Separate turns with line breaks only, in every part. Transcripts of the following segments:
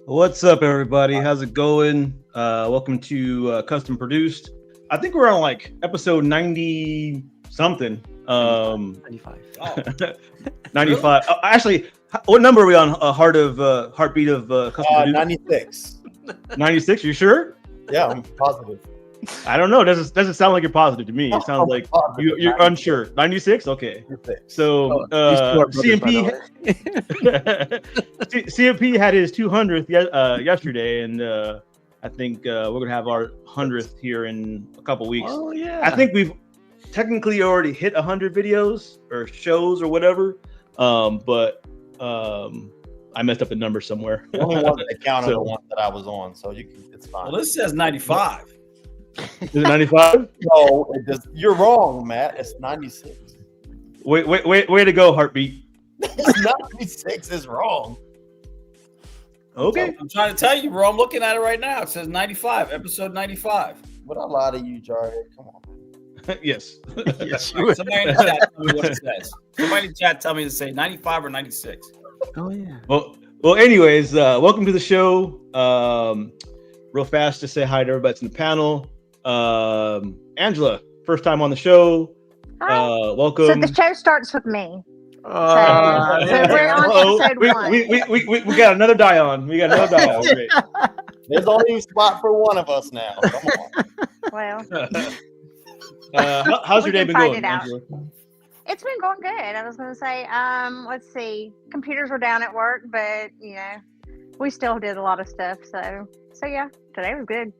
What's up, everybody? How's it going? Welcome to Custom Produced. I think we're on like episode 90 something.
95.
Oh,
95. Actually, what number are we on? Heartbeat of Custom Produced?
96.
96. You sure?
Yeah, I'm positive.
I don't know. Doesn't sound like you're positive to me. It sounds like you're unsure. 96. Okay.
96.
So CMP CMP had his 200th yesterday, and I think we're gonna have our 100th here in a couple weeks.
Oh yeah.
I think we've technically already hit 100 videos or shows or whatever, but I messed up a number somewhere.
The only one that counted
So-
the one that I was on, so it's fine.
Well, this says 95.
Is it 95?
No, you're wrong, Matt. It's 96.
Wait, way to go, Heartbeat.
96 is wrong.
Okay.
I'm trying to tell you, bro. I'm looking at it right now. It says 95, episode 95.
Would I lie to you, Jarhead? Come on.
Yes.
Yes,
All right, somebody in the chat tell me what it says. Somebody in the chat tell me to say 95 or 96.
Oh yeah.
Well. Anyways, welcome to the show. Real fast to say hi to everybody that's in the panel. Angela, first time on the show.
Hi.
Welcome.
So the show starts with me. So we're on
Uh-oh.
episode one.
we got another die on. We got another die on. Great.
There's only a spot for one of us now. Come on.
Well,
How's your
We
day
can
been
find
going,
it out.
Angela?
it's been going good. I was going to say, let's see, computers were down at work, but we still did a lot of stuff. So yeah, today was good.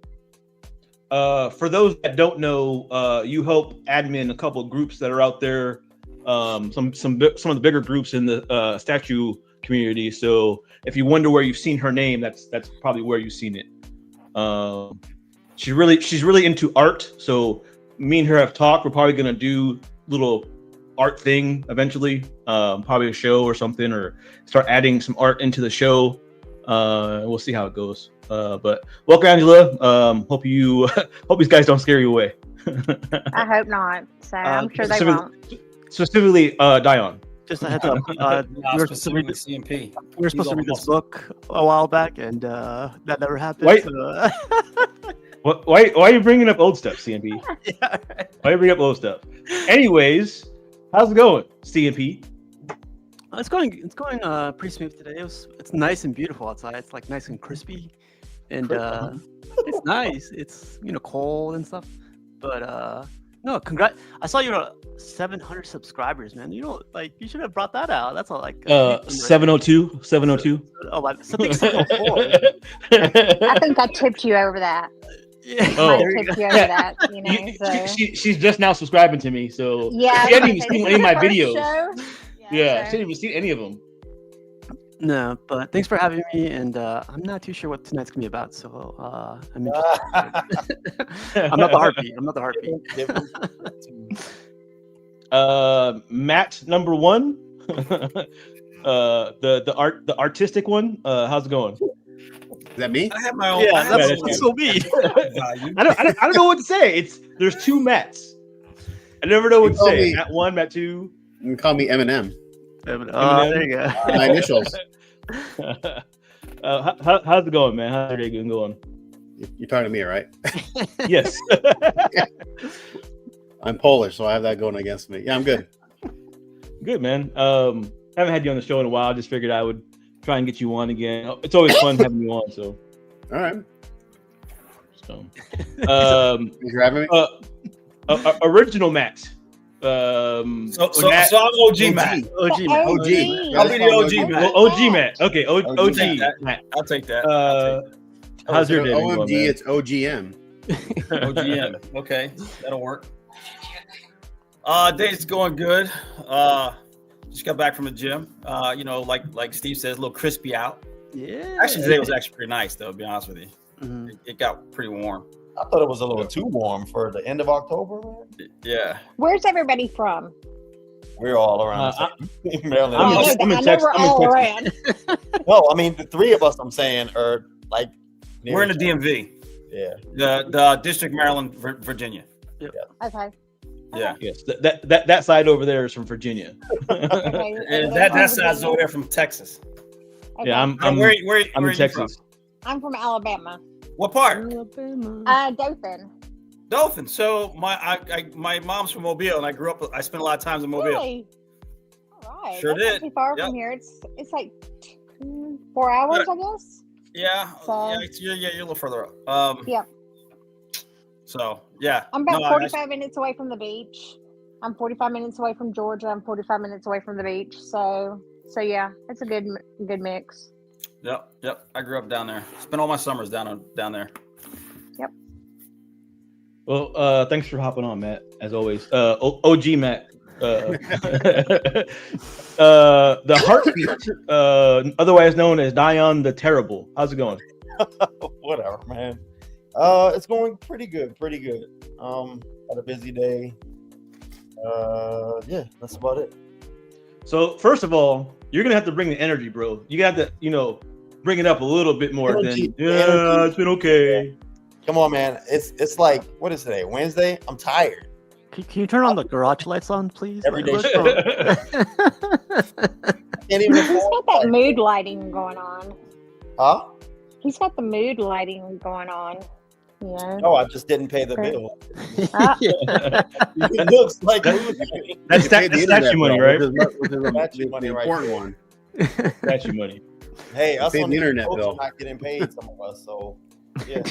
For those that don't know, you help admin a couple of groups that are out there. Some of the bigger groups in the statue community. So if you wonder where you've seen her name, that's probably where you've seen it. She's really into art. So me and her have talked. We're probably gonna do little art thing eventually, probably a show or something, or start adding some art into the show. We'll see how it goes. But welcome, Angela. Hope you guys don't scare you away.
I hope not. So I'm sure they won't.
Specifically, Dion.
Just a heads up. We were supposed to read
specifically CMP.
we were supposed to read this book a while back, and that never happened.
Wait.
So,
Why are you bringing up old stuff, CMP?
yeah.
Why you bring up old stuff? Anyways, how's it going, CMP?
It's going pretty smooth today. It's nice and beautiful outside. It's like nice and crispy, and it's nice. It's cold and stuff, but no, congrats! I saw you're 700 subscribers, man. You should have brought that out. That's all like
702.
Oh, like something 704.
I think I tipped you over that.
Yeah.
Oh.
I
There you
tipped
go.
you over that.
She's just now subscribing to me, so
Yeah.
she hadn't even seen any of my
First
videos.
show?
Yeah,
so-
she didn't even see any of them.
No, but thanks for having me, and I'm not too sure what tonight's gonna be about, so I'm I'm not the heartbeat. I'm not the heartbeat.
Matt number one, the artistic one. How's it going?
Is that me?
I have my own.
Yeah,
I have
that's
my own
so me.
value.
I don't know what to say. There's two Matts. I never know what to
You call
say.
me-
Matt one, Matt two.
You can call me Eminem.
Oh, there you go.
My initials.
How's it going, man? How's your day going?
You're talking to me, right?
Yes.
I'm Polish, so I have that going against me. Yeah, I'm good.
Good, man. Haven't had you on the show in a while. Just figured I would try and get you on again. It's always fun having you on. So,
All right.
Thanks
for having me.
Original Matt.
So
Matt-
I'm OG Matt.
OG, man.
OG.
I'll be the OG Matt.
OG Matt. Okay, OG
Take that.
Matt.
I'll take that.
How's your day been going,
OMG,
man?
it's OGM.
OGM. Okay, that'll work. Day's going good. Just got back from the gym. Like Steve says, a little crispy out.
Yeah.
Actually, today was actually pretty nice, though. To be honest with you,
Mhm.
it got pretty warm.
I thought it was a little too warm for the end of October. Man.
Yeah.
Where's everybody from?
We're all around. Maryland.
I'm in
I know
Texas.
we're
I'm in
all
Texas.
around.
No, I mean the three of us. I'm saying are like.
We're in the DMV,
Yeah.
the District, Maryland, Virginia.
Okay.
Yeah.
Yes, that side over there is from Virginia.
Okay.
And that side's over there from Texas.
Okay.
Yeah, I'm
Where
in
are you
Texas.
I'm from Alabama.
What part?
Dothan.
Dothan. So my mom's from Mobile, and I grew up. I spent a lot of times in Mobile.
Really? All right.
Sure
That's
did.
Not too far
Yep.
from here. It's like 4 hours, I guess.
Yeah,
So-
you're a little further up.
Yep.
So yeah,
I'm about
No,
45 minutes away from the beach. I'm 45 minutes away from Georgia. I'm 45 minutes away from the beach. So yeah, it's a good mix.
Yep. I grew up down there. Spent all my summers down there.
Well, thanks for hopping on, Matt. As always, OG Matt. The Heartbeat, otherwise known as Dion the Terrible. How's it going?
Whatever, man. It's going pretty good. Had a busy day. Yeah, that's about it.
So first of all, you're gonna have to bring the energy, bro. You got to, bring it up a little bit more
Energy,
than yeah, it's been okay.
Come on, man. It's like, what is today? Wednesday? I'm tired.
Can you turn on the garage lights on, please?
Every day.
What's wrong?
Can't even
He's
afford
got that mood lighting going on.
Huh?
He's got the mood lighting going on. Yeah.
No, I just didn't pay the
Okay.
bill.
Ah,
It looks like losing.
That's
You paid the
statue
internet
money,
bill,
right?
Which is
Statue
the
money right
important
there.
one.
Statue money.
Hey, us
paid
on
the
the
internet
coast
bill.
are not getting paid, some of us. So, yeah.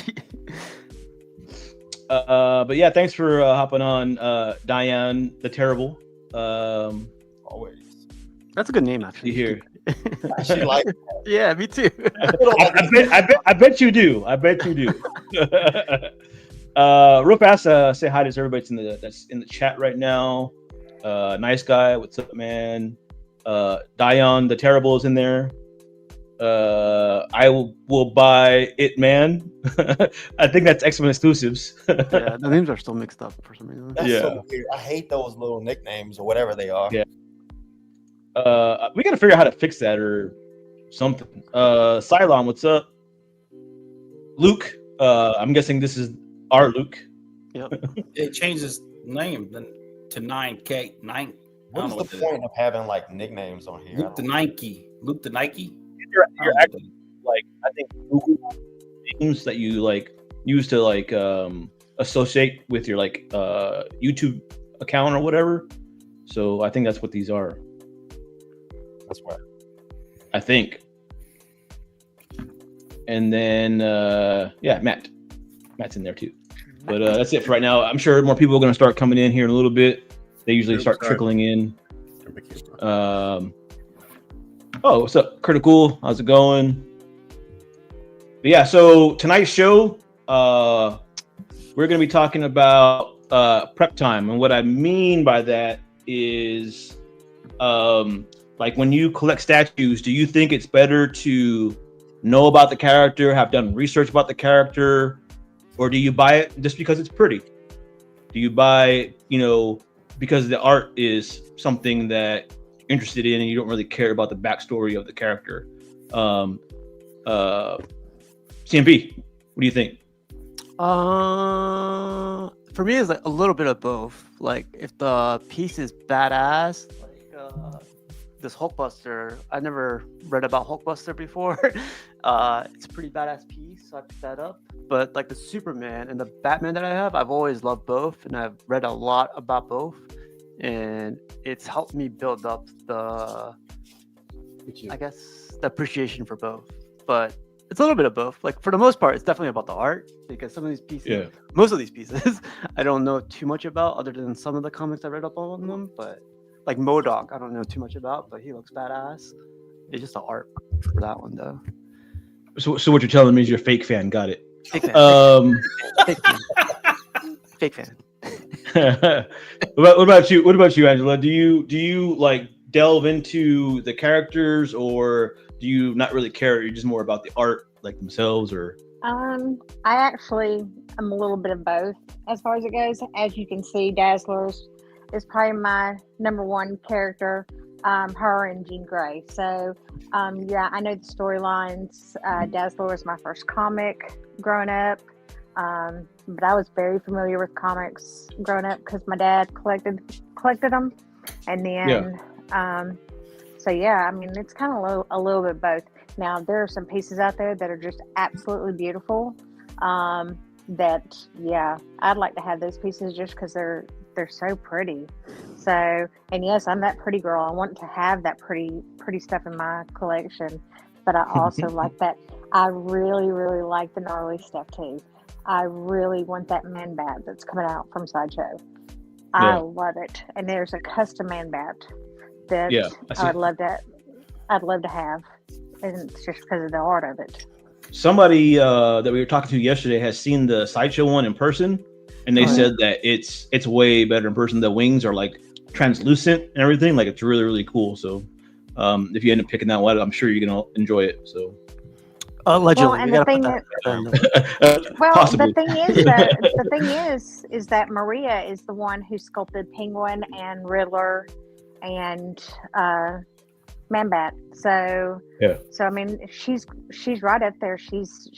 But yeah, thanks for hopping on, Diane the Terrible.
Always.
That's a good name, actually.
You hear?
She like
Yeah, me too.
I bet you do. I bet you do. Real fast, say hi to everybody that's in the chat right now. Nice guy, what's up, man? Dion the Terrible is in there. I will buy it, man. I think that's X-Men exclusives.
Yeah, the names are still mixed up for some reason.
that's
Yeah.
so weird. I hate those little nicknames or whatever they are.
Yeah. We gotta figure out how to fix that or something. Cylon, what's up? Luke, I'm guessing this is our Luke.
It changed his name then to 9K. Nine. I
What
don't
is
know
the
what that
point of having like nicknames on here?
Luke the Nike. Luke the Nike.
You're
I don't know what
actually like, I think Google names that you like use to like associate with your like YouTube account or whatever. So I think that's what these are.
That's why.
I think. And then yeah, Matt's in there too. But that's it for right now. I'm sure more people are going to start coming in here in a little bit. They usually start trickling in. Oh, what's up, Critical? How's it going? But yeah, so tonight's show, we're going to be talking about prep time. And what I mean by that is, like when you collect statues, do you think it's better to know about the character, have done research about the character, or do you buy it just because it's pretty? Do you buy, because the art is something that you're interested in and you don't really care about the backstory of the character? CMP, what do you think?
For me, it's like a little bit of both. Like, if the piece is badass, like this Hulkbuster, I never read about Hulkbuster before. It's a pretty badass piece, so I picked that up. But like the Superman and the Batman that I have, I've always loved both, and I've read a lot about both, and it's helped me build up the appreciation for both. But it's a little bit of both. Like, for the most part, it's definitely about the art, because some of these pieces, most of these pieces, I don't know too much about, other than some of the comics I read up on them. But like MODOK, I don't know too much about, but he looks badass. It's just the art for that one, though.
So what you're telling me is you're a fake fan. Got it.
Fake fan.
Fake
Fake fan.
What about you? What about you, Angela? Do you like delve into the characters, or do you not really care? You're just more about the art, like themselves, or?
I actually am a little bit of both as far as it goes. As you can see, Dazzler's is probably my number one character. Her and Jean Grey. So, yeah, I know the storylines. Dazzler was my first comic growing up, but I was very familiar with comics growing up because my dad collected them, and then So yeah, I mean, it's kind of a little bit both. Now there are some pieces out there that are just absolutely beautiful. That yeah, I'd like to have those pieces just because they're so pretty. So, and yes, I'm that pretty girl. I want to have that pretty stuff in my collection, but I also like that. I really like the gnarly stuff too. I really want that man bat that's coming out from Sideshow. I love it, and there's a custom man bat that I'd love to have, and it's just because of the art of it.
Somebody that we were talking to yesterday has seen the Sideshow one in person, and they said that it's way better in person. The wings are like translucent and everything. Like it's really cool. So if you end up picking that one, I'm sure you're gonna enjoy it. So
allegedly,
well, and the thing is that Maria is the one who sculpted Penguin and Riddler and Man-Bat. So I mean, she's right up there. She's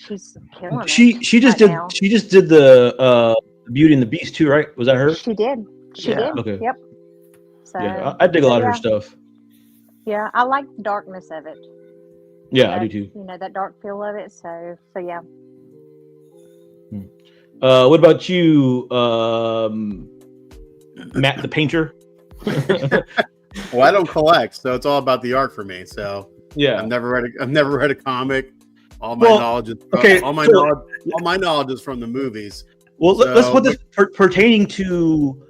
killing it.
She just did the Beauty and the Beast too, right? Was that her?
She did.
Okay.
Yep. So
yeah, I dig a lot of her stuff.
Yeah, I like the darkness of it.
Yeah, I do too.
You know, that dark feel of it. So yeah.
What about you, Matt the painter?
Well, I don't collect, so it's all about the art for me. So
yeah,
I've never read a comic. All my knowledge is all my knowledge is from the movies.
Well, let's put this pertaining to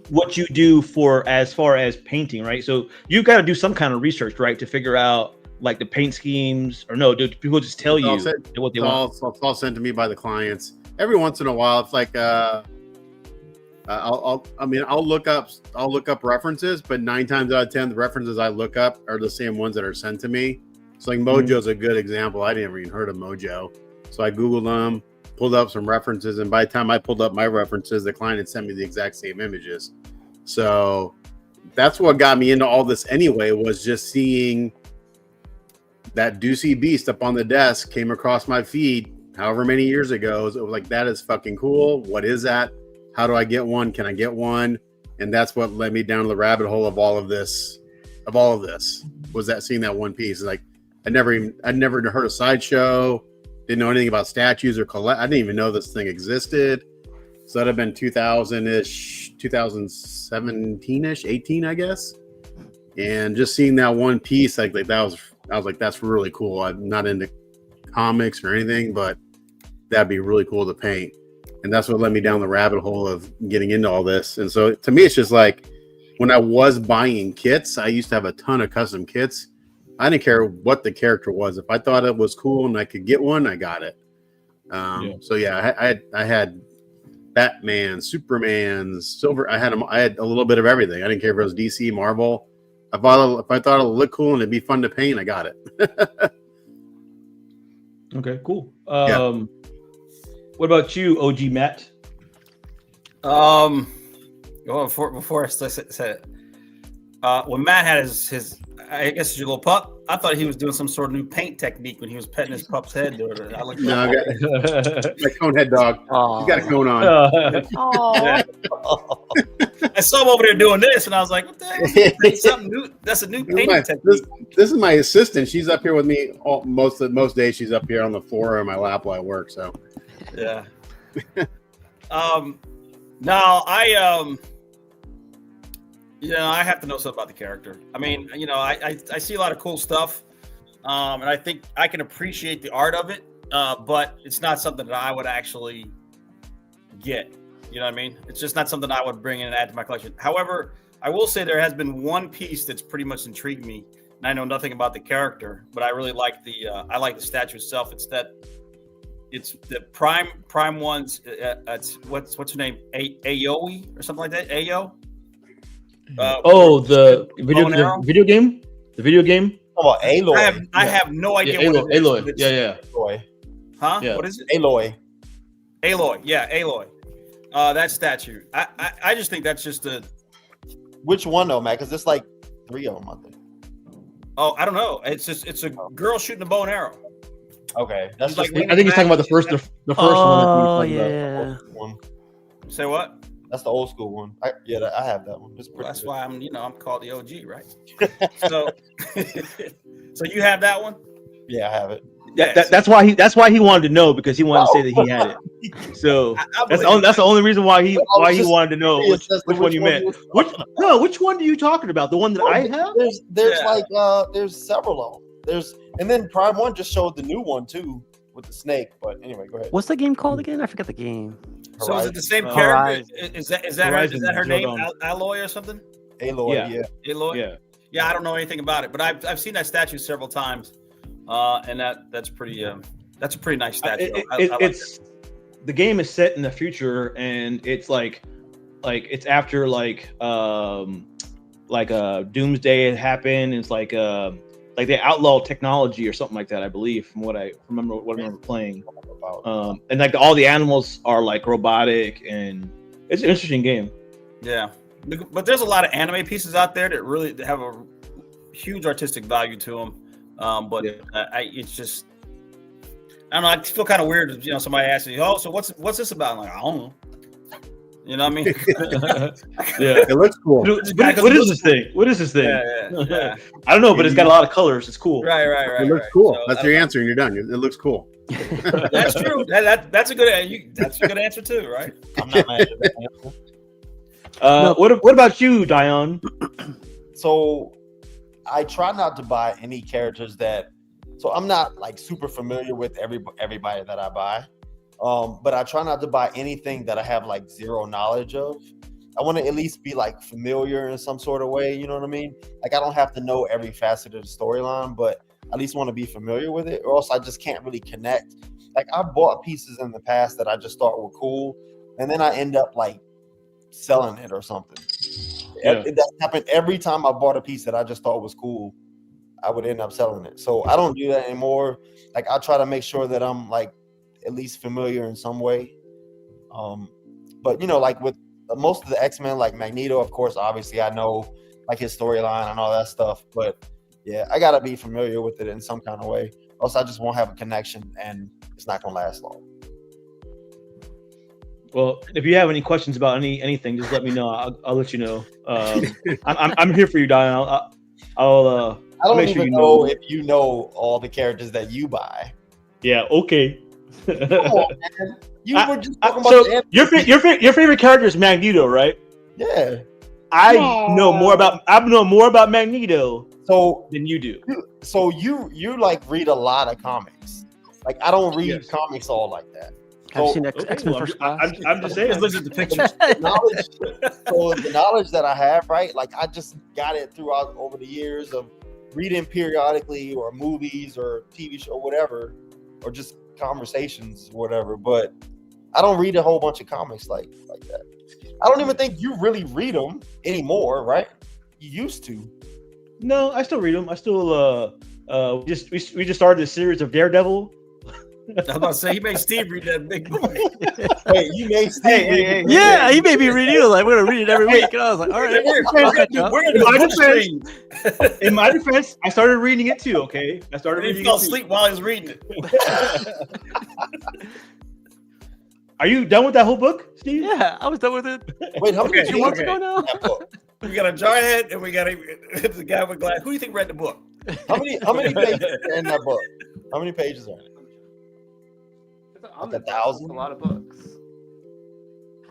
what you do for as far as painting, right? So you've got to do some kind of research, right, to figure out like the paint schemes, or no? Do people just tell you what they want?
It's all sent to me by the clients. Every once in a while, it's like I'll look up references, but 9 times out of 10, the references I look up are the same ones that are sent to me. So like Mojo's a good example. I didn't even heard of Mojo, so I googled them, pulled up some references, and by the time I pulled up my references, the client had sent me the exact same images. So that's what got me into all this anyway, was just seeing that Ducey Beast up on the desk came across my feed however many years ago. It was like, that is fucking cool. What is that? How do I get one? Can I get one? And that's what led me down the rabbit hole of all of this. Was that seeing that one piece? Like I'd never heard of Sideshow, didn't know anything about statues or collect. I didn't even know this thing existed. So that'd have been 2000-ish, 2017-ish, 18, I guess. And just seeing that one piece, I was like, that's really cool. I'm not into comics or anything, but that'd be really cool to paint. And that's what led me down the rabbit hole of getting into all this. And so to me, it's just like when I was buying kits, I used to have a ton of custom kits. I didn't care what the character was. If I thought it was cool and I could get one, I got it. So yeah, I had Batman, Superman, Silver. I had a little bit of everything. I didn't care if it was DC, Marvel. If I thought it looked cool and it'd be fun to paint, I got it.
Okay, cool. What about you, OG Matt?
Well, before I said it, when Matt had his I guess it's your little pup, I thought he was doing some sort of new paint technique when he was petting his pup's head. I like
no, I got my conehead dog. He's got a cone on.
I saw him over there doing this, and I was like, "What the heck? Something new? That's a new painting technique."
This is my assistant. She's up here with me most days. She's up here on the floor in my lap while I work. So,
yeah. Now I I have to know something about the character. I mean, I see a lot of cool stuff, and I think I can appreciate the art of it, but it's not something that I would actually get. You know what I mean? It's just not something I would bring in and add to my collection. However, I will say there has been one piece that's pretty much intrigued me, and I know nothing about the character, but I really like the statue itself. It's the prime ones. It's what's her name? Aoi or something like that. Ayo.
The video game. The video game.
Oh, Aloy.
I have no idea.
Aloy. Yeah.
Aloy.
Huh?
Yeah.
What is it?
Aloy.
Yeah, Aloy. That statue. I just think that's just a.
Which one though, Matt? Because it's like 3 of them, I think.
Oh, I don't know. It's a girl shooting a bow and arrow.
Okay, that's
like.
I think he's talking about the first one.
Oh yeah.
One.
Say what?
That's the old school one. I have that one. It's pretty
That's
good.
why I'm called the OG, right? So, so you have that one?
Yeah, I have it.
That's why he wanted to know, because he wanted to say that he had it. So that's the only reason why he wanted to know which one you meant. Which one are you talking about? The one that I have?
There's several of them. And then Prime 1 just showed the new one too with the snake. But anyway, go ahead.
What's the game called again? I forgot the game.
So is it the same
Horizon.
character? Is that her name? Alloy or something?
Aloy, yeah.
Aloy? Yeah, I don't know anything about it, but I've seen that statue several times. And that's a pretty nice statue.
The game is set in the future, and it's like it's after Doomsday had happened. It's like they outlawed technology or something like that, I believe, from what I remember playing. And like all the animals are like robotic, and it's an interesting game. Yeah,
but there's a lot of anime pieces out there that really have a huge artistic value to them. It's just, I don't know. I feel kind of weird. Somebody asks me, "Oh, so what's this about?" I'm like, I don't know. You know what I mean?
Yeah,
it looks cool.
What is this thing? What is this thing?
Yeah.
I don't know, but it's got a lot of colors. It's cool.
Right.
It looks cool. So that's your answer, and you're done. It looks cool.
That's true. That's a good answer too, right?
I'm not mad at that answer.
What about you, Dion?
So I try not to buy any characters so I'm not like super familiar with everybody that I buy. But I try not to buy anything that I have like zero knowledge of. I want to at least be like familiar in some sort of way, you know what I mean? Like I don't have to know every facet of the storyline, but I at least want to be familiar with it, or else I just can't really connect. Like I bought pieces in the past that I just thought were cool, and then I end up like selling it or something. Yeah. That happened every time I bought a piece that I just thought was cool. I would end up selling it. So I don't do that anymore. Like I try to make sure that I'm like at least familiar in some way. But like with most of the X-Men, like Magneto, of course, obviously I know like his storyline and all that stuff. But yeah, I gotta be familiar with it in some kind of way. Else I just won't have a connection, and it's not gonna last long.
Well, if you have any questions about anything, just let me know. I'll let you know. I'm here for you, Dion.
I don't even know if you know all the characters that you buy.
Yeah. Okay.
Come on, man. You were just talking about
your favorite character is Magneto, right?
Yeah.
I know more about Magneto than you do.
So you like read a lot of comics. Like I don't read comics all like that.
Have you seen X-Men First Class?
I'm just saying.
Look at the pictures.
The knowledge that I have, right? Like I just got it throughout over the years of reading periodically, or movies, or TV show, whatever, or just conversations, whatever. But I don't read a whole bunch of comics like that. I don't even think you really read them anymore, right? You used to.
No, I still read them. I still we just started a series of Daredevil.
I was about to say, he made Steve read that big book.
Hey, you made Steve.
Yeah, he made me read it. Like, we're gonna read it every week, and I was like, all right,
in my defense, I started reading it too. Okay, I started reading.
He fell asleep while he was reading it.
Are you done with that whole book, Steve?
Yeah, I was done with it.
Wait, how many
2 months ago now?
We got a jarhead, and we got the guy with glass. Who do you think read the book?
How many pages are in that book? How many pages are in it? Like 1,000.
A lot of books.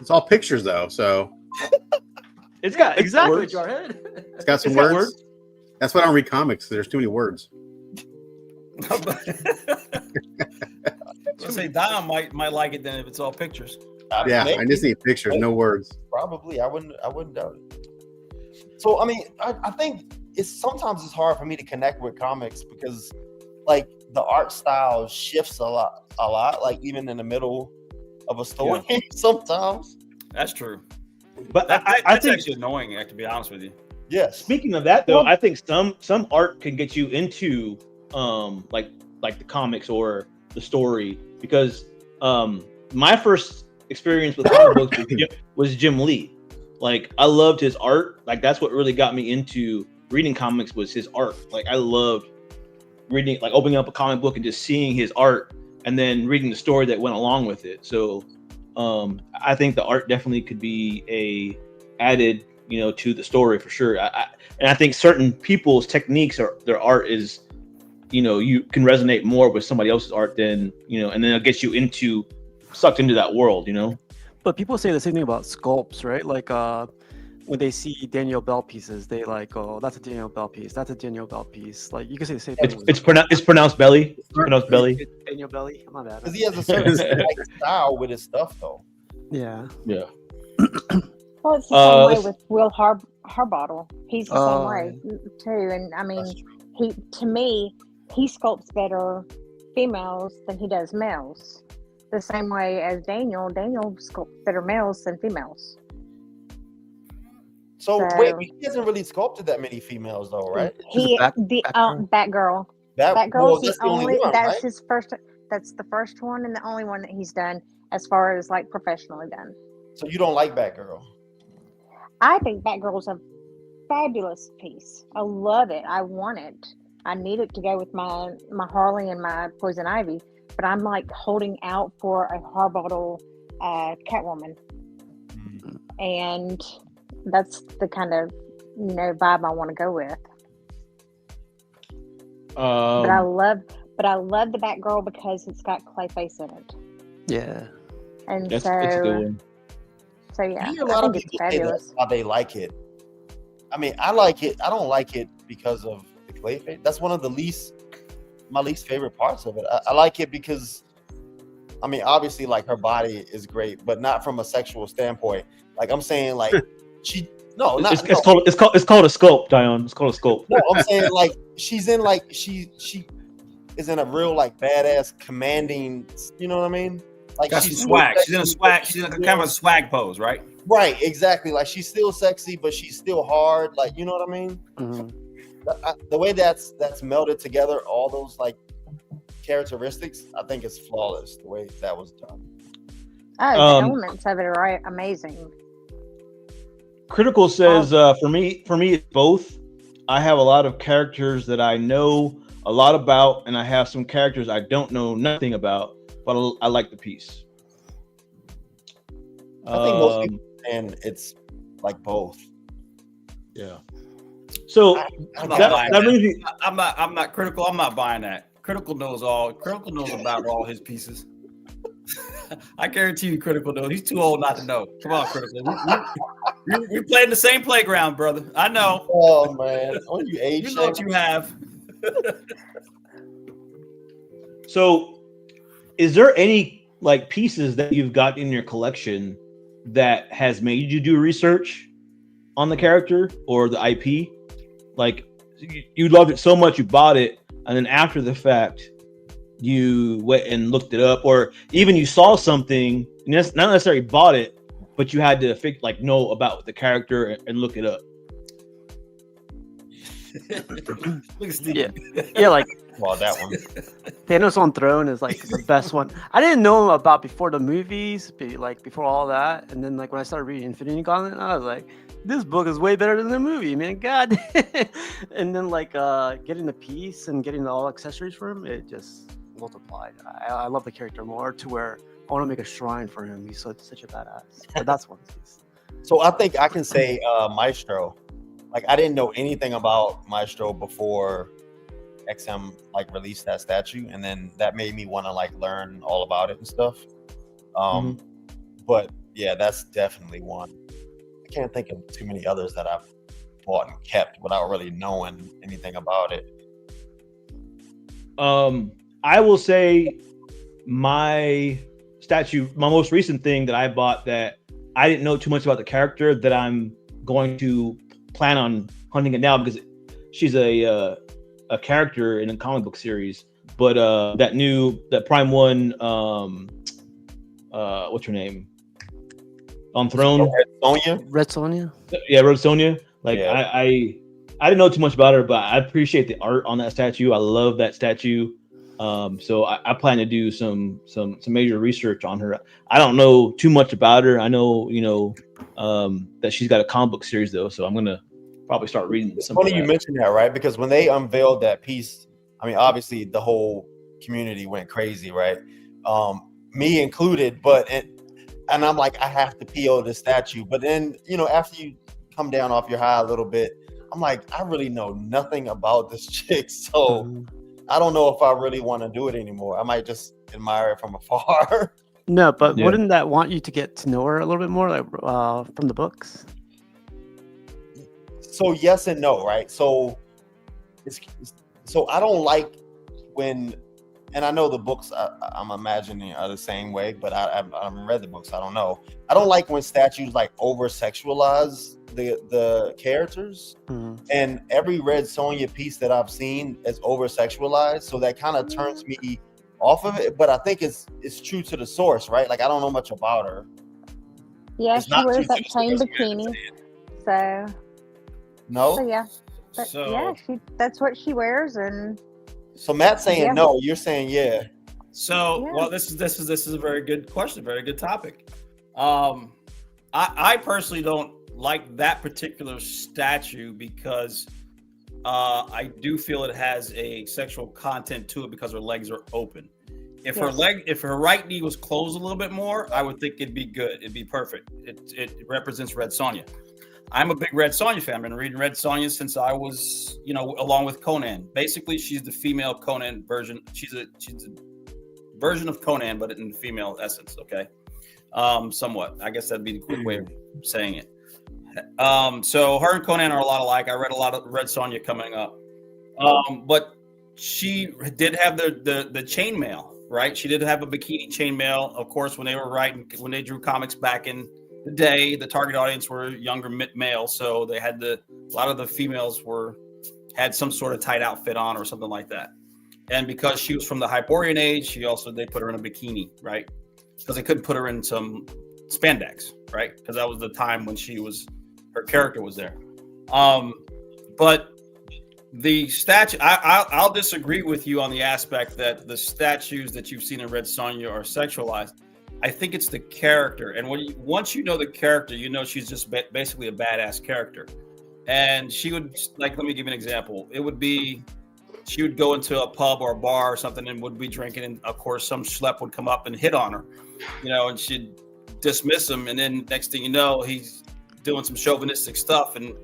It's all pictures though, so
it's got
exactly
words.
Jarhead.
It's got some words. That's why I don't read comics. There's too many words.
Let's say Don might like it then if it's all pictures.
Yeah, I just need pictures, no words.
Probably, I wouldn't doubt it. So I mean, I think sometimes it's hard for me to connect with comics because like the art style shifts a lot. Like even in the middle of a story, sometimes.
That's true.
But
I think actually annoying, to be honest with you.
Yes.
Speaking of that, though, I think some art can get you into like the comics or the story, because my first experience with comic books was Jim Lee. Like I loved his art. Like that's what really got me into reading comics, was his art. Like I loved reading, like opening up a comic book and just seeing his art, and then reading the story that went along with it. So I think the art definitely could be added, to the story for sure. And I think certain people's techniques or their art is, you can resonate more with somebody else's art than, and then it gets you sucked into that world,
But people say the same thing about sculpts, right? Like when they see Daniel Bell pieces, they like, oh, that's a Daniel Bell piece. That's a Daniel Bell piece. Like you can say the same thing.
It's pronounced belly. It's pronounced belly.
It's Daniel Belly. My bad.
Because he has a certain style with his stuff, though.
Yeah.
Yeah.
Well, it's the same way with Will Harbottle. He's the same way too. And I mean, to me, he sculpts better females than he does males. The same way as Daniel sculpts better males than females.
So wait, he hasn't really sculpted that many females, though, right?
Batgirl. Batgirl's
that's
the only
one,
that's
right?
his first. That's the first one and the only one that he's done as far as like professionally done.
So you don't like Batgirl?
I think Batgirl's a fabulous piece. I love it. I want it. I need it to go with my Harley and my Poison Ivy. But I'm like holding out for a Harbottle Catwoman, and that's the kind of vibe I want to go with. But I love the Batgirl because it's got Clayface in it.
Yeah.
And
it's a good one.
So yeah,
I hear a lot of people say that's how they like it. I mean, I like it. I don't like it because of the Clayface. That's one of my least favorite parts of it. I like it because, I mean, obviously, like her body is great, but not from a sexual standpoint. Like I'm saying, like it's called
a sculpt, Dion. It's called a sculpt.
No, I'm saying like she's in like she is in a real like badass commanding. You know what I mean? Like
she's swag. She's in a swag. She's in kind of a swag pose, right?
Right, exactly. Like she's still sexy, but she's still hard. Like you know what I mean?
Mm-hmm.
The way that's melded together, all those like characteristics, I think it's flawless. The way that was done.
Oh, the elements of it are amazing.
Critical says for me it's both. I have a lot of characters that I know a lot about, and I have some characters I don't know nothing about, but I like the piece.
I think most people, and it's like both.
Yeah. So
I'm not critical. I'm not buying that. Critical knows all. Critical knows about all his pieces. I guarantee you, Critical knows. He's too old not to know. Come on, Critical. We play in the same playground, brother. I know.
Oh man, oh, you age.
You know what you have.
So, is there any like pieces that you've got in your collection that has made you do research on the character or the IP? Like you loved it so much you bought it, and then after the fact you went and looked it up, or even you saw something, not necessarily bought it, but you had to know about the character and look it up.
Look at Steve.
Yeah, like
that one.
Thanos on Throne is like the best one. I didn't know about before the movies, like before all that, and then like when I started reading Infinity Gauntlet, I was like, this book is way better than the movie, man. God. And then like getting the piece and getting all accessories for him, it just multiplied. I love the character more to where I want to make a shrine for him. He's such a badass. But that's one piece.
So I think I can say Maestro. Like I didn't know anything about Maestro before XM like released that statue, and then that made me want to like learn all about it and stuff. But yeah, that's definitely one. I can't think of too many others that I've bought and kept without really knowing anything about it.
I will say my most recent thing that I bought that I didn't know too much about the character, that I'm going to plan on hunting it now because she's a character in a comic book series. But that Prime One, what's her name? On Throne.
Red Sonja?
Yeah, Red Sonja. Like
yeah.
I didn't know too much about her, but I appreciate the art on that statue. I love that statue. So I plan to do some major research on her. I don't know too much about her. I know, that she's got a comic book series though, so I'm gonna probably start reading.
It's funny you mentioned that, right? Because when they unveiled that piece, I mean, obviously the whole community went crazy, right? Me included, but and I'm like, I have to PO this statue. But then, after you come down off your high a little bit, I'm like, I really know nothing about this chick, so I don't know if I really want to do it anymore. I might just admire it from afar.
No, but
Yeah.
wouldn't that want you to get to know her a little bit more, like from the books?
So yes and no, right? So so I don't like when, and I know the books I'm imagining are the same way, but I haven't read the books. I don't know. I don't like when statues like over sexualize the characters. And every Red Sonja piece that I've seen is over sexualized, so that kind of turns me off of it. But I think it's true to the source, right? Like I don't know much about her.
Yeah,
It's
she
not
wears
too
that chain
serious,
bikini. So
No.
yeah. But
So-
yeah, that's what she wears, and
So Matt's saying
Yeah.
no. You're saying yeah.
So,
Yeah.
well, this is a very good question, very good topic. I personally don't like that particular statue because I do feel it has a sexual content to it because her legs are open. If her right knee was closed a little bit more, I would think it'd be good. It'd be perfect. It represents Red Sonja. I'm a big Red Sonja fan. I've been reading Red Sonja since I was, along with Conan. Basically, she's the female Conan version. She's a version of Conan, but in female essence. Okay, somewhat. I guess that'd be the quick way of saying it. So her and Conan are a lot alike. I read a lot of Red Sonja coming up, but she did have the chainmail, right? She did have a bikini chainmail. Of course, when they drew comics back in the day, the target audience were younger males, so they had a lot of the females had some sort of tight outfit on or something like that. And because she was from the Hyperborean age, they put her in a bikini, right? Because they couldn't put her in some spandex, right? Because that was the time when her character was there. But the statue, I'll disagree with you on the aspect that the statues that you've seen in Red Sonja are sexualized. I think it's the character, and once you know the character, she's just basically a badass character. And she would, like, let me give you an example. It would be, she would go into a pub or a bar or something and would be drinking, and of course some schlep would come up and hit on her, and she'd dismiss him, and then next thing you know, he's doing some chauvinistic stuff, and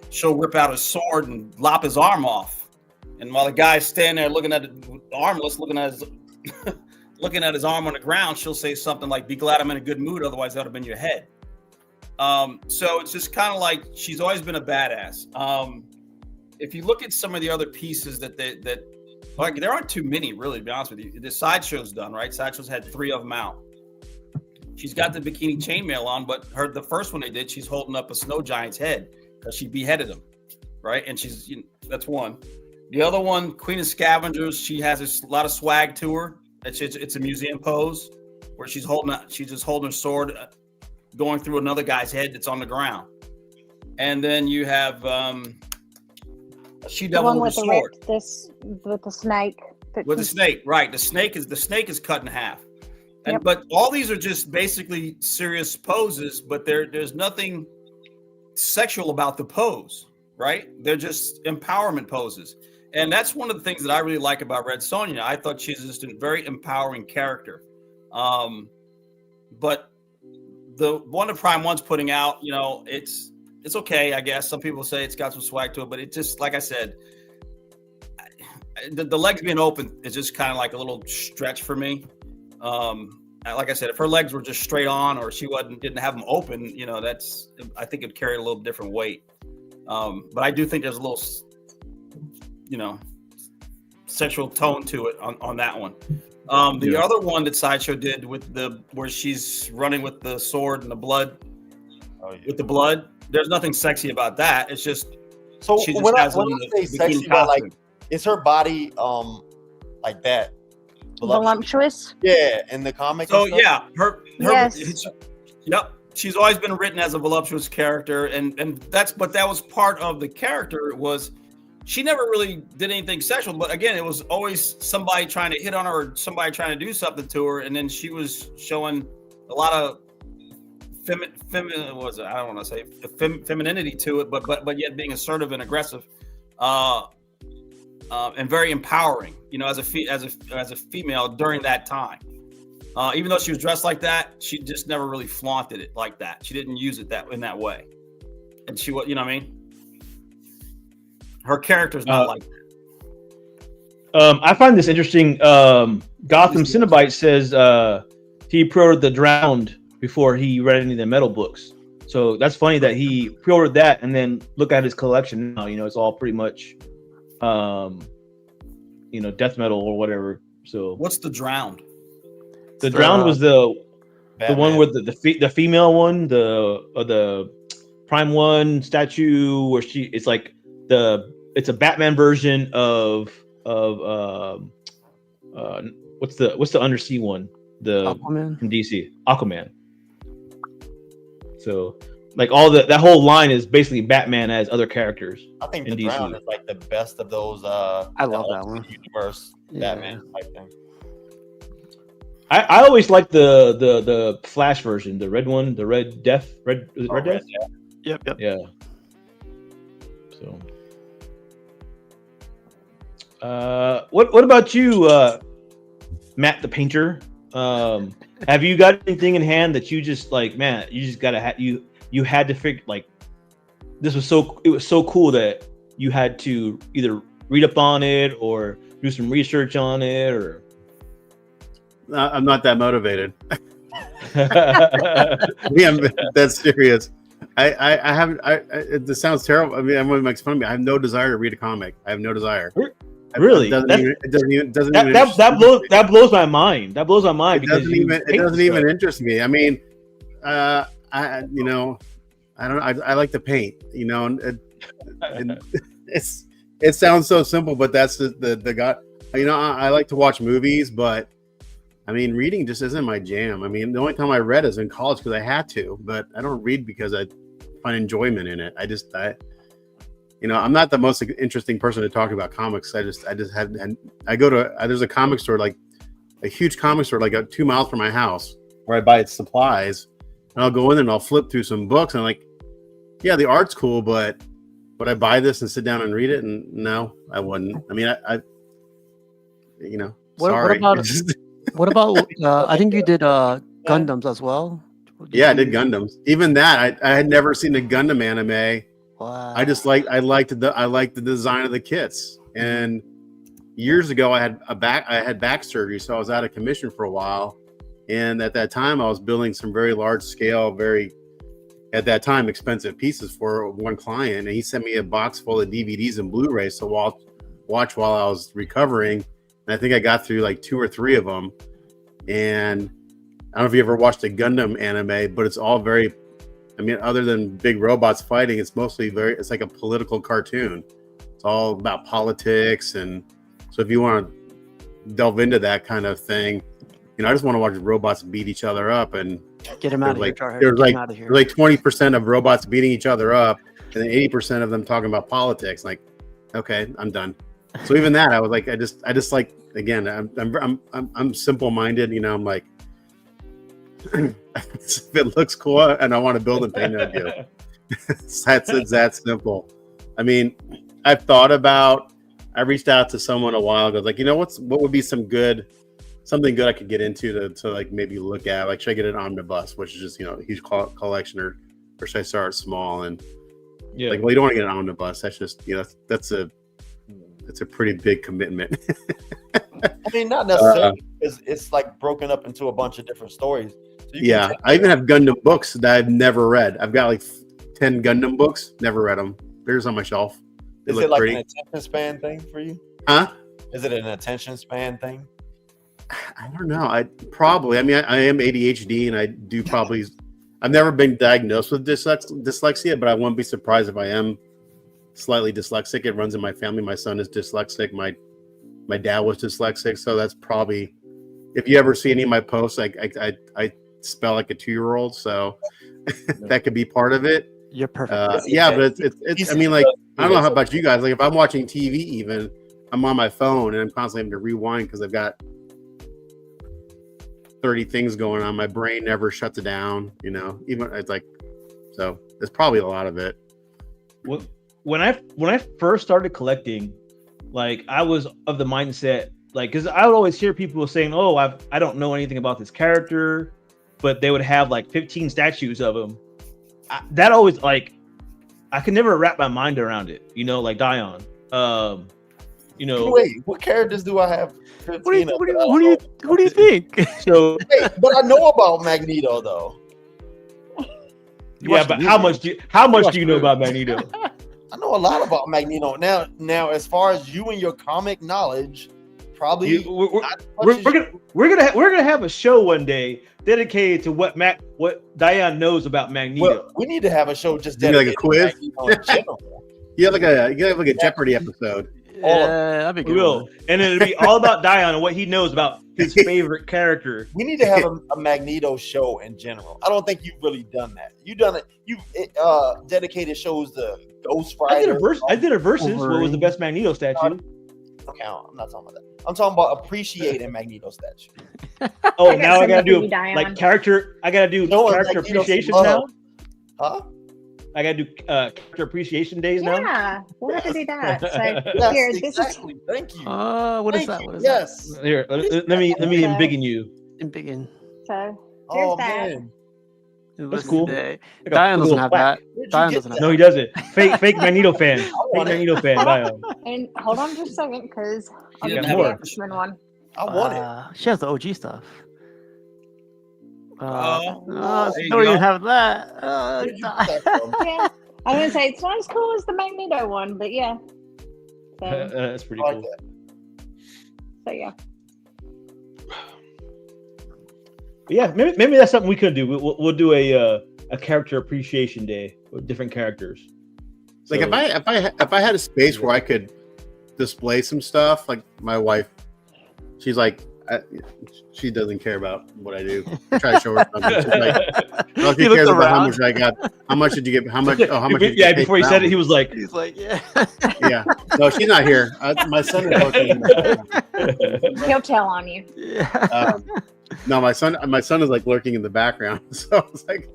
she'll rip out his sword and lop his arm off. And while the guy's standing there looking at it, armless, looking at his arm on the ground, she'll say something like, "Be glad I'm in a good mood, otherwise that would have been your head." So it's just kind of like she's always been a badass. If you look at some of the other pieces that there aren't too many, really, to be honest with you. The Sideshow's done, right? Sideshow's had 3 of them out. She's got the bikini chainmail on, but the first one they did, she's holding up a snow giant's head because she beheaded him, right? And that's one. The other one, Queen of Scavengers, she has a lot of swag to her. It's a museum pose where she's just holding her sword, going through another guy's head that's on the ground. And then you have She Devil with a sword.
With the snake.
With the snake, right? The snake is cut in half. And but all these are just basically serious poses, but there's nothing sexual about the pose, right? They're just empowerment poses. And that's one of the things that I really like about Red Sonja. I thought she's just a very empowering character. But the one that Prime One's putting out, it's okay, I guess. Some people say it's got some swag to it, but it just, like I said, the legs being open is just kind of like a little stretch for me. Like I said, if her legs were just straight on, or she didn't have them open, I think it'd carry a little different weight. But I do think there's a little, sexual tone to it on that one. The other one that Sideshow did where she's running with the sword and the blood, with the blood. There's nothing sexy about that. It's just she just
when I
has
say sexy, but like, is her body like that?
Voluptuous?
Yeah, in the comics.
So yeah,
Yes.
Yep. She's always been written as a voluptuous character, and that was part of the character. Was she never really did anything sexual, but again, it was always somebody trying to hit on her or somebody trying to do something to her, and then she was showing a lot of femininity to it, but yet being assertive and aggressive, and very empowering, as a female during that time. Even though she was dressed like that, she just never really flaunted it like that. She didn't use it in that way. And she was, you know what I mean? Her character's not like that.
I find this interesting. Gotham Cinnabite says he pre-ordered The Drowned before he read any of the Metal books. So that's funny that he pre-ordered that and then look at his collection now. You know, it's all pretty much, you know, death metal or whatever. So
What's The Drowned?
The Drowned was the
Batman.
one with the female one, the Prime One statue where it's like it's a Batman version of what's the undersea one? The
Aquaman.
from DC, Aquaman. So like that whole line is basically Batman as other characters.
I think
in
The
DC.
Drowned is like the best of those.
I love that one.
Universe
Yeah.
Batman type thing.
I always like the Flash version, the red one, the Red Death, Red Death.
Yep.
Yeah. So, what about you, Matt the painter? Have you got anything in hand that you just like, man? You just gotta you had to figure like it was so cool that you had to either read up on it or do some research on it or.
I'm not that motivated. Yeah, I'm that's serious. I haven't. This sounds terrible. I mean, everyone makes fun of me. I have no desire to read a comic. I have no desire.
Really?
It doesn't
That blows my mind. That blows my mind
It
because
doesn't even interest me. I mean, I don't know. I like to paint. You know, and it sounds so simple, but that's the God. You know, I like to watch movies, but I mean, reading just isn't my jam. I mean, the only time I read is in college because I had to, but I don't read because I find enjoyment in it. I'm not the most interesting person to talk about comics. I go to there's a comic store, like a huge comic store, like 2 miles from my house, where I buy its supplies, and I'll go in and I'll flip through some books, and I'm like, yeah, the art's cool, but would I buy this and sit down and read it? And no, I wouldn't. I mean, sorry.
What about? I think you did Gundams as well.
Yeah, I did Gundams. Even that, I had never seen a Gundam anime.
Wow.
I liked the design of the kits. And years ago, I had back surgery, so I was out of commission for a while. And at that time, I was building some very large scale, at that time, expensive pieces for one client. And he sent me a box full of DVDs and Blu-rays to watch while I was recovering. And I think I got through like 2 or 3 of them. And I don't know if you ever watched a Gundam anime, but it's all very, I mean, other than big robots fighting, it's mostly it's like a political cartoon. It's all about politics. And so if you want to delve into that kind of thing, I just want to watch robots beat each other up. And
Get him out of
like,
here,
there's
Jarhead.
like 20% of robots beating each other up, and then 80% of them talking about politics. Like, okay, I'm done. So even that, I was like, I just like, again, I'm simple-minded. I'm like, if it looks cool and I want to build and paint it, I do. It's that simple. I mean, I reached out to someone a while ago, like, what would be something good I could get into to like maybe look at, like, should I get an omnibus, which is just, a huge collection, or should I start small? And
yeah,
like, well, you don't want to get an omnibus. That's just, that's a pretty big commitment.
I mean, not necessarily. It's like broken up into a bunch of different stories. So
yeah, I even have Gundam books that I've never read. I've got like 10 Gundam books, never read them. They're just on my shelf.
Is it like an attention span thing for you?
Huh?
Is it an attention span thing?
I don't know. I am ADHD, and I do probably. I've never been diagnosed with dyslexia, but I wouldn't be surprised if I am slightly dyslexic. It runs in my family. My son is dyslexic. My dad was dyslexic, so that's probably. If you ever see any of my posts, I spell like a 2-year-old, so that could be part of it.
You're perfect.
Yeah, but it's. I mean, like, I don't know how about you guys. Like, if I'm watching TV, even I'm on my phone and I'm constantly having to rewind because I've got 30 things going on. My brain never shuts down. Even it's like, so there's probably a lot of it.
When I first started collecting, like, I was of the mindset like, because I would always hear people saying, "Oh, I don't know anything about this character," but they would have like 15 statues of him. That always like, I could never wrap my mind around it. You know, like Dion. You know,
Wait, what characters do I have? 15 of?
Who do you think?
so
Hey, but I know about Magneto though.
yeah, but how much do you know about Magneto?
I know a lot about Magneto. Now, as far as you and your comic knowledge, probably
We're gonna have a show one day dedicated to what Dion knows about Magneto.
Well, we need to have a show just
You mean like a
dedicated to
quiz?
Magneto in general.
You have like a Jeopardy episode.
Yeah, that'd be
We
good.
will, and it'll be all about Dion and what he knows about his favorite character.
We need to have a Magneto show in general. I don't think you've really done that. You've done it. You dedicated shows to Ghost
I did
Rider.
a versus. What was the best Magneto statue?
Okay, I'm not talking about that. I'm talking about appreciating Magneto statue.
Oh,
I got
now I gotta
something for
do
you, Dion.
like character. I gotta do
No,
character
Magneto
appreciation
some
now.
love. Huh?
I gotta do character appreciation days now.
Yeah, we'll have to do that. So
Yes,
here, this is
exactly. Thank you.
What is
Thank
that?
you.
What is
Yes.
Here, let me embiggen you.
that? In begin.
so. There's
Oh
that.
man.
That's cool.
Dion
Like a
doesn't
little
have
plaque.
that.
Where'd you
Dion
get
doesn't have
No,
that.
he doesn't. Fake Magneto fan. Fake
want it.
Magneto fan. Dion.
And hold on just a second, because I'll
You
get
got
you
more.
the X-Men one.
I want it.
She has the OG stuff.
Oh, there you
Don't even
go.
have that.
Where'd you get that from?
Yeah, I was gonna say it's not as cool as the Magneto one, but yeah. So,
That's pretty
I like
cool.
that.
so yeah.
But yeah, maybe that's something we could do. We'll do a character appreciation day with different characters.
Like
So-
if I had a space where I could display some stuff, like my wife, she's like, she doesn't care about what I do. I try to show her something. She's like, oh, she
He looked
cares about how
around.
much I got. How much did you get? How much? Oh, how much? Did you
yeah,
pay
before he
for
said
that
it, he was like,
He's like, yeah.
one? Yeah. No, she's not here. My son is looking.
He'll tell on you.
Yeah.
No, my son is like lurking in the background. So it's like,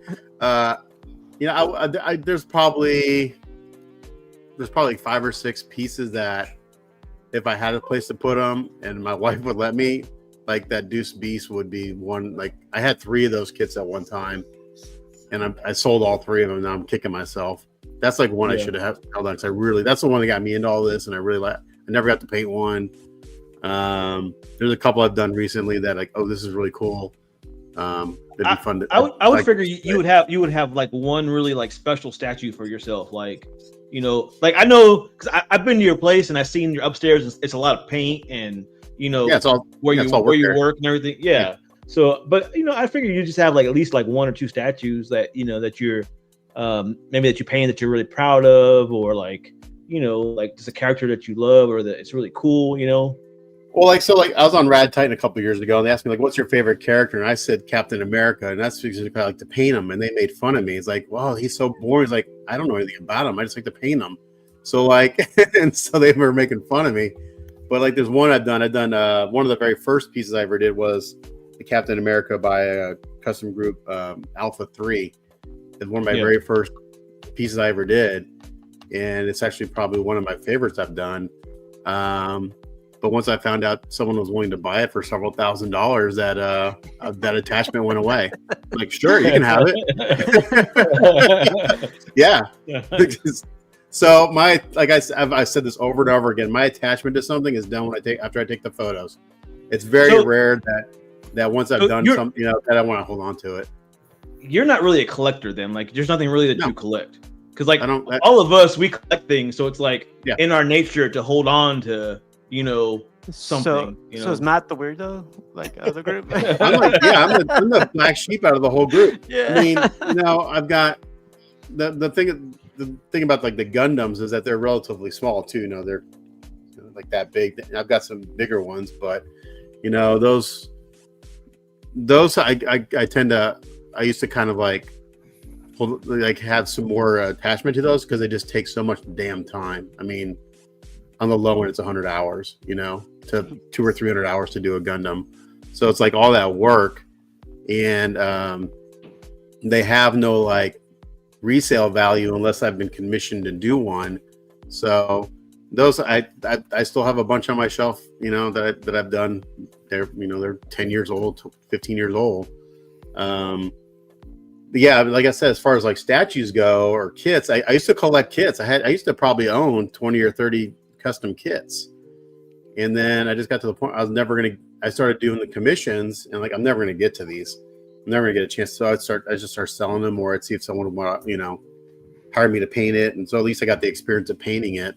there's probably 5 or 6 pieces that if I had a place to put them and my wife would let me, like that Deuce Beast would be one. Like I had 3 of those kits at one time, and I sold all 3 of them. Now I'm kicking myself. That's like one I
Yeah.
should have held on because that's the one that got me into all this, and I never got to paint one. There's a couple I've done recently that like, oh, this is really cool. It'd be fun to.
I would
like,
figure you would have like one really like special statue for yourself, like, you know, like I know because I've been to your place and I've seen your upstairs. It's a lot of paint and
Yeah, it's all
where
yeah,
you
it's all
where you
there.
work and everything. Yeah. So, but you know, I figure you just have like at least like 1 or 2 statues that you know that you're maybe that you paint that you're really proud of, or like you know like just a character that you love or that it's really cool. You know.
Well, like I was on Rad Titan a couple years ago, and they asked me like, "What's your favorite character?" And I said Captain America, and that's because I like to paint him. And they made fun of me. It's like, "Wow, he's so boring." It's like I don't know anything about him. I just like to paint him. So like, and so they were making fun of me. But like, there's one I've done. One of the very first pieces I ever did was the Captain America by a custom group, Alpha 3. It's one of my very first pieces I ever did, and it's actually probably one of my favorites I've done. But once I found out someone was willing to buy it for several $1,000s, that attachment went away. I'm like, sure, you can have it. Yeah. So I've said this over and over again. My attachment to something is done after I take the photos. It's very rare that once I've done something, that I want to hold on to it.
You're not really a collector then. Like, there's nothing really that you collect. Because like all of us, we collect things, so it's like in our nature to hold on to, something.
So is Matt the weirdo, like of the group?
I'm the black sheep out of the whole group.
Yeah.
I mean, I've got the thing about like the Gundams is that they're relatively small too. They're like that big. I've got some bigger ones, but those I tend to. I used to kind of like have some more attachment to those because they just take so much damn time. I mean, on the low end, it's 100 hours, to 200 or 300 hours to do a Gundam. So it's like all that work, and they have no like resale value unless I've been commissioned to do one. So those I still have a bunch on my shelf, you know, that I've done. They're 10 years old, 15 years old. But yeah, like I said, as far as like statues go or kits, I used to collect kits. I used to probably own 20 or 30 custom kits. And then I just got to the point I started doing the commissions and like, I'm never going to get to these. I'm never going to get a chance. So I just start selling them, or I'd see if someone would want to, you know, hire me to paint it. And so at least I got the experience of painting it,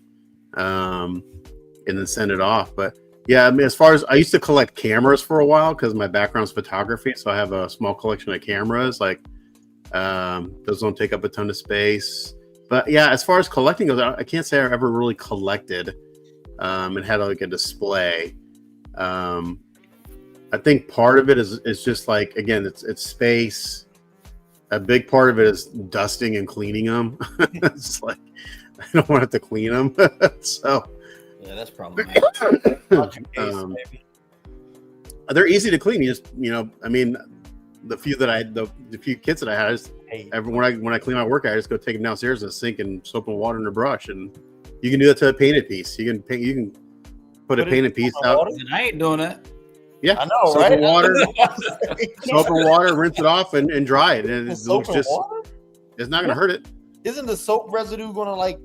and then send it off. But yeah, I mean, as far as I used to collect cameras for a while because my background's photography. So I have a small collection of cameras. Like, those don't take up a ton of space. But yeah, as far as collecting goes, I can't say I ever really collected and had like a display. I think part of it is just like, again, it's space. A big part of it is dusting and cleaning them. It's like I don't want to have to clean them. So
yeah, that's problematic.
They're easy to clean. You just, you know, I mean, the few kits that I had, when I clean my work, I just go take them downstairs to the sink and soap and water and a brush, and you can do that to a painted piece. You can put a painted piece out.
And I ain't doing that.
Yeah,
I know,
soap
right?
and water, soap and water, rinse it off and dry it, and it's not going to hurt it.
Isn't the soap residue going to like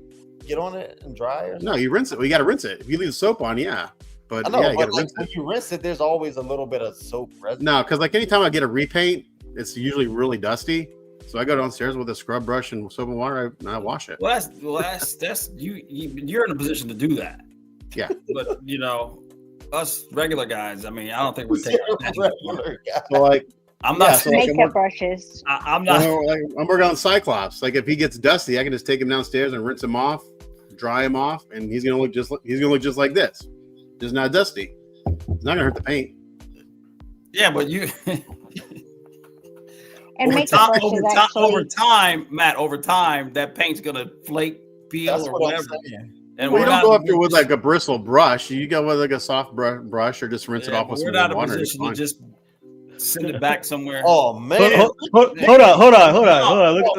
get on it and dry? Or
no, you rinse it. Well, you got to rinse it. If you leave the soap on, yeah. But
I know,
yeah, you got to
like,
rinse
when
it.
you rinse it, there's always a little bit of soap residue.
No, because like anytime I get a repaint, it's usually really dusty. So I go downstairs with a scrub brush and soap and water, and I wash it.
Well, that's you're in a position to do that.
Yeah.
But you know, us regular guys, I mean, I don't think we're taking
So like,
I'm not
so like,
Makeup brushes.
I'm not.
I'm working on Cyclops. Like if he gets dusty, I can just take him downstairs and rinse him off, dry him off, and he's gonna look just like this, just not dusty. It's not gonna hurt the paint.
Yeah, but you.
And makeup brushes
over time, Matt, that paint's gonna flake, peel,
That's
or
what
whatever.
I'm saying.
And
Well,
we're
you don't
not
go up there with like a bristle brush. You go with like a soft brush, or just rinse it off with
we're
some
not in a
water.
position to just send it back somewhere.
Oh man!
Hold on.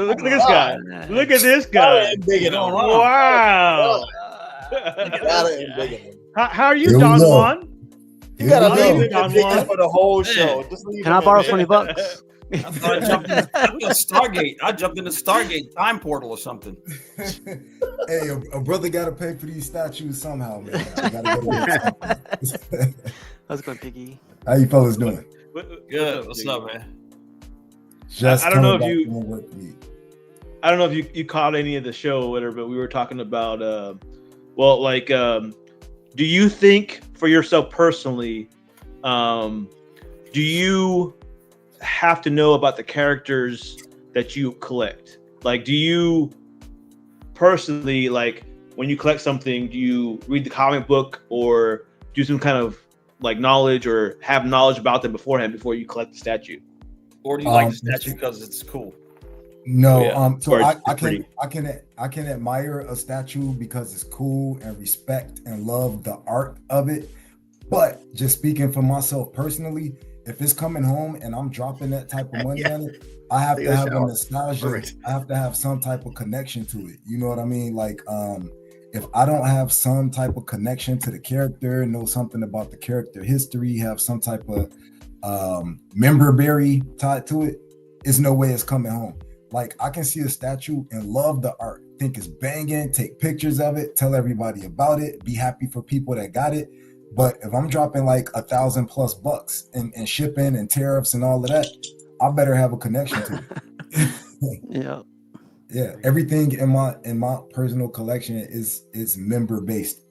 Look at this guy. Look at this guy. Wow. How are you,
Here we
Don
go.
Juan?
You gotta
Here
leave
we
it
go.
big for the whole show. Just leave
Can
him
I
in
borrow
there.
$20?
I thought I jumped into Stargate. I jumped into Stargate time portal or something.
Hey, a brother got to pay for these statues somehow, man. I gotta go to
How's it going, Piggy?
How you fellas doing?
Good. What's up, man?
Just
I don't know if
coming
you-
back from work week.
I don't know if you caught any of the show or whatever, but we were talking about, do you think for yourself personally, do you have to know about the characters that you collect? Like, do you personally, like, when you collect something, do you read the comic book or do some kind of like knowledge or have knowledge about them beforehand before you collect the statue?
Or do you like the statue because it's cool?
No,
Yeah.
so
Or
I
it's pretty.
can admire a statue because it's cool and respect and love the art of it. But just speaking for myself personally, if it's coming home and I'm dropping that type of money on it, I have to have a nostalgia.
Perfect.
I have to have some type of connection to it. You know what I mean? Like, if I don't have some type of connection to the character, know something about the character history, have some type of memorabilia tied to it, there's no way it's coming home. Like, I can see a statue and love the art, think it's banging, take pictures of it, tell everybody about it, be happy for people that got it. But if I'm dropping like $1,000+ and shipping and tariffs and all of that, I better have a connection to it.
Yeah.
Yeah, everything in my personal collection is member based,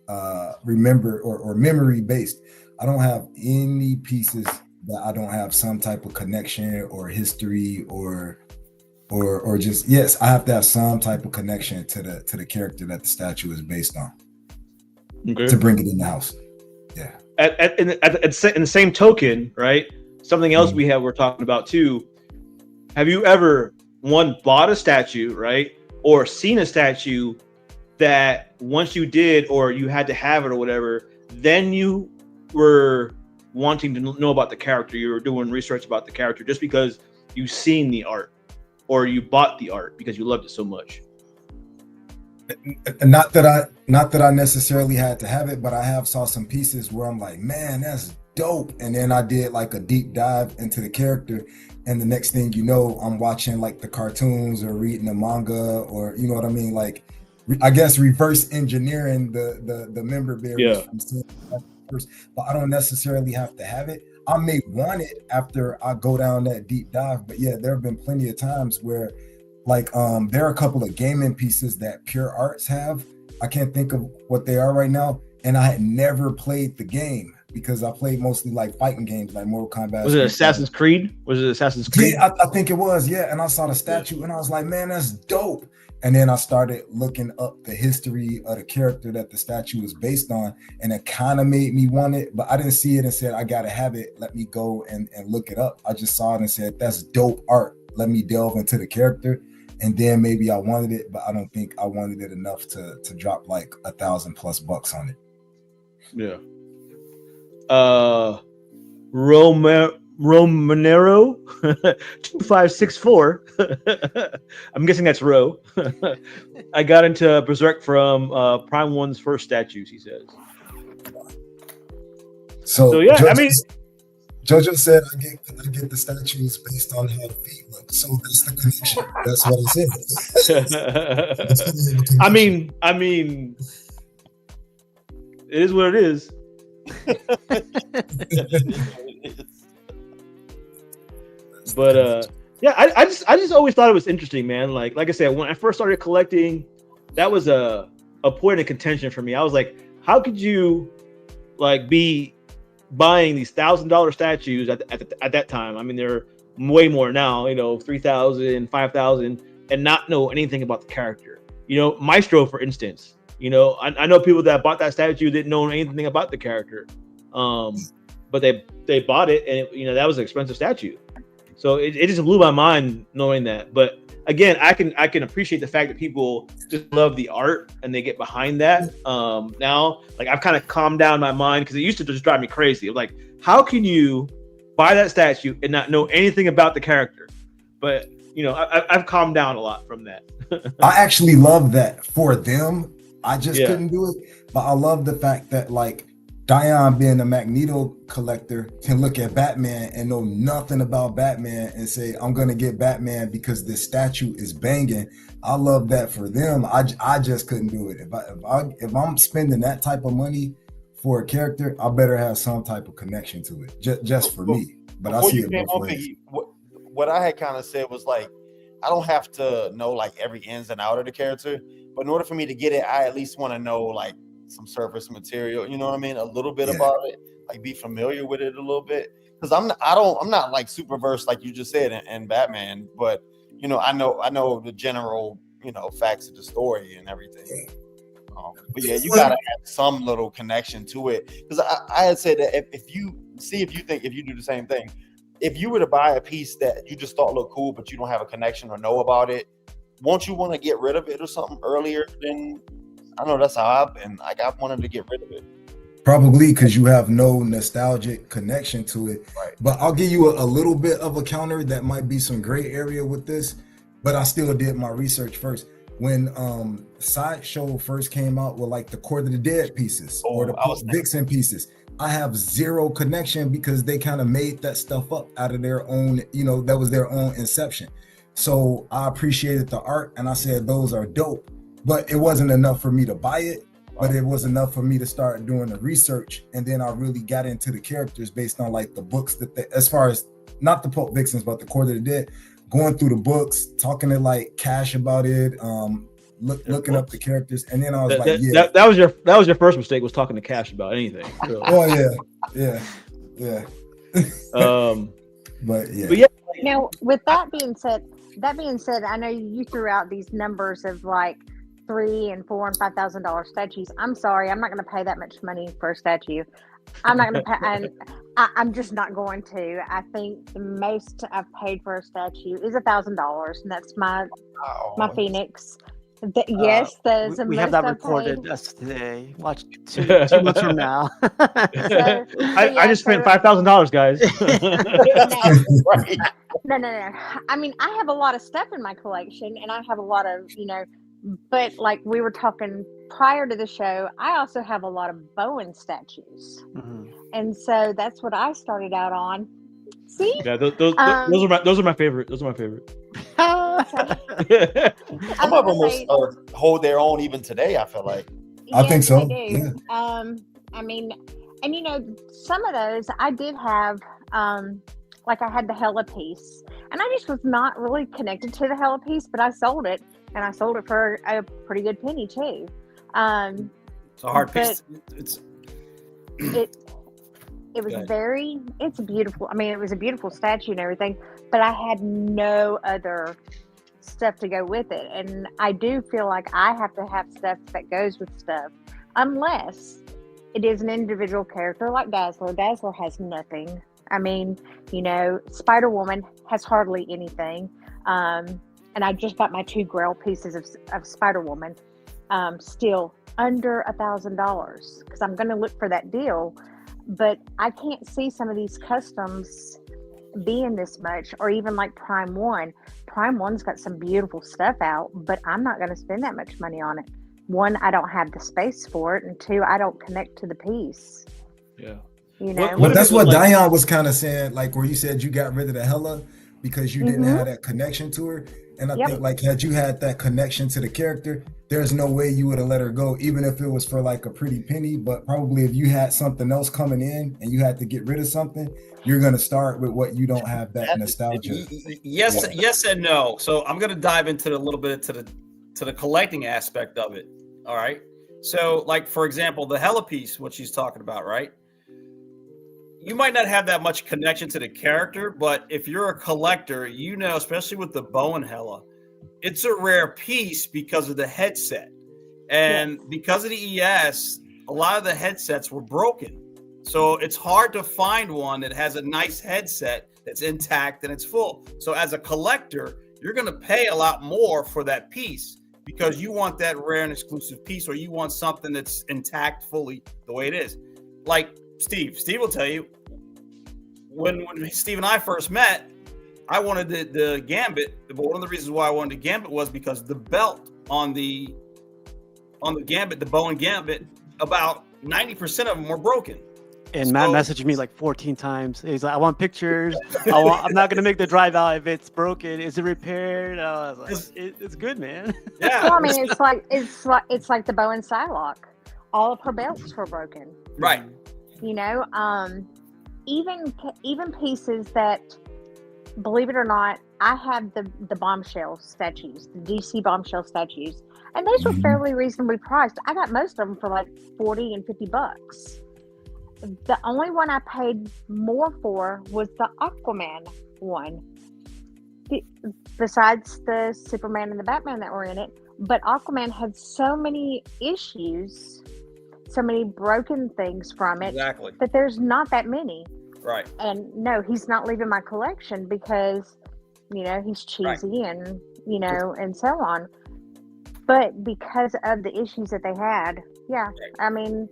remember or memory based. I don't have any pieces that I don't have some type of connection or history or just, yes, I have to have some type of connection to the character that the statue is based on to bring it in the house. Yeah.
In the same token, right? Something else we're talking about too. Have you ever bought a statue, right, or seen a statue that once you did or you had to have it or whatever, then you were wanting to know about the character, you were doing research about the character just because you've seen the art or you bought the art because you loved it so much?
Not that I necessarily had to have it, but I have saw some pieces where I'm like, man, that's dope. And then I did like a deep dive into the character, and the next thing you know, I'm watching like the cartoons or reading the manga, or you know what I mean, like I guess reverse engineering the member berries from seeing that first. But I don't necessarily have to have it. I may want it after I go down that deep dive. But yeah, there have been plenty of times where like there are a couple of gaming pieces that Pure Arts have. I can't think of what they are right now, and I had never played the game because I played mostly like fighting games like Mortal Kombat.
Was it Assassin's Creed?
Yeah, I think it was. Yeah, and I saw the statue and I was like, man, that's dope. And then I started looking up the history of the character that the statue is based on, and it kind of made me want it, but I didn't see it and said, I gotta have it. Let me go and look it up. I just saw it and said, that's dope art. Let me delve into the character. And then maybe I wanted it, but I don't think I wanted it enough to drop like $1,000+ on it.
Yeah. Romanero 2564. I'm guessing that's Ro. I got into Berserk from Prime One's first statues, he says.
So
yeah,
Jojo,
I mean,
Jojo said I get the statues based on how the feet look. So that's the connection. That's what I said.
I mean, it is what it is. But yeah, I just always thought it was interesting, man. Like I said, when I first started collecting, that was a point of contention for me. I was like, how could you like be buying these $1,000 statues at that time? I mean, they're way more now, you know, 3,000, 5,000, and not know anything about the character. You know, Maestro, for instance. You know, I know people that bought that statue didn't know anything about the character, but they bought it, and you know that was an expensive statue. So it just blew my mind knowing that. But again, I can appreciate the fact that people just love the art and they get behind that. Now, like I've kind of calmed down my mind because it used to just drive me crazy. Like, how can you buy that statue and not know anything about the character? But you know, I've calmed down a lot from that.
I actually love that for them. I just couldn't do it. But I love the fact that like Dion, being a Magneto collector, can look at Batman and know nothing about Batman and say, I'm going to get Batman because this statue is banging. I love that for them. I just couldn't do it. If I'm spending that type of money for a character, I better have some type of connection to it, just for me. But I see it both ways.
What I had kind of said was like, I don't have to know like every ins and out of the character, but in order for me to get it, I at least want to know like some surface material, you know what I mean? A little bit about it, like be familiar with it a little bit. Because I'm not like super versed like you just said in Batman, but you know, I know the general, you know, facts of the story and everything. But yeah, you gotta have some little connection to it. Because I had said that if you do the same thing, if you were to buy a piece that you just thought looked cool, but you don't have a connection or know about it, won't you want to get rid of it or something earlier than? I know that's how I've been. Like I wanted to get rid of it.
Probably because you have no nostalgic connection to it.
Right.
But I'll give you a little bit of a counter that might be some gray area with this. But I still did my research first. When Sideshow first came out with like the Court of the Dead pieces or the Pulp Vixen pieces, I have zero connection because they kind of made that stuff up out of their own, you know, that was their own inception. So I appreciated the art and I said those are dope. But it wasn't enough for me to buy it, but it was enough for me to start doing the research. And then I really got into the characters based on like the books as far as not the Pulp Vixens, but the Court of the Dead, going through the books, talking to like Cash about it, looking up the characters. And then I was
that was your first mistake, was talking to Cash about anything. Really.
Oh yeah. But yeah.
Now, with that being said, I know you threw out these numbers of like $3,000 and $4,000 and $5,000 statues. I'm sorry, I'm not going to pay that much money for a statue. I'm not going to pay, and I'm just not going to. I think the most I've paid for a statue is $1,000, and that's my Phoenix. Yes, there's
we have that recorded. That's today. Watch 2 months from now.
I just spent $5,000, guys.
No. I mean, I have a lot of stuff in my collection, and I have a lot of, you know, But like we were talking prior to the show, I also have a lot of Bowen statues, and so that's what I started out on. See,
Yeah, those are my favorite. Those are my favorite.
Some of them hold their own even today. I feel like.
I think so.
They do.
Yeah.
I mean, and some of those I did have. Like I had the Hela piece, and I just was not really connected to the Hela piece, but I sold it, and I sold it for a pretty good penny too.
It's a hard piece.
It was it's beautiful. I mean, it was a beautiful statue and everything, but I had no other stuff to go with it. And I do feel like I have to have stuff that goes with stuff, unless it is an individual character like Dazzler. Dazzler has nothing. I mean, Spider-Woman has hardly anything. And I just got my 2 Grail pieces of Spider-Woman, still under $1,000, because I'm going to look for that deal. But I can't see some of these customs being this much, or even like Prime 1. Prime 1's got some beautiful stuff out, but I'm not going to spend that much money on it. 1, I don't have the space for it, and 2, I don't connect to the piece.
Yeah.
Well, that's what Dion was kind of saying, like where you said you got rid of the Hela because you didn't have that connection to her. And I think like had you had that connection to the character, there's no way you would have let her go, even if it was for like a pretty penny. But probably if you had something else coming in and you had to get rid of something, you're going to start with what you don't have that nostalgia.
Yes and no. So I'm going to dive into a little bit to the collecting aspect of it. All right. So like, for example, the Hela piece, what she's talking about, right? You might not have that much connection to the character, but if you're a collector, especially with the Bowen Hela, it's a rare piece because of the headset. And because of the ES, a lot of the headsets were broken. So it's hard to find one that has a nice headset that's intact and it's full. So as a collector, you're going to pay a lot more for that piece because you want that rare and exclusive piece, or you want something that's intact fully the way it is. Like Steve will tell you, when Steve and I first met, I wanted the Gambit. But one of the reasons why I wanted the Gambit was because the belt on the Gambit, the Bowen Gambit, about 90% of them were broken.
And Matt messaged me like 14 times. He's like, I want pictures. I'm not going to make the drive out if it's broken. Is it repaired? I was like, it's good, man.
Yeah.
Well, I mean, it's like the Bowen Psylocke. All of her belts were broken.
Right.
Even pieces that, believe it or not, I have the Bombshell statues, the DC Bombshell statues, and those were fairly reasonably priced. I got most of them for like $40 and $50. The only one I paid more for was the Aquaman one. Besides the Superman and the Batman that were in it, but Aquaman had so many issues, so many broken things from it, that there's not that many.
Right.
And no, he's not leaving my collection because, he's cheesy and, and so on. But because of the issues that they had, I mean,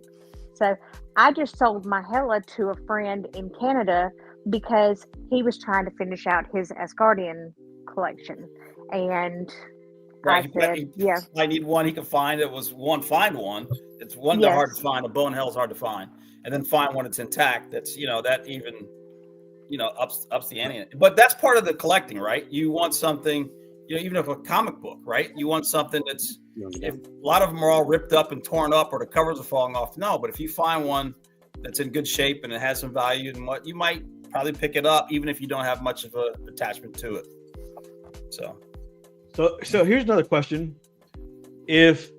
so I just sold my Hela to a friend in Canada because he was trying to finish out his Asgardian collection. And I said,
I need one he can find. It was find one. It's one that's hard to find. A Bowen Hela's hard to find. And then find one that's intact. That's, that even, ups the ante. But that's part of the collecting, right? You want something, even if a comic book, right? You want something that's, if a lot of them are all ripped up and torn up or the covers are falling off. No, but if you find one that's in good shape and it has some value and what, you might probably pick it up even if you don't have much of an attachment to it.
So here's another question. If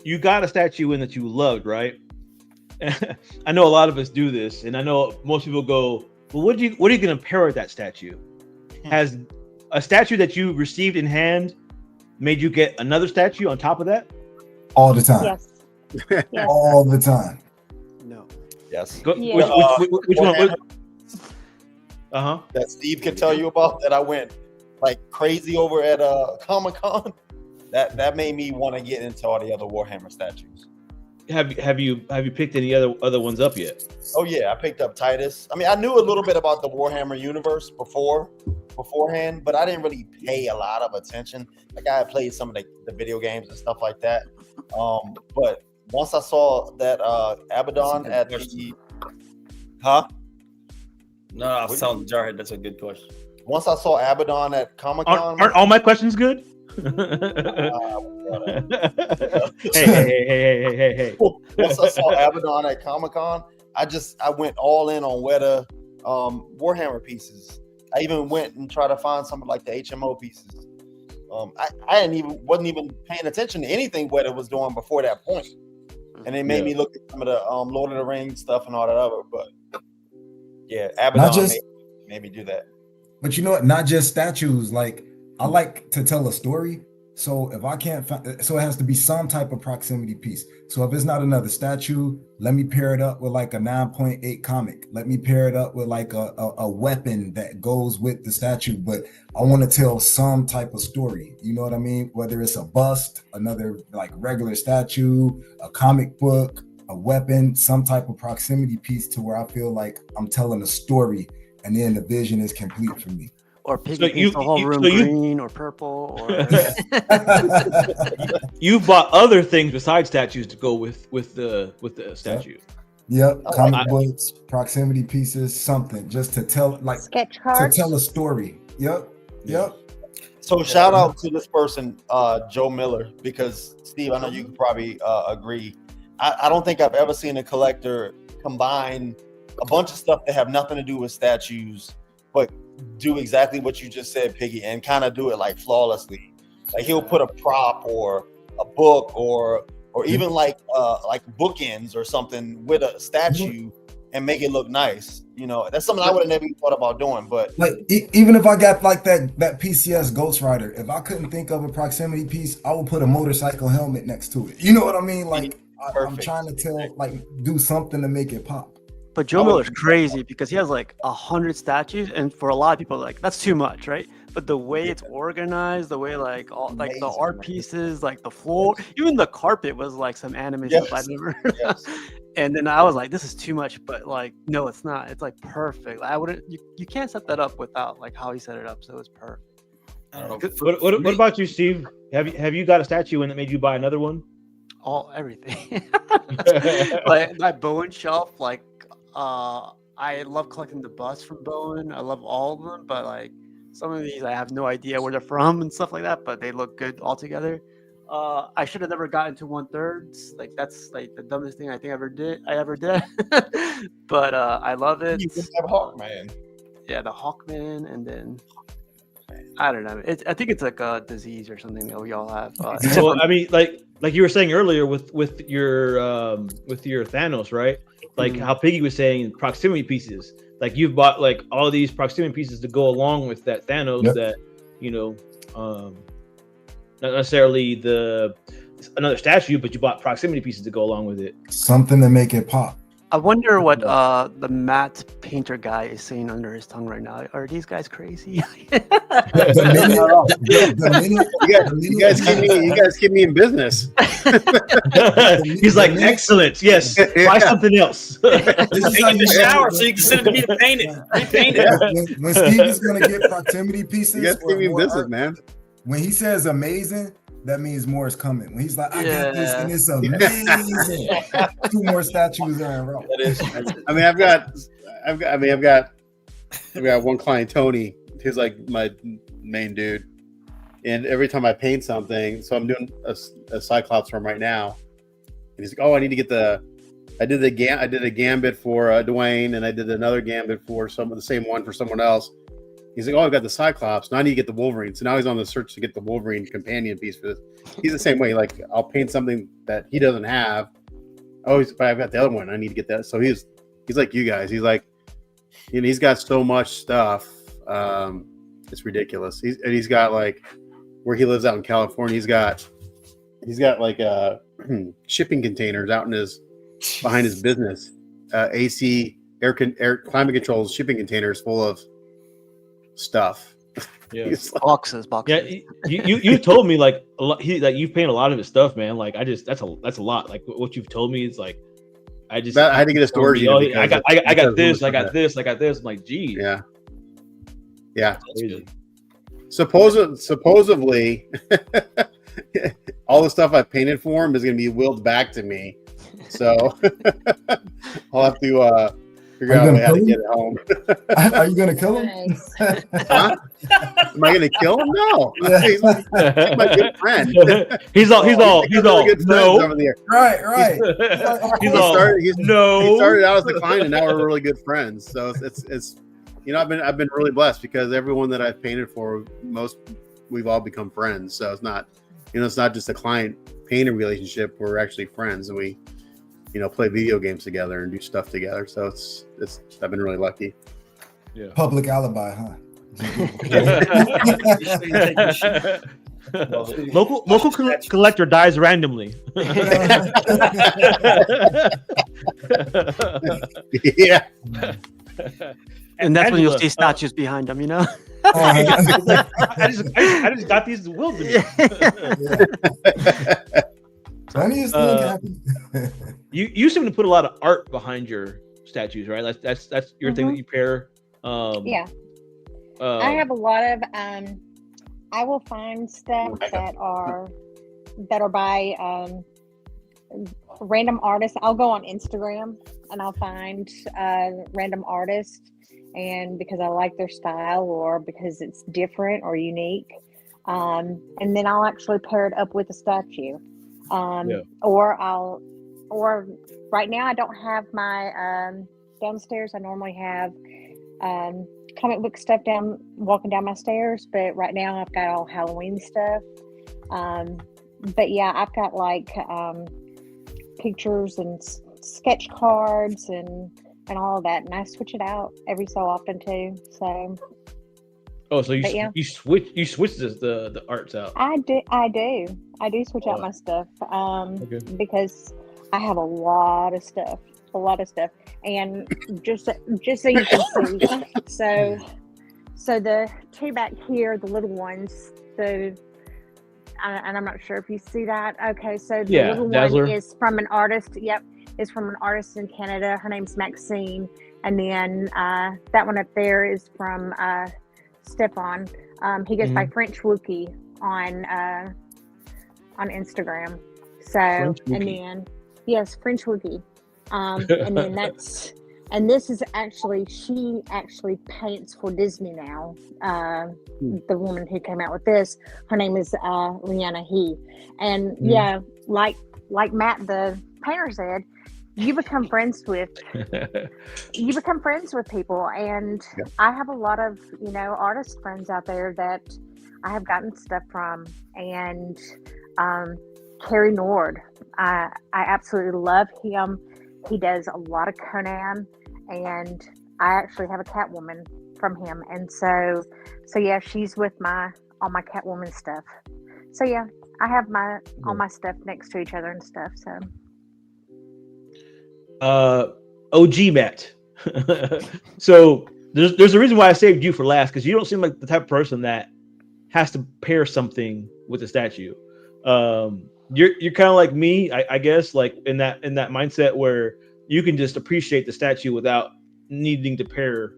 you got a statue in that you loved, right? I know a lot of us do this, and I know most people go, well, what are you going to pair with that statue? Has a statue that you received in hand made you get another statue on top of that?
All the time.
Yes.
All the time.
No.
Yes.
Which one?
That Steve could tell you about that I went like crazy over at Comic-Con. That made me want to get into all the other Warhammer statues.
Have you picked any other ones up yet?
Oh yeah, I picked up Titus. I mean, I knew a little bit about the Warhammer universe before, beforehand, but I didn't really pay a lot of attention. Like I had played some of the video games and stuff like that. But once I saw that Abaddon at the
No, I was telling Jarhead that's a good question.
once I saw Abaddon at Comic-Con,
Aren't all my questions good? Hey.
once I saw Abaddon at Comic-Con, I went all in on Weta Warhammer pieces. I even went and tried to find some of like the HMO pieces. I wasn't even paying attention to anything Weta was doing before that point. And it made me look at some of the Lord of the Rings stuff and all that other. But yeah, Abaddon made me do that.
But you know what? Not just statues. Like I like to tell a story. So if I can't find, so it has to be some type of proximity piece. So if it's not another statue, let me pair it up with like a 9.8 comic. Let me pair it up with like a weapon that goes with the statue. But I want to tell some type of story. You know what I mean? Whether it's a bust, another like regular statue, a comic book, a weapon, some type of proximity piece to where I feel like I'm telling a story, and then the vision is complete for me.
Or Piggy paints the whole room green or purple. Or
You've bought other things besides statues to go with the statue.
Yep, comic books, proximity pieces, something just to tell like
sketch cards
to tell a story. Yep.
So shout out to this person, Joe Miller, because Steve, I know you could probably agree. I don't think I've ever seen a collector combine a bunch of stuff that have nothing to do with statues, but do exactly what you just said, Piggy, and kind of do it like flawlessly. Like he'll put a prop or a book or even like bookends or something with a statue and make it look nice. You know, that's something I would have never even thought about doing. But
like even if I got like that PCS Ghost Rider, if I couldn't think of a proximity piece, I would put a motorcycle helmet next to it. You know what I mean? Like I'm trying to tell, like, do something to make it pop.
But Joe Miller's crazy because he has like 100 statues, and for a lot of people, like that's too much, right? But the way it's organized, the way like all like the art pieces, like the floor, even the carpet was like some animation I've never. And then I was like, this is too much, but like no, it's not. It's like perfect. I wouldn't. You can't set that up without like how he set it up, so it's perfect.
I don't know.
What about you, Steve? Have you got a statue and it made you buy another one?
Everything. Like my Bowen shelf, like. I love collecting the busts from Bowen. I love all of them, but like some of these I have no idea where they're from and stuff like that, but they look good all together. I should have never gotten to 1/3. Like that's like the dumbest thing I think I ever did. But I love it.
You can have Hawkman.
Yeah, the Hawkman, and then I don't know. I think it's like a disease or something that we all have.
Well, I mean, like you were saying earlier with your Thanos, right? Like how Piggy was saying, proximity pieces. Like you've bought like all these proximity pieces to go along with that Thanos. That not necessarily another statue, but you bought proximity pieces to go along with it.
Something to make it pop.
I wonder what the matte painter guy is saying under his tongue right now. Are these guys crazy?
You guys keep me in business.
He's like, excellent. Yes, buy something else.
Take in the shower so you can send it to me to paint it. Repaint it.
When Steve is going to get proximity pieces,
you guys keep me in business, man.
When he says amazing, that means more is coming. When he's like, I got this, and it's amazing. 2 more statues are in a row.
I mean, I've got one client, Tony, who's like my main dude. And every time I paint something, so I'm doing a Cyclops for him right now. And he's like, oh, I need to get I did a Gambit for Dwayne, and I did another Gambit for the same one for someone else. He's like, oh, I've got the Cyclops. Now I need to get the Wolverine. So now he's on the search to get the Wolverine companion piece for this. He's the same way. Like, I'll paint something that he doesn't have. Oh, but I've got the other one. I need to get that. So he's like you guys. He's like, he's got so much stuff. It's ridiculous. He's got like, where he lives out in California, he's got like shipping containers out behind his business. AC air climate controlled shipping containers full of stuff.
Yeah,
boxes.
Yeah, you told me like a lot. You've painted a lot of his stuff, man. Like that's a lot. Like what you've told me is like, I had
to get a storage.
I got this. I'm like, geez.
Yeah. Yeah.
That's good.
Supposedly, all the stuff I painted for him is going to be willed back to me. So I'll have to figure out a way how to get it home.
Are you gonna kill him?
Nice.
Huh? Am I going to kill him? No. He's my good friend.
he's all
Really good friends
no.
over there.
Right.
He's
He
all no.
He started out as a client, and now we're really good friends. So it's I've been really blessed because everyone that I've painted for, we've all become friends. So it's not just a client painting relationship. We're actually friends, and we play video games together and do stuff together. So I've been really lucky.
Yeah.
Public alibi, huh?
Local collector dies randomly.
Yeah.
And that's when you'll
Angela,
see statues behind them,
I just got these wills.
Funniest thing happened.
You seem to put a lot of art behind your statues, right? That's your thing that you pair.
Yeah. I have a lot of I will find stuff that are by random artists. I'll go on Instagram and I'll find random artists, and because I like their style or because it's different or unique, and then I'll actually pair it up with a statue. Or right now I don't have my downstairs. I normally have comic book stuff walking down my stairs, but right now I've got all Halloween stuff. But yeah, I've got like pictures and sketch cards and all of that, and I switch it out every so often too. So you switch the arts out. I do switch out my stuff because I have a lot of stuff. And just so you can see, so the two back here, the little ones, and I'm not sure if you see that. Okay, so the little
Dazzler.
one is from an artist. Yep, is from an artist in Canada. Her name's Maxine, and then that one up there is from Stephon. He goes by French Wookie on Instagram. So and then French Wookie. And then this is she actually paints for Disney now. The woman who came out with this, her name is Liana He. And like Matt the painter said, you become friends with people, and I have a lot of artist friends out there that I have gotten stuff from, and Kerry Nord, I absolutely love him. He does a lot of Conan, and I actually have a Catwoman from him, and so yeah, she's with all my Catwoman stuff. So yeah, I have all my stuff next to each other and stuff. So
OG Matt. So there's a reason why I saved you for last, because you don't seem like the type of person that has to pair something with a statue. You're kind of like me, I guess, like in that mindset where you can just appreciate the statue without needing to pair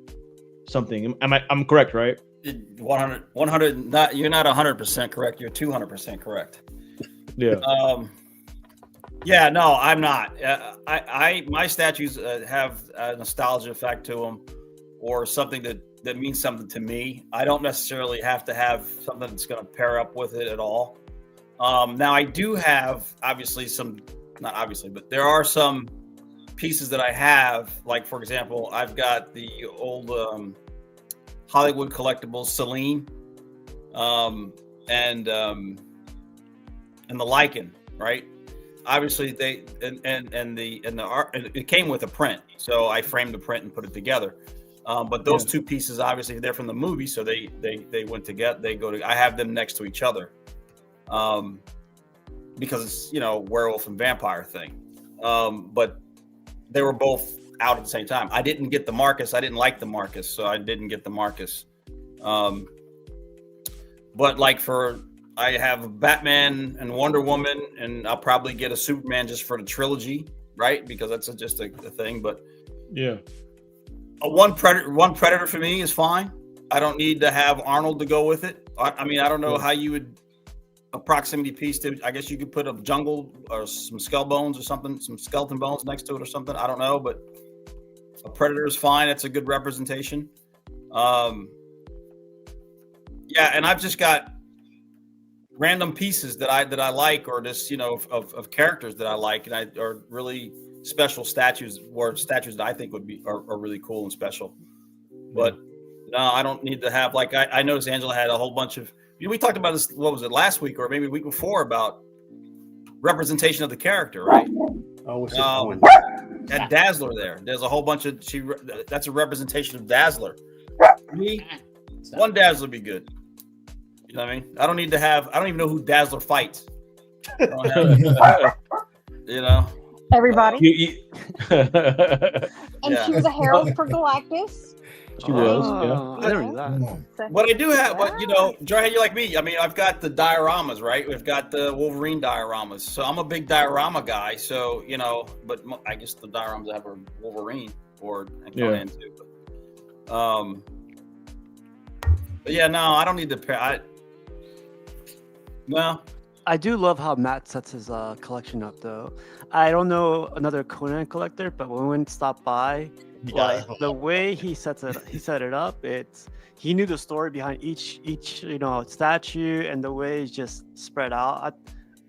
something. I'm correct, right?
100. You're not 100% correct. You're 200% correct.
Yeah.
Yeah. No, I'm not. My statues have a nostalgia effect to them, or something that means something to me. I don't necessarily have to have something that's going to pair up with it at all. Now I do have but there are some pieces that I have, like for example, I've got the old Hollywood Collectibles Celine, and the Lycan, right? Obviously they and the art, it came with a print, so I framed the print and put it together. But those two pieces, obviously, they're from the movie, so they went together. I have them next to each other. Because it's werewolf and vampire thing, but they were both out at the same time. I didn't get the Marcus. I didn't like the Marcus, so I didn't get the Marcus. But I have Batman and Wonder Woman, and I'll probably get a Superman just for the trilogy, right? Because that's just a thing. But
yeah,
one Predator for me is fine. I don't need to have Arnold to go with it. I mean, I don't know how you would a proximity piece to. I guess you could put a jungle or some skull bones or something, some skeleton bones next to it or something. I don't know, but a predator is fine. It's a good representation. Yeah, and I've just got random pieces that I like, or just of characters that I like, and are really special statues, or statues that I think are really cool and special. But no, I don't need to have I noticed Angela had a whole bunch of. We talked about this. What was it, last week or maybe the week before, about representation of the character, right?
Oh, what's this one?
And Dazzler there's a whole bunch of that's a representation of Dazzler. Me, one Dazzler would be good. You know what I mean? I don't even know who Dazzler fights.
Everybody. And
Yeah.
she was a herald for Galactus.
She was.
I didn't know that.
What I do have, Jarhead, you're like me. I mean, I've got the dioramas, right? We've got the Wolverine dioramas. So I'm a big diorama guy. So, but I guess the dioramas I have are Wolverine and Conan too. But yeah, no, I don't need to pair. No.
I do love how Matt sets his collection up, though. I don't know another Conan collector, but when we stopped by, the way he set it up, he knew the story behind each statue, and the way it's just spread out.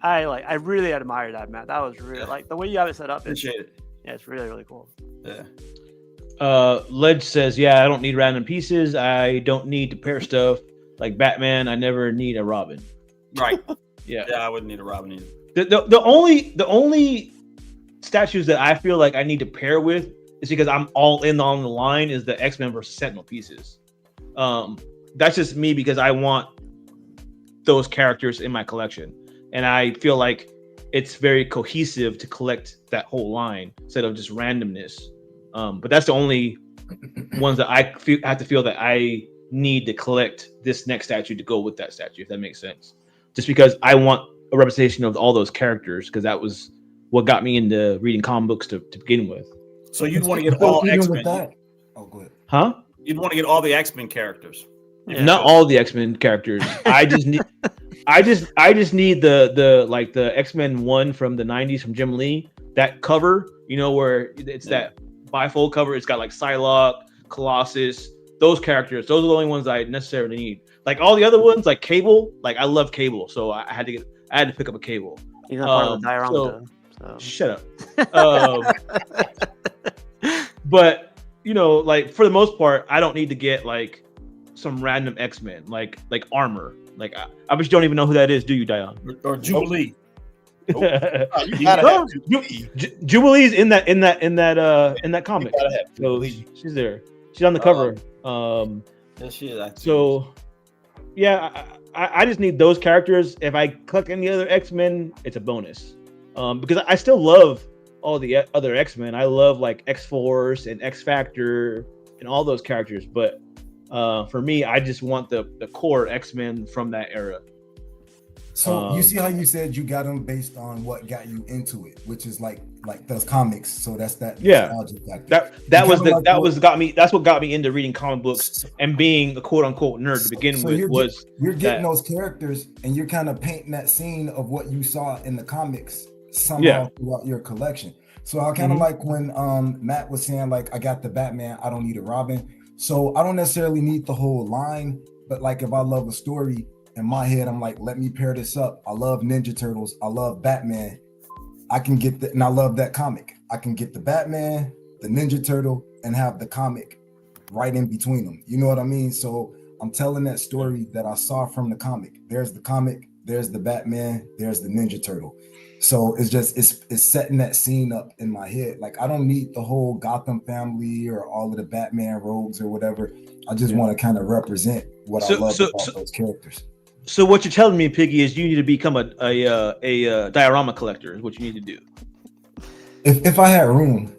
I really admire that, Matt. That was really the way you have it set up.
Appreciate it.
Yeah, it's really, really cool.
Yeah.
Ledge says, I don't need random pieces. I don't need to pair stuff like Batman. I never need a Robin.
Right.
Yeah,
I wouldn't need a Robin either.
The only statues that I feel like I need to pair with is because I'm all in on the line is the X-Men versus Sentinel pieces. That's just me because I want those characters in my collection, and I feel like it's very cohesive to collect that whole line instead of just randomness. But that's the only ones that I have to feel that I need to collect this next statue to go with that statue, if that makes sense. Just because I want a representation of all those characters, because that was what got me into reading comic books to begin with.
So you'd want to get all X-Men.
Oh, go ahead.
Huh?
You'd want to get all the X-Men characters.
Yeah.
Not all the X-Men characters. I just need the X-Men one from the 90s from Jim Lee. That cover, where it's that bifold cover. It's got like Psylocke, Colossus, those characters. Those are the only ones I necessarily need. Like all the other ones, like Cable, I love Cable, so I had to pick up a Cable.
He's not part of the diorama, so.
Shut up. But for the most part, I don't need to get some random X-Men, like Armor. I bet you don't even know who that is, do you, Dion?
Or Jubilee.
Jubilee's in that comic. So she's there. She's on the cover.
Yes, she is.
So yeah, I just need those characters. If I collect any other X-Men, it's a bonus. Because I still love all the other X-Men. I love X-Force and X-Factor and all those characters. But for me, I just want the core X-Men from that era.
So you see how you said you got them based on what got you into it, which is like those comics. So that's that. That's what got me into reading comic books and being a quote unquote nerd to begin with. You're getting those characters and you're kind of painting that scene of what you saw in the comics somehow throughout your collection. So I kind of like when Matt was saying I got the Batman, I don't need a Robin. So I don't necessarily need the whole line, but if I love a story. In my head, I'm like, let me pair this up. I love Ninja Turtles. I love Batman. I can get and I love that comic. I can get the Batman, the Ninja Turtle, and have the comic right in between them. You know what I mean? So I'm telling that story that I saw from the comic. There's the comic, there's the Batman, there's the Ninja Turtle. So it's setting that scene up in my head. I don't need the whole Gotham family or all of the Batman rogues or whatever. I just want to kind of represent what I love about those characters.
So what you're telling me, Piggy, is you need to become a diorama collector. Is what you need to do.
If I had room,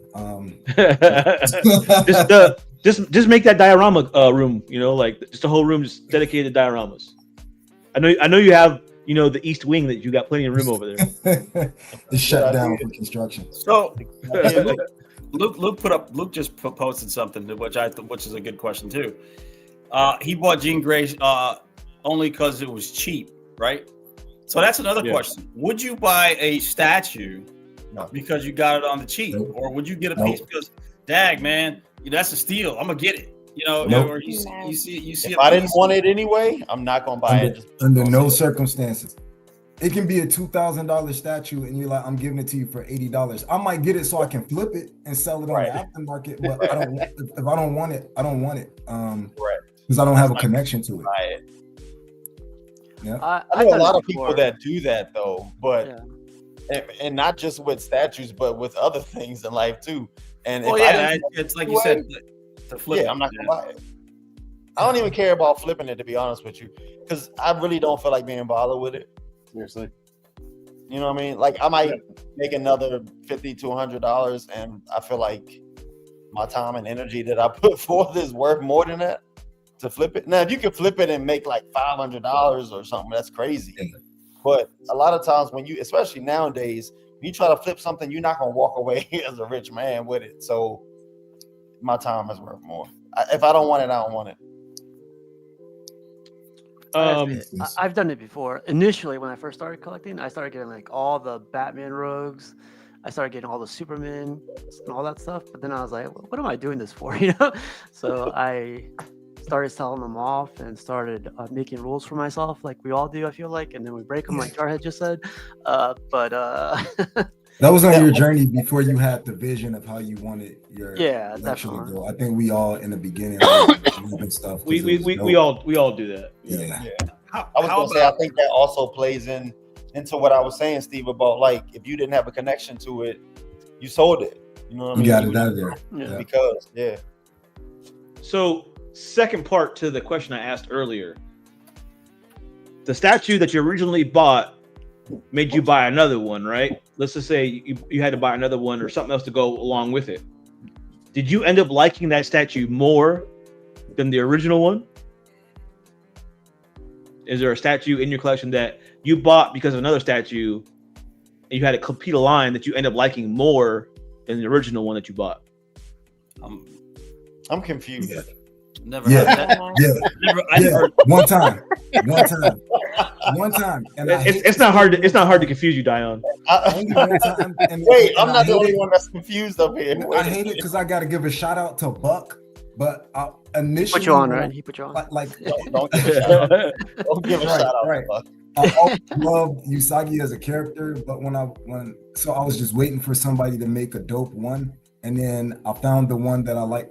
just make that diorama room. Just a whole room just dedicated to dioramas. I know you have the East Wing that you got plenty of room over there.
It's shut down for construction.
So Luke just posted something which is a good question too. He bought Jean Grey only because it was cheap, right? So that's another question. Would you buy a statue because you got it on the cheap, or would you get a piece because, dag man, that's a steal. I'm gonna get it. Or you see.
If I didn't want it anyway, I'm not gonna buy it.
Under no circumstances. It can be a $2,000 statue, and you're like, I'm giving it to you for $80. I might get it so I can flip it and sell it on the aftermarket, but I don't. If I don't want it, I don't want it. Because I don't have a connection to it.
Buy it.
Yeah,
I know a lot of people that do that though, but and not just with statues, but with other things in life too. And
it's like you said, to flip it.
I'm not gonna buy it. I don't even care about flipping it, to be honest with you, because I really don't feel like being bothered with it.
Seriously.
You know what I mean? Like I might make another $50 to $100, and I feel like my time and energy that I put forth is worth more than that to flip it. Now, if you can flip it and make like $500 or something, that's crazy. But a lot of times when you, especially nowadays, when you try to flip something, you're not gonna walk away as a rich man with it. So my time is worth more. If I don't want it, I don't want it.
I've done it before. Initially, when I first started collecting, I started getting like all the Batman rogues. I started getting all the Superman and all that stuff. But then I was like, what am I doing this for? So I started selling them off and started making rules for myself, like we all do, I feel like, and then we break them, like Jarhead just said.
That was on your journey before you had the vision of how you wanted your
definitely
to go. I think we all in the beginning and stuff.
We all do that.
Yeah.
I was gonna say, I think that also plays into what I was saying, Steve, about like if you didn't have a connection to it, you sold it. You know what I mean?
You got it out of there.
Because
So second part to the question I asked earlier. The statue that you originally bought made you buy another one, right? Let's just say you had to buy another one or something else to go along with it. Did you end up liking that statue more than the original one? Is there a statue in your collection that you bought because of another statue and you had to complete a line that you end up liking more than the original one that you bought?
I'm confused.
Never heard that.
Never. One time. And
it's not hard to confuse you, Dion.
Wait, I'm not the only one that's confused up here.
I hate it because I got to give a shout out to Buck, but initially
put you on, right? He put you on.
Don't give a shout out. Don't give a shout out.
Right. I always loved Usagi as a character, but when I was just waiting for somebody to make a dope one, and then I found the one that I like.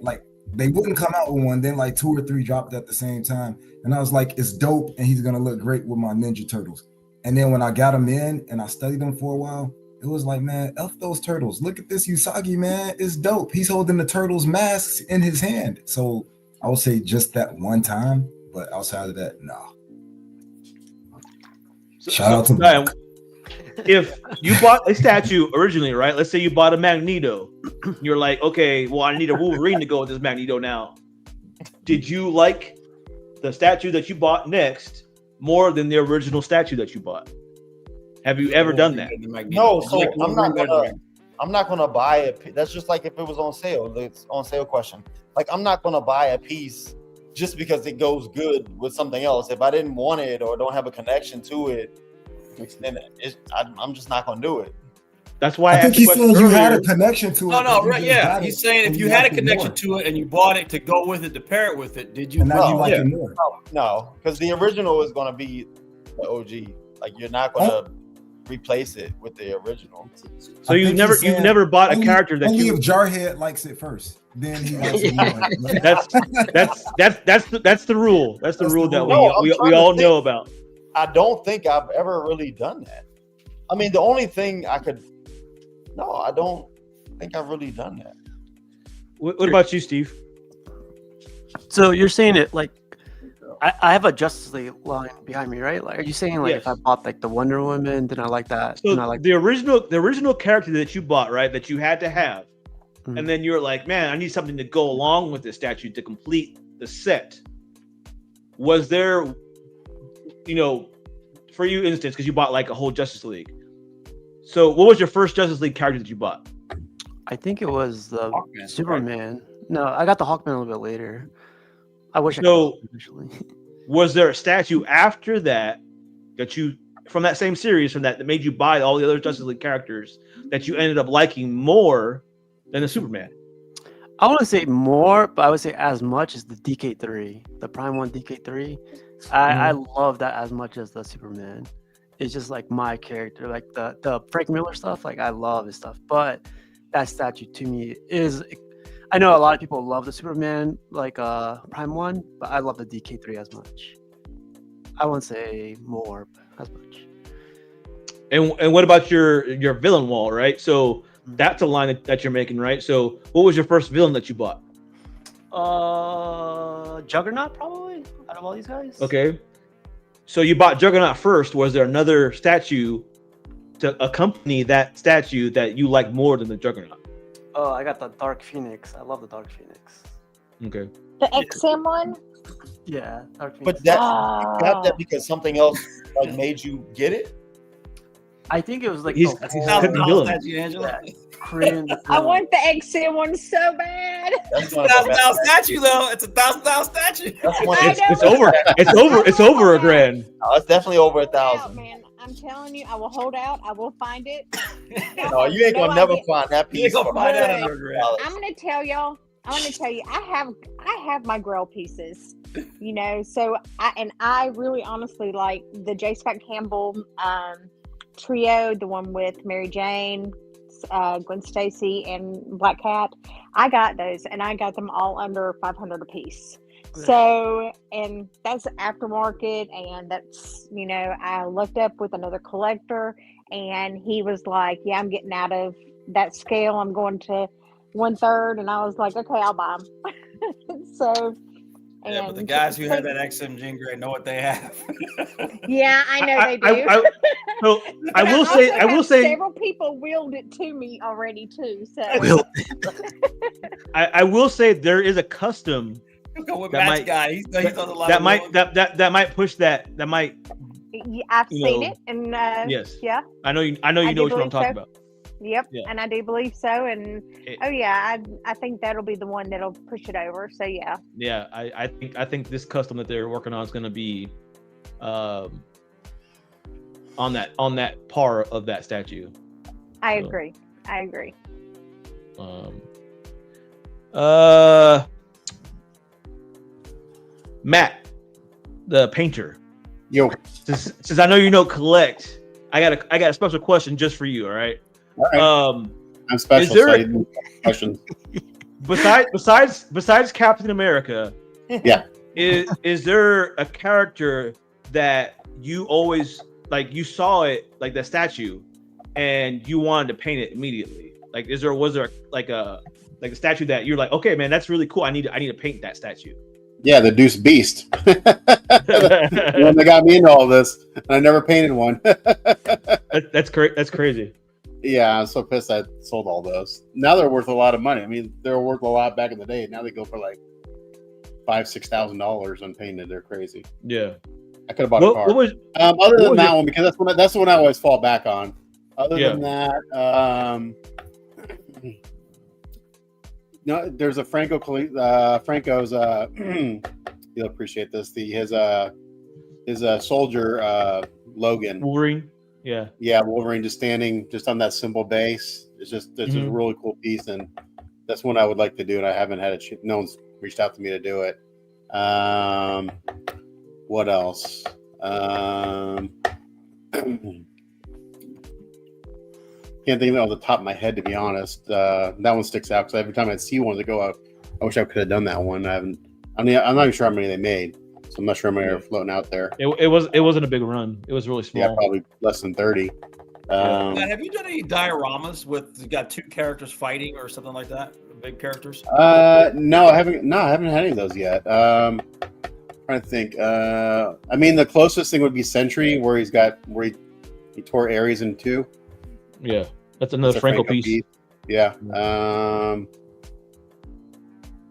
They wouldn't come out with one, then like 2 or 3 dropped at the same time. And I was like, it's dope, and he's gonna look great with my Ninja Turtles. And then when I got him in and I studied them for a while, it was like, man, F those turtles. Look at this Usagi, man. It's dope. He's holding the turtles' masks in his hand. So I would say just that one time, but outside of that, no. Shout out to Buck.
If you bought a statue originally, right? Let's say you bought a Magneto. You're like, okay, well, I need a Wolverine to go with this Magneto now. Did you like the statue that you bought next more than the original statue that you bought? Have you ever done that?
No, so I'm not gonna buy it. That's just like if it was on sale. It's on sale question. Like I'm not gonna buy a piece just because it goes good with something else. If I didn't want it or don't have a connection to it, then I'm just not gonna do it.
That's why
I think he said you had a connection to it.
No, right? Yeah, he's saying if you had a connection to it and you bought it to go with it, to pair it with it, did you?
And now you like it more.
No, because the original is gonna be the OG. Like you're not gonna replace it with the original.
So you've never bought a character that
only if Jarhead likes it first. Then he likes it more.
That's the rule. That's the rule that we all know about.
I don't think I've ever really done that. I mean, the only thing I don't think I've really done that.
What about you, Steve?
So you're saying it like I have a Justice League line behind me, right? Like, are you saying like if I bought like the Wonder Woman, then I like that?
So
I like
the original character that you bought, right? That you had to have, and then you're like, man, I need something to go along with this statue to complete the set. Was there, for you instance, because you bought like a whole Justice League. So what was your first Justice League character that you bought?
I think it was the Superman. Right? No, I got the Hawkman a little bit later. I wish I
So-
could eventually.
Was there a statue after that you from that same series that made you buy all the other Justice League characters that you ended up liking more than the Superman?
I want to say more, but I would say as much as the DK3, the Prime 1 DK3. I love that as much as the Superman. It's just like my character, like the Frank Miller stuff. Like I love his stuff, but that statue to me is. I know a lot of people love the Superman, like Prime 1, but I love the DK3 as much. I won't say more, but as much.
And what about your villain wall, right? So that's a line that you're making, right? So what was your first villain that you bought?
Juggernaut probably out of all these guys.
Okay. So you bought Juggernaut first. Was there another statue to accompany that statue that you like more than the Juggernaut?
Oh, I got the Dark Phoenix. I love the Dark Phoenix.
Okay.
The XM one.
Yeah, Dark Phoenix.
But that you got that because something else like made you get it.
I think it was like
He's
the
picking
whole-
villain.
statue, Angela.
yeah, Korean
I
villain.
want the XM one so bad.
That's
It's
one
a
of the
$1,000
best.
statue, though. It's a $1,000 statue.
That's one.
I
Of
know.
It's over a grand.
no, it's definitely over
Hold out,
1,000.
man. I'm telling you, I will hold out. I will find it.
No, you ain't gonna never
idea.
find that
You ain't
piece.
gonna
for
find that
$1,000.
under a grand.
I'm gonna tell y'all. I have my Grail pieces, you know. So I really honestly like the J. Scott Campbell trio, the one with Mary Jane, Gwen Stacy, and Black Cat. I got those, and I got them all under $500 a piece. So, and that's aftermarket, and that's, you know, I looked up with another collector, and he was like, "Yeah, I'm getting out of that scale. I'm going to 1/3," and I was like, "Okay, I'll buy them." So,
Yeah, but the
and
guys who
so-
have that XM Jean Grey know what they have.
yeah, I know they do.
So I
But
will
also
say, I will
have
say,
several people willed it to me already too. So
I will say there is a custom
Go with
That
Matt's
might-
guy. He's done a lot
that
of
might
villains.
that might push that might.
yeah, I've
You
seen
know,
it, and
Yes.
yeah,
I know you
I
know
do
what I'm
believe
talking
so.
about.
yep,
Yeah.
and I do believe so. And
It-
oh yeah, I think that'll be the one that'll push it over. So yeah,
Yeah, I think this custom that they're working on is going to be, on that par of that statue.
I
So-
agree. I agree.
Matt, the painter.
Yo,
Since I know you know collect, I got a special question just for you. All right.
all right. I'm special.
there
So
a-
I didn't questions.
Besides Captain America,
Yeah.
is there a character that you always like? You saw it like the statue, and you wanted to paint it immediately. Like, was there like a statue that you're like, okay, man, that's really cool. I need to paint that statue.
Yeah, the Deuce Beast. The one that got me into all this, and I never painted one.
That's great. That's crazy.
Yeah, I'm so pissed I sold all those. Now they're worth a lot of money. I mean, they were worth a lot back in the day. Now they go for like $5,000-$6,000 unpainted. They're crazy.
Yeah.
I could have bought a car.
What was
Other
what
than
was
that
your-
one, because that's the one I always fall back on. Other
Yeah.
than that, no, there's a Franco's. You'll appreciate this. His soldier Logan.
Wolverine? Yeah.
Yeah, Wolverine just standing just on that simple base. It's just a
Mhm.
really cool piece, and that's one I would like to do, and I haven't had it. No one's reached out to me to do it. What else? Can't think of it off the top of my head, to be honest. That one sticks out because every time I see one, I go, I wish I could have done that one. I'm not even sure how many they made, so I'm not sure how many are floating out there.
It wasn't a big run. It was really small.
Yeah, probably less than 30.
Matt, have you done any dioramas with you got two characters fighting or something like that? Big characters?
No, I haven't had any of those yet. Trying to think. I mean, the closest thing would be Sentry, where he tore Ares in two.
Yeah. That's another
It's a
Franco piece.
Yeah. I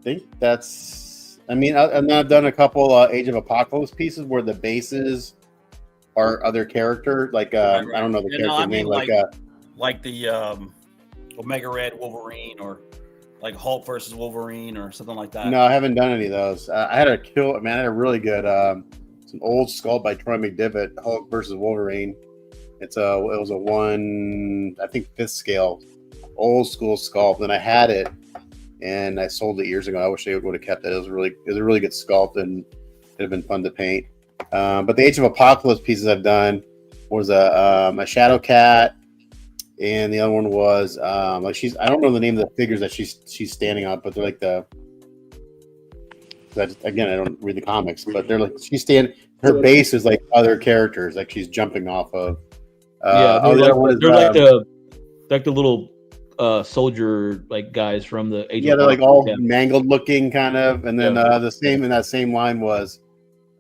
think that's. I mean, and I've done a couple Age of Apocalypse pieces where the bases are other character. Like
Right.
I don't know the
Yeah,
character
no, I mean,
name.
like the Omega Red Wolverine or like Hulk versus Wolverine or something like that?
No, I haven't done any of those. I had I had a really good, it's an old sculpt by Troy McDivitt, Hulk versus Wolverine. It was a 1, I think 5th scale, old school sculpt, and I had it, and I sold it years ago. I wish they would have kept it. It was a really good sculpt, and it'd have been fun to paint. But the Age of Apocalypse pieces I've done was a Shadow Cat, and the other one was like I don't know the name of the figures that she's standing on, but they're like again, I don't read the comics, but they're like her base is like other characters, like she's jumping off of.
They're like the little soldier like guys from the Age of
they're like all
Apocalypse.
mangled looking kind of, and then the same in that same line was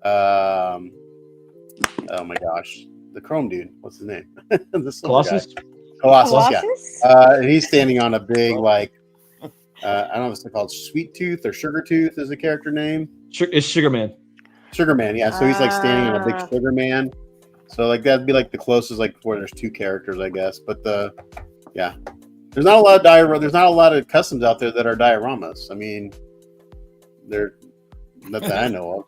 oh my gosh, the Chrome dude, what's his name? The
Colossus.
Colossus, yeah. And he's standing on a big like I don't know if it's called Sweet Tooth or Sugar Tooth is the character name.
It's Sugar Man.
Sugar Man, yeah. So he's like standing on a big Sugar Man. So like that'd be like the closest like where there's 2 characters, I guess. But there's not a lot of there's not a lot of customs out there that are dioramas. I mean, they're not that I know of.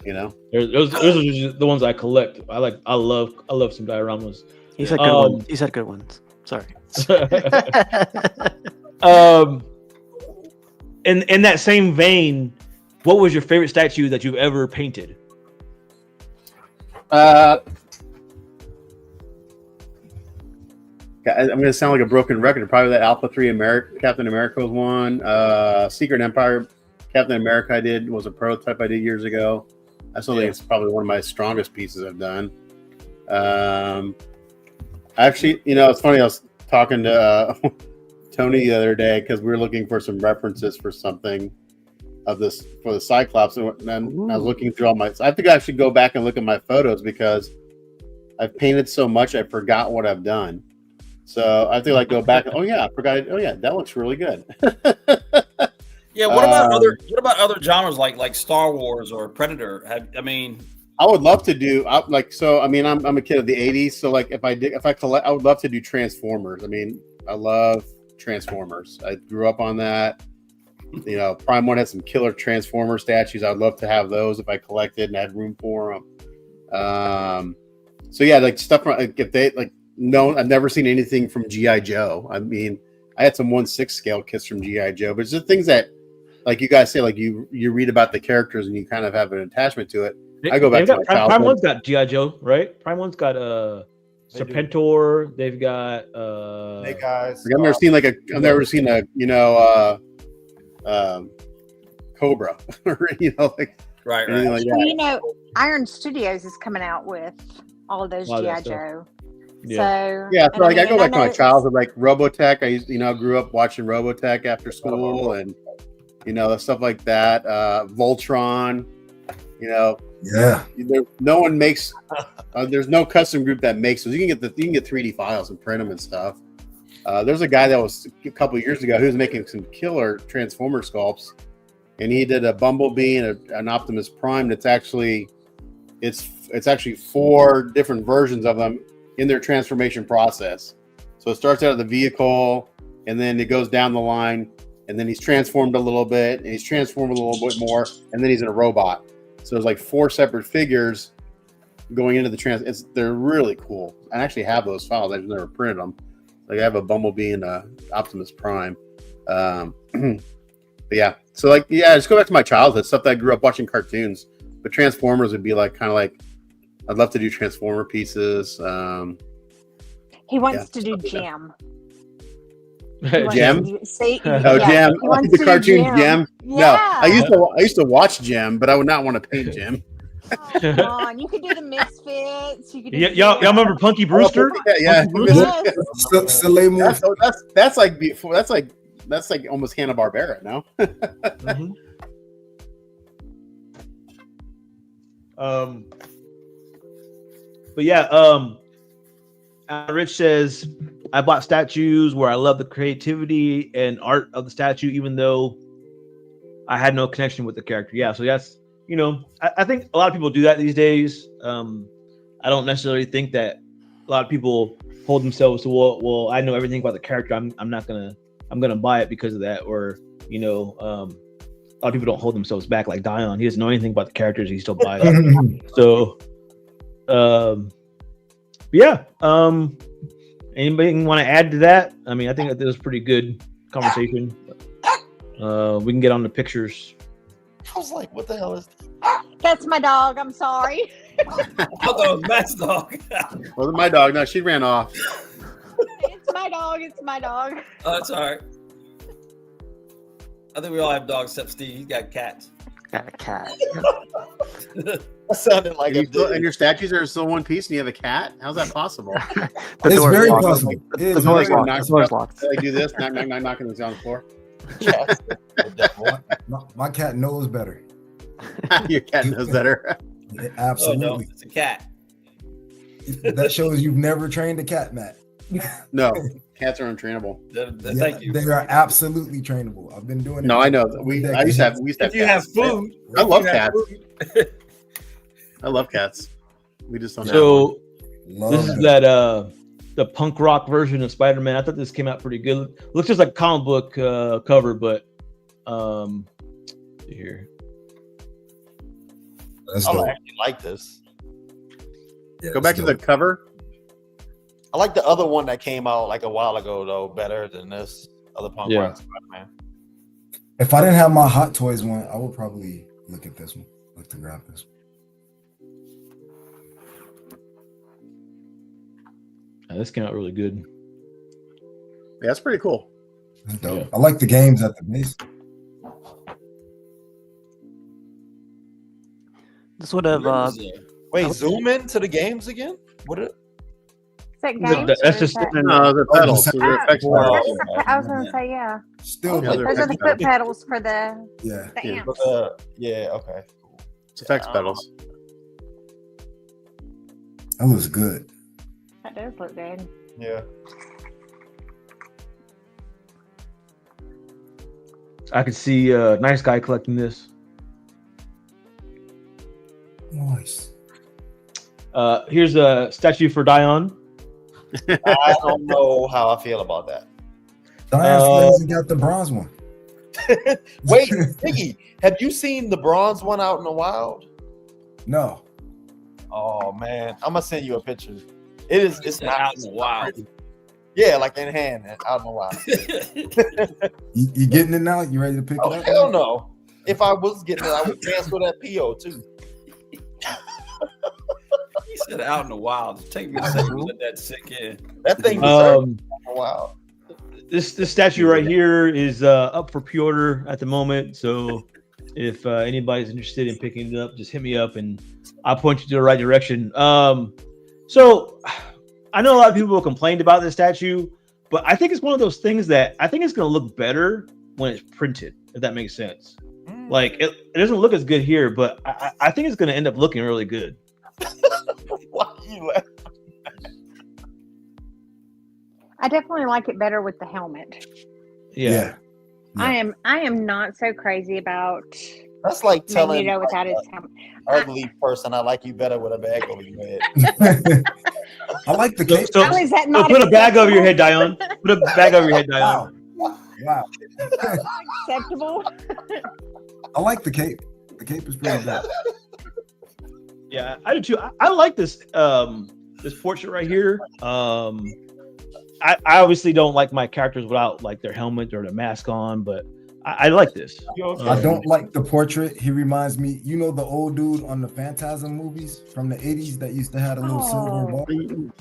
You know,
those are just the ones I collect. I love some dioramas.
He said good ones. He said good ones. Sorry.
In that same vein, what was your favorite statue that you've ever painted?
I'm going to sound like a broken record. Probably that Alpha 3 Captain America was one. Secret Empire Captain America I did was a prototype I did years ago. I still think it's probably one of my strongest pieces I've done. Actually, it's funny. I was talking to Tony the other day because we were looking for some references for something of this for the Cyclops, and I was looking through all my. I think I should go back and look at my photos because I've painted so much I forgot what I've done. So I have to go back. Oh yeah, I forgot it. Oh yeah, that looks really good.
Yeah. What about other genres like Star Wars or Predator?
I would love to do I'm a kid of the '80s, so if I collect, I would love to do Transformers. I mean, I love Transformers. I grew up on that. Prime One had some killer Transformer statues. I'd love to have those if I collected and had room for them. Stuff if they no, I've never seen anything from G.I. Joe. I mean, I had some 1/6 scale kits from G.I. Joe, but it's just things that, like you guys say, like you read about the characters and you kind of have an attachment to it. I go back to my childhood.
Prime One's got G.I. Joe, right? Prime One's got Serpentor. They've got
Snake Eyes.
I've never seen a Cobra or
right.
Like that.
Iron Studios is coming out with all of those G.I. Joe.
Yeah.
So
I go back to my childhood, like Robotech. I used, grew up watching Robotech after school, and stuff like that. Voltron. No one makes. There's no custom group that makes those. You can get 3D files and print them and stuff. There's a guy that was a couple years ago who was making some killer Transformer sculpts, and he did a Bumblebee and an Optimus Prime. That's actually, it's actually 4 different versions of them in their transformation process. So it starts out of the vehicle, and then it goes down the line, and then he's transformed a little bit, and he's transformed a little bit more, and then he's in a robot. So there's 4 separate figures going into the they're really cool. I actually have those files. I've never printed them. I have a Bumblebee and a Optimus Prime. But yeah. So just go back to my childhood, stuff that I grew up watching cartoons. But Transformers would be I'd love to do Transformer pieces.
He wants to do Jam.
Jam?
Jam.
The cartoon Jam.
Yeah.
No, I used to watch Jam, but I would not want to paint Jam.
Oh, come on, you could do the Misfits. You could do
y'all remember Punky Brewster?
Yeah.
Yes.
That's like before. That's like almost Hanna-Barbera, no?
Mm-hmm. But yeah, Rich says, I bought statues where I love the creativity and art of the statue, even though I had no connection with the character. Yeah, so that's, I think a lot of people do that these days. I don't necessarily think that a lot of people hold themselves to, well, I know everything about the character. I'm not gonna I'm gonna buy it because of that, or a lot of people don't hold themselves back like Dion. He doesn't know anything about the characters, he still buys it. So, yeah. Anybody want to add to that? I mean, I think that was pretty good conversation. We can get on the pictures.
I was like, what the hell is that?
That's my dog. I'm sorry.
I thought that was Matt's dog.
Wasn't my dog. No, she ran off.
It's my dog. It's my dog.
Oh, that's all right. I think we all have dogs except Steve. He's got cats.
Got a cat.
That sounded like
And your statues are still one piece, and you have a cat. How's that possible?
It's
door's
very
locked.
possible. It
The
is
door's
very
locked. The door's locked.
I do this, knocking this on the floor.
My cat knows better.
Your cat knows better.
Yeah,
Oh, no,
absolutely.
it's a cat.
That shows you've never trained a cat, Matt.
No, cats are untrainable.
Thank you.
They are absolutely trainable. I've been doing it.
No, I know.
for
We
decades.
used to have
If you have
cats.
food,
I love
if you have
cats.
food-
I love cats. We just don't have
So
Love
this is
it.
that the punk rock version of Spider-Man. I thought this came out pretty good. Looks just like a comic book cover, but here.
That's
I
dope.
actually like this.
Yeah,
Go back
it's
to the
dope.
cover.
I like the other one that came out like a while ago though, better than this other punk
Yeah.
rock Spider-Man.
If I didn't have my Hot Toys one, I would probably look at this one. Look to grab this one.
This came out really good.
Yeah, that's pretty cool.
That's dope.
Yeah.
I like the games at the base.
This would have.
Wait, zoom in to the games again? What?
Is that
That's
games?
just
or is that-
No, they're pedals.
just-
They're effects
Wow.
pedals.
I was gonna say yeah.
Still,
Yeah,
dope.
they're
Those are the
effects
foot pedals for the
Yeah.
Yeah.
amps.
Yeah, okay. Cool.
It's effects pedals.
That looks good.
That does look good.
Yeah.
I could see Nice Guy collecting this.
Nice.
Here's a statue for Dion.
I don't know how I feel about that.
Diane still hasn't got the bronze one.
Wait, Ziggy, have you seen the bronze one out in the wild?
No.
Oh man, I'm gonna send you a picture. It's not
out in the wild.
Yeah, like in hand, out in the wild.
You getting it now? You ready to pick
Oh
it up?
hell no! If I was getting it, I would transfer that PO too.
He said out in the wild. Just take me a second to let that sink in.
That thing deserves
Um,
a while.
this statue right here is up for pre-order at the moment. So if anybody's interested in picking it up, just hit me up and I'll point you to the right direction. So I know a lot of people complained about this statue, but I think it's one of those things that I think it's going to look better when it's printed, if that makes sense. Like it doesn't look as good here, but I think it's going to end up looking really good.
Why are you laughing?
I definitely like it better with the helmet.
Yeah.
Yeah.
I am not so crazy about
That's like telling
Magneto without his
like,
helmet.
an ugly person, I like you better with a bag over your head.
I like the cape.
So,
How is that
so
not
put a bag over your
acceptable?
head, Dion. Put a bag over your head, Dion.
Wow.
Acceptable.
I like the cape. The cape is pretty good.
Yeah, I do too. I like this this portrait right here. I obviously don't like my characters without like their helmet or their mask on, but I like this.
I don't like the portrait. He reminds me, you know, the old dude on the Phantasm movies from the 80s that used to have a little silver
Oh.
ball.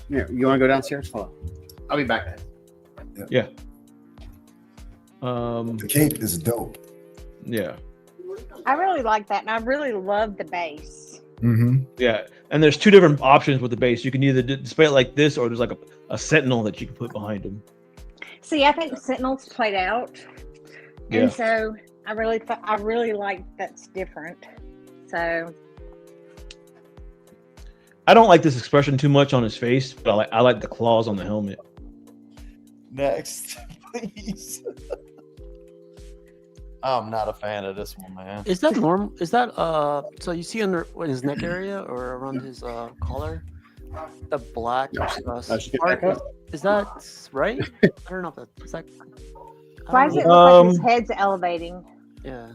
Here, you want to go downstairs? Hold on. I'll be back.
Yeah.
The cape is dope.
Yeah.
I really like that, and I really love the base.
Mm-hmm.
Yeah. And there's two different options with the base. You can either display it like this, or there's like a sentinel that you can put behind him.
See, I think Sentinel's played out,
Yeah.
and so I really like that's different. So
I don't like this expression too much on his face, but I like the claws on the helmet.
Next, please. I'm not a fan of this one, man.
Is that normal? Is that so you see under his neck area or around his collar, the black
should get
part,
back up.
is that right? I don't know if that is that.
Why does it
know.
look like his
Um,
head's elevating?
Yeah.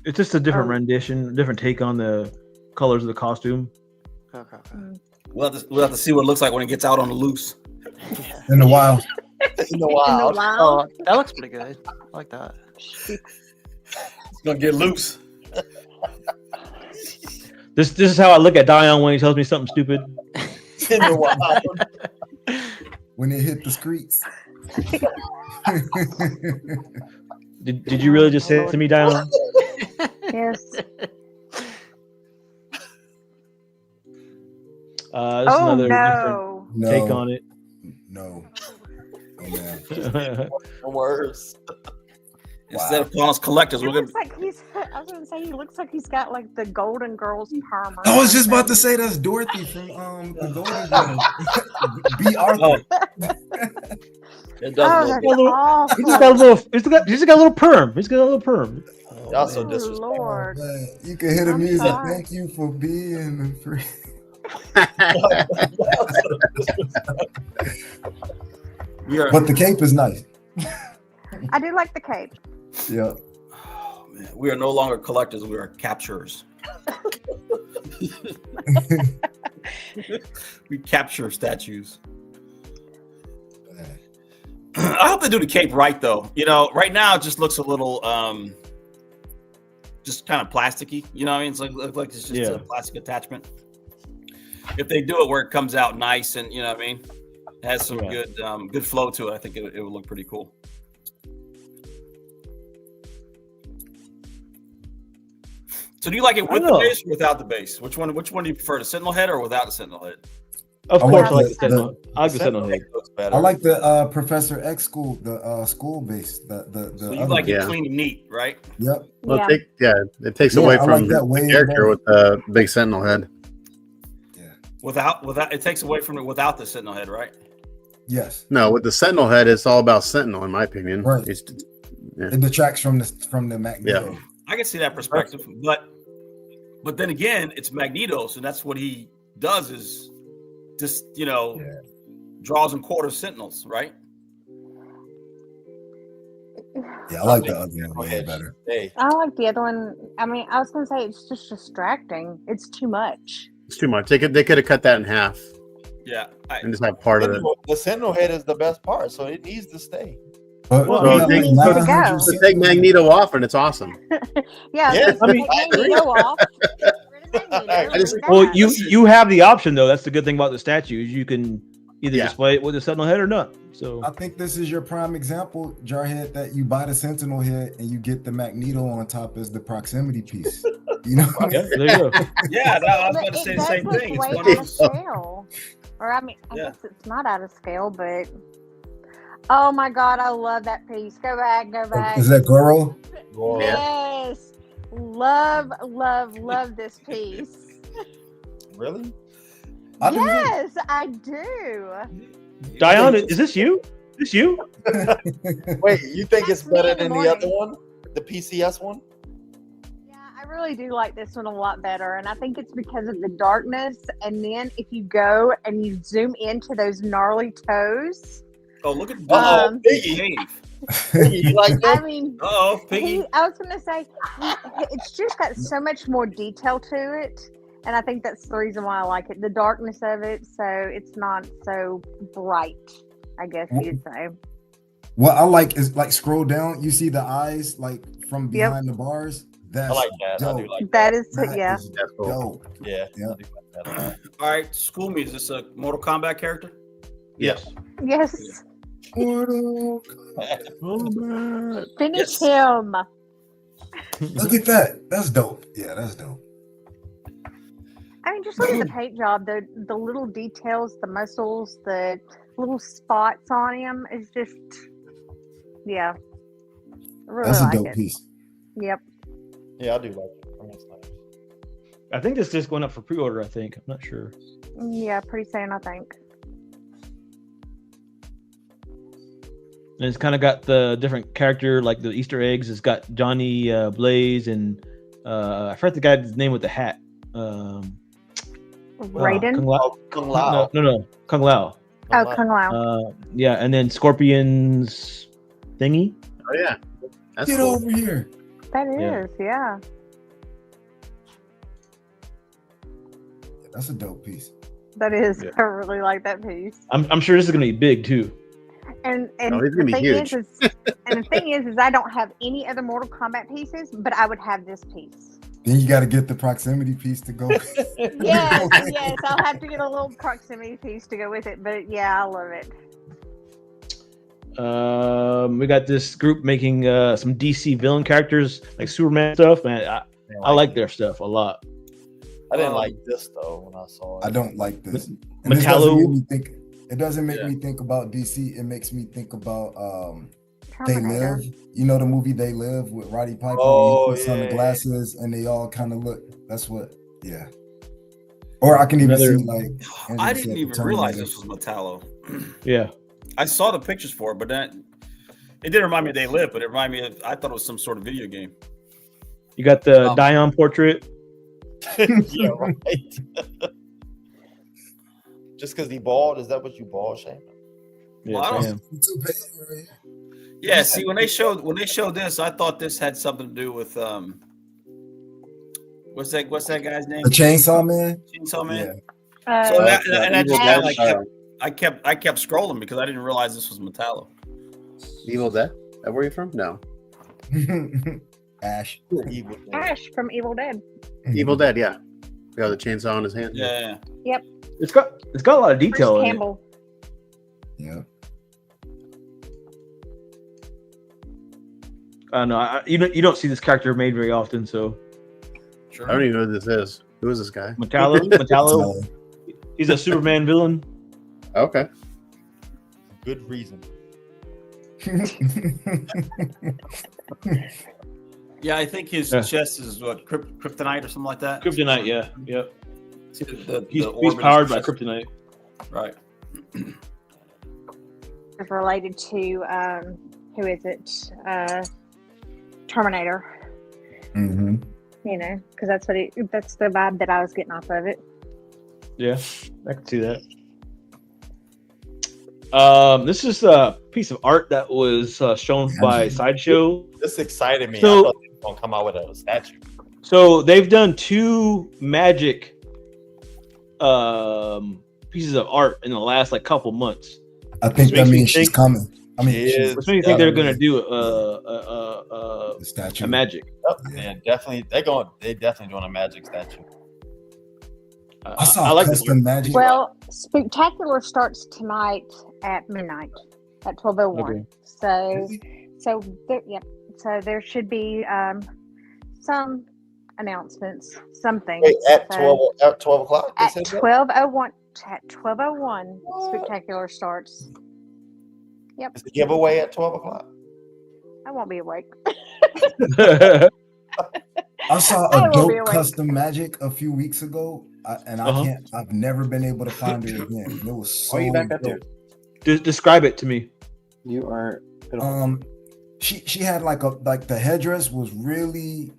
It's just a different
Oh.
rendition, different take on the colors of the costume.
Okay.
We'll have to see what it looks like when it gets out on the loose.
In the wild.
In the
In
wild.
the wild.
Oh, that looks pretty good. I like that.
It's gonna get loose.
This is how I look at Dion when he tells me something stupid.
In the wild.
When it hit the streets.
Did you really just say it to me, Dion?
Yes.
This is
Oh
another
no.
No.
different take on it.
No. Oh man.
Worse.
Instead of calling us collectors,
It
we're gonna.
looks like he's. I was gonna say he looks like he's got like the Golden Girls perm. or
I was just about to
something.
say that's Dorothy from the Golden Girls. B. Arthur.
It
Oh,
does
that's
look good.
awful.
He's just got a little. He's just got a little perm. He's got a little perm.
Y'all so
Oh,
disrespectful.
Lord.
Man, you can hear the
I'm
music.
sorry.
Thank you for being free.
We are.
But the cape is nice.
I do like the cape.
Yeah.
Oh, man, we are no longer collectors. We are capturers. We capture statues. I hope they do the cape right, though. You know, right now it just looks a little, just kind of plasticky. You know what I mean? It's like it's just
Yeah.
a plastic attachment. If they do it where it comes out nice and you know what I mean, has some
Yeah.
good flow to it, I think it would look pretty cool. So do you like it with the
know.
base or without the base? Which one do you prefer, the Sentinel head or without the Sentinel head?
Of
I
course, I
like
like the
the-
Sentinel. I like the Sentinel head.
looks better.
I like the Professor X school, the school base. The
So you
other
like
one.
it
Yeah.
clean and neat, right?
Yep.
Well,
Yeah.
it takes
Yeah,
away
I
from
like that
the
way
character
better.
with the big sentinel head.
Without it takes away from it without the Sentinel head, right?
Yes.
No, with the sentinel head, it's all about sentinel, in my opinion.
Right.
It's,
It detracts from the Magneto.
I can see that perspective, but then again, it's Magneto, so that's what he does is just draws and quarters Sentinels, right?
Yeah, I like the other one way
ahead.
better.
Hey,
I like the other one. I mean, I was gonna say it's just distracting. It's too much.
it's too much. They could have cut that in half
Yeah.
and just have part of it.
the Sentinel head is the best part, so it needs to stay.
But
Well,
we
he
got
needs
to
900
go.
So take Magneto off, and it's awesome.
Yeah.
Yeah,
I mean,
I agree.
off.
I
just-
Well, you have the option though. That's the good thing about the statues. You can either
Yeah.
display it with the Sentinel head or not. So
I think this is your prime example, Jarhead, that you buy the Sentinel head and you get the Magneto on top as the proximity piece. You know?
yeah, there you go.
Yeah, I was
But
about to
it
say the
does
same
look
thing.
way
It's one
out
of
of
those,
scale. Or I mean, I
Yeah.
guess it's not out of scale, but oh my god, I love that piece. Go back.
Is that Goro?
Yes, love this piece.
Really?
I do too.
Yes, I do.
Dion, is this you? Is this you?
Wait, you think it's
That's me
better
in the
than the
morning.
other one? The PCS one?
Yeah, I really do like this one a lot better, and I think it's because of the darkness. And then if you go and you zoom into those gnarly toes,
oh, look at
Piggy.
Dave.
Piggy, you like
I
that?
mean,
Oh, Piggy.
I was gonna say it's just got so much more detail to it, and I think that's the reason why I like it. The darkness of it, so it's not so bright. I guess you'd say.
What I like is like scroll down, you see the eyes like from behind the bars. That's
I like that. I do
dope.
like
That is,
That
yeah.
is
That's cool.
dope.
Yeah.
Yeah.
I do like that a lot.
All right, school me. Is this a Mortal Kombat character?
Yes.
Yes,
Mortal
finish
Yes.
him.
Look at that. That's dope. Yeah, that's dope.
I mean, just look at the paint job. The little details, the muscles, the little spots on him is just, yeah. I really
That's a
like
dope
it.
piece.
Yep.
Yeah, I do like it. I mean, it's nice.
I think this is going up for pre-order. I think. I'm not sure.
Yeah, pretty soon, I think.
And it's kind of got the different character, like the Easter eggs. It's got Johnny Blaze and I forgot the guy's name with the hat.
Raiden.
Kung Lao.
Oh, Kung Lao.
No, Kung Lao.
Oh, Kung Lao.
Yeah, and then Scorpion's thingy.
Oh yeah, that's
Get
cool.
over here.
That
Yeah.
is, yeah.
That's a dope piece.
That is.
Yeah.
I really like that piece.
I'm sure this is gonna be big too.
And
Oh, it's
the
gonna be
thing
huge.
is and the thing is I don't have any other Mortal Kombat pieces, but I would have this piece.
Then you got to get the proximity piece to go.
Yes, yes, I'll have to get a little proximity piece to go with it, but yeah, I love it.
We got this group making some DC villain characters like Superman stuff. Man, I like their stuff a lot.
I didn't like this though when I saw it.
I don't like this. And this doesn't make me think. It doesn't make me think about DC. It makes me think about They
Terminator.
Live. You know the movie They Live with Roddy Piper.
Oh,
and he puts on the
yeah.
glasses and they all kind of look. That's what. Yeah. Or I can even
Another-
see like. Andrew
I
said,
didn't
the
even realize
Terminator.
this was Metallo.
Yeah,
I saw the pictures for it, but that it didn't remind me of They Live, but it reminded me of, I thought it was some sort of video game.
you got the Dion portrait.
Yeah, right. Just because he bald, is that what you bald, Shane?
Yeah,
Well, I don't-
Sam.
It's a bad area.
Yeah, see when they showed this, I thought this had something to do with what's that guy's name?
The Chainsaw Man.
Chainsaw Man.
Uh,
So that just
Evil
like
Dead,
I kept scrolling because I didn't realize this was Metallo.
Evil Dead. That where you from? No.
Ash.
Evil Dead.
Ash from Evil Dead.
Evil Dead. Yeah. Got the chainsaw in his hand.
Yeah.
It's got a lot of
Bruce
detail in it.
Campbell.
Yeah.
I don't know. You don't see this character made very often. So
Sure.
I don't even know who this is. Who is this guy?
Metallo, he's a Superman villain.
Okay.
Good reason.
Yeah, I think his
Yeah.
chest is what kryptonite or something like that.
Kryptonite, yeah, yep.
See the
He's
orb in
powered
his
by
chest?
kryptonite.
Right.
Is related to who is it? Terminator.
hmm
You know, because that's the vibe that I was getting off of it.
Yeah, I can see that. This is a piece of art that was shown by Sideshow.
This excited me.
So-
I thought they were gonna come out with a statue.
So they've done 2 magic pieces of art in the last like couple months.
I think
Which
that
makes me
means she's
think-
coming. I mean,
She
she's-
is.
Which makes me think they're gonna
Yeah.
do
the statue.
a magic.
Yep, yeah, definitely. They definitely doing a magic statue.
I saw
I like this
custom
art.
magic.
Well, Spectacular starts tonight at midnight at 12:01.
Okay.
So there should be some announcements, something.
Wait, at
So
12 o'clock. They
at
said that?
12:01. At 12:01, Spectacular starts.
Is the giveaway at 12 o'clock?
I won't be awake.
I saw
I
a
will be
dope
awake.
custom magic a few weeks ago, and
Uh-huh.
I've never been able to find it again. It was so
Why are you back up there?
dope.
Describe it to me.
You are.
She had like the headdress was really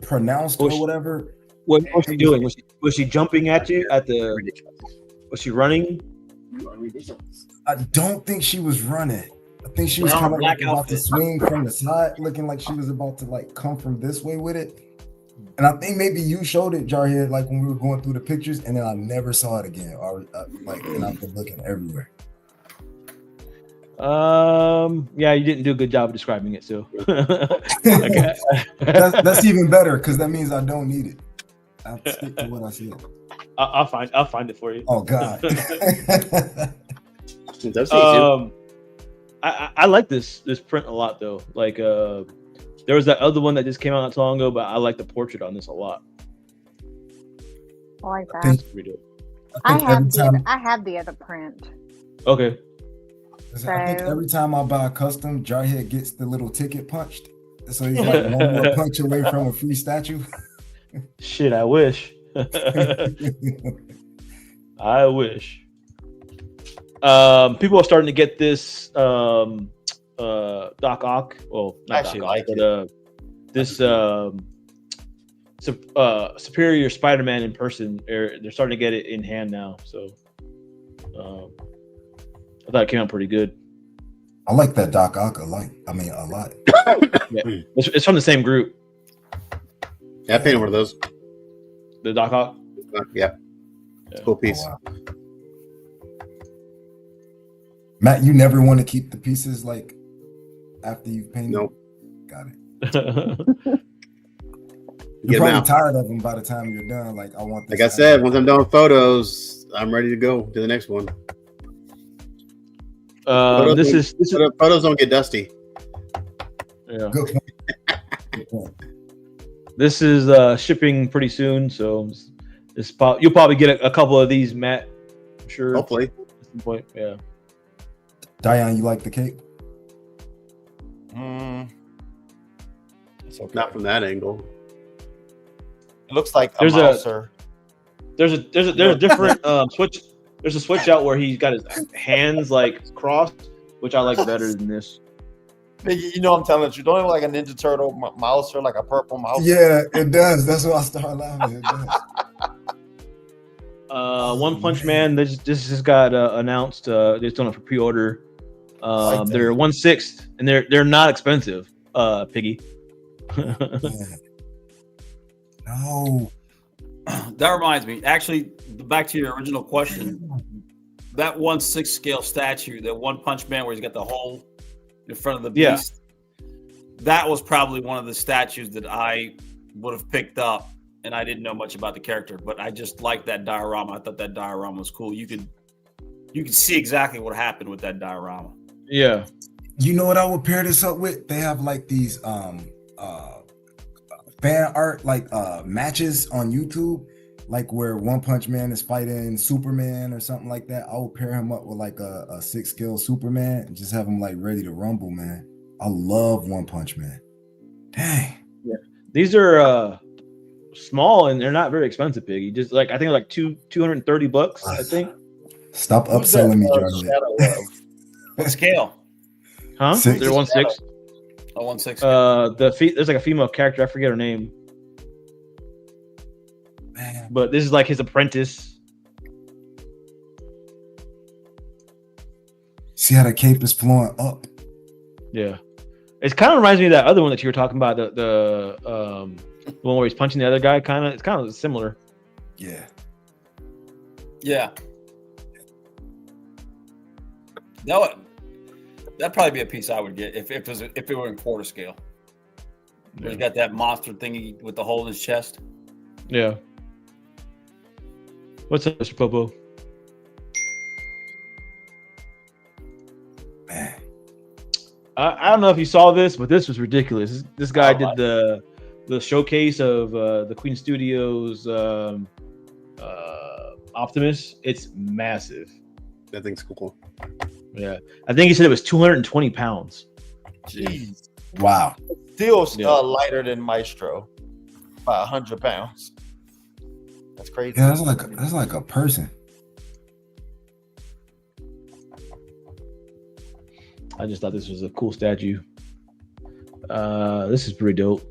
pronounced
Was
or
she-
whatever.
What was she doing? Was she jumping at you at the?
Ridiculous.
Was she running?
You are ridiculous.
I don't think she was running. I think she was
Brown
kind of
black
about to
outfit.
swing from the side, looking like she was about to like come from this way with it. And I think maybe you showed it, Jarhead, like when we were going through the pictures, and then I never saw it again. Or and I've been looking everywhere.
Yeah, you didn't do a good job of describing it. So, okay.
That's even better because that means I don't need it. I'll stick to what I said.
I'll find it for you.
Oh God.
Does he too?
I like this print a lot though. Like there was that other one that just came out not so long ago, but I like the portrait on this a lot.
I like
I
that.
think-
It's pretty dope.
I
I
think every time
have the other print.
Okay.
I think
So-
every time I buy a custom, Jarhead gets the little ticket punched. So he's like one more punch away from a free statue.
Shit, I wish. I wish. People are starting to get this Doc Ock. Well, not
Actually
Doc Ock,
like
but this Superior Spider-Man in person. They're starting to get it in hand now. So I thought it came out pretty good.
I like that Doc Ock a lot.
Yeah. It's from the same group.
Yeah, I painted one of those.
The Doc Ock.
Yeah. Cool piece.
Oh, wow. Matt, you never want to keep the pieces like after you've painted?
Nope.
Got it.
Get 'em
You're probably
out.
tired of them by the time you're done. Like I want.
Like I said, once I'm done with photos, I'm ready to go to the next one.
This is
Photos don't get dusty.
yeah.
Good point. Good point.
This is shipping pretty soon, so you'll probably get a couple of these, Matt. I'm sure.
Hopefully.
At some point, yeah.
Diane, you like the cake?
It's okay.
Not from that angle.
It looks like
There's a-
mouser.
There's a different switch. There's a switch out where he's got his hands like crossed, which I like better than this.
You know, I'm telling you, don't it look like a Ninja Turtle mouser, like a purple mouse?
Yeah, it does. That's why I started laughing. It does.
One Punch Man. This just got announced. They're doing it for pre-order.
Like that.
They're 1/6, and they're not expensive. Piggy.
Yeah. No.
That reminds me. Actually, back to your original question. That 1/6 scale statue, that One Punch Man, where he's got the hole in front of the
Yeah.
beast. That was probably one of the statues that I would have picked up, and I didn't know much about the character, but I just liked that diorama. I thought that diorama was cool. You could see exactly what happened with that diorama.
Yeah.
You know what I would pair this up with? They have like these fan art like matches on YouTube, like where One Punch Man is fighting Superman or something like that. I would pair him up with like a 6 skill Superman and just have him like ready to rumble, man. I love One Punch Man. Dang.
These are small and they're not very expensive, Piggy. Just like I think like $230, I think.
Stop
Who's that,
upselling me,
Shadow
Charlie.
of?
What scale?
Huh?
Six.
They're 1/6.
A 1/6.
There's like a female character, I forget her name,
Man.
but this is like his apprentice.
See how the cape is flowing up.
Yeah, it kind of reminds me of that other one that you were talking about, the one where he's punching the other guy. It's kind of similar.
Yeah.
Yeah. That'd probably be a piece I would get if it were in quarter scale. Where he's got that monster thingy with the hole in his chest.
Yeah. What's up, Mr. Popo?
Man.
I don't know if you saw this, but this was ridiculous. This guy
Oh,
did the showcase of the Queen Studios Optimus. It's massive.
That thing's cool.
Yeah, I think he said it was 220 pounds.
Jeez.
Wow.
Still
Yeah.
lighter than Maestro by 100 pounds. That's crazy.
Yeah, that's like a person.
I just thought this was a cool statue. This is pretty dope.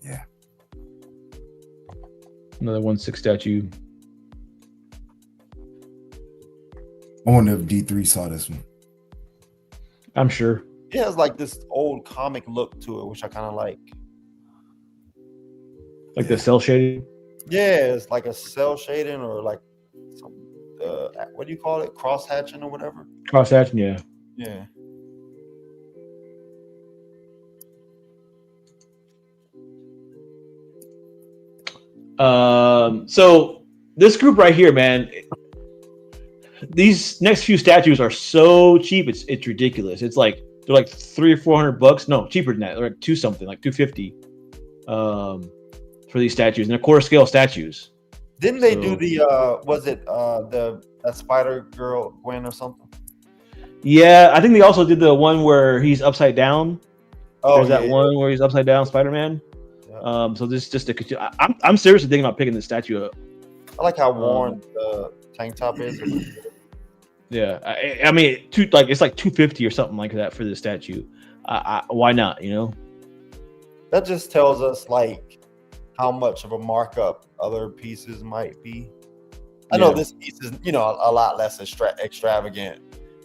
Yeah.
Another 1/6 statue.
I wonder if D3 saw this one.
I'm sure.
It has like this old comic look to it, which I kind of like.
Like the cell shading.
Yeah, it's like a cell shading or like some, what do you call it? Cross hatching or whatever.
Cross hatching, yeah.
Yeah.
So this group right here, man, these next few statues are so cheap. It's ridiculous. It's like they're like $300 or $400. No, cheaper than that. They're like $2 like $250 for these statues, and they're quarter scale statues.
Didn't they
So-
do the was it that Spider Girl Gwen or something?
Yeah, I think they also did the one where he's upside down.
Oh,
There's that
yeah.
one where he's upside down, Spider-Man.
Yeah.
So this is just I'm seriously thinking about picking this statue up.
I like how worn the tank top is.
Yeah, I mean, it's like $250 or something like that for this statue. Why not? You know?
That just tells us like how much of a markup other pieces might be. I know
Yeah.
this piece is, a lot less extravagant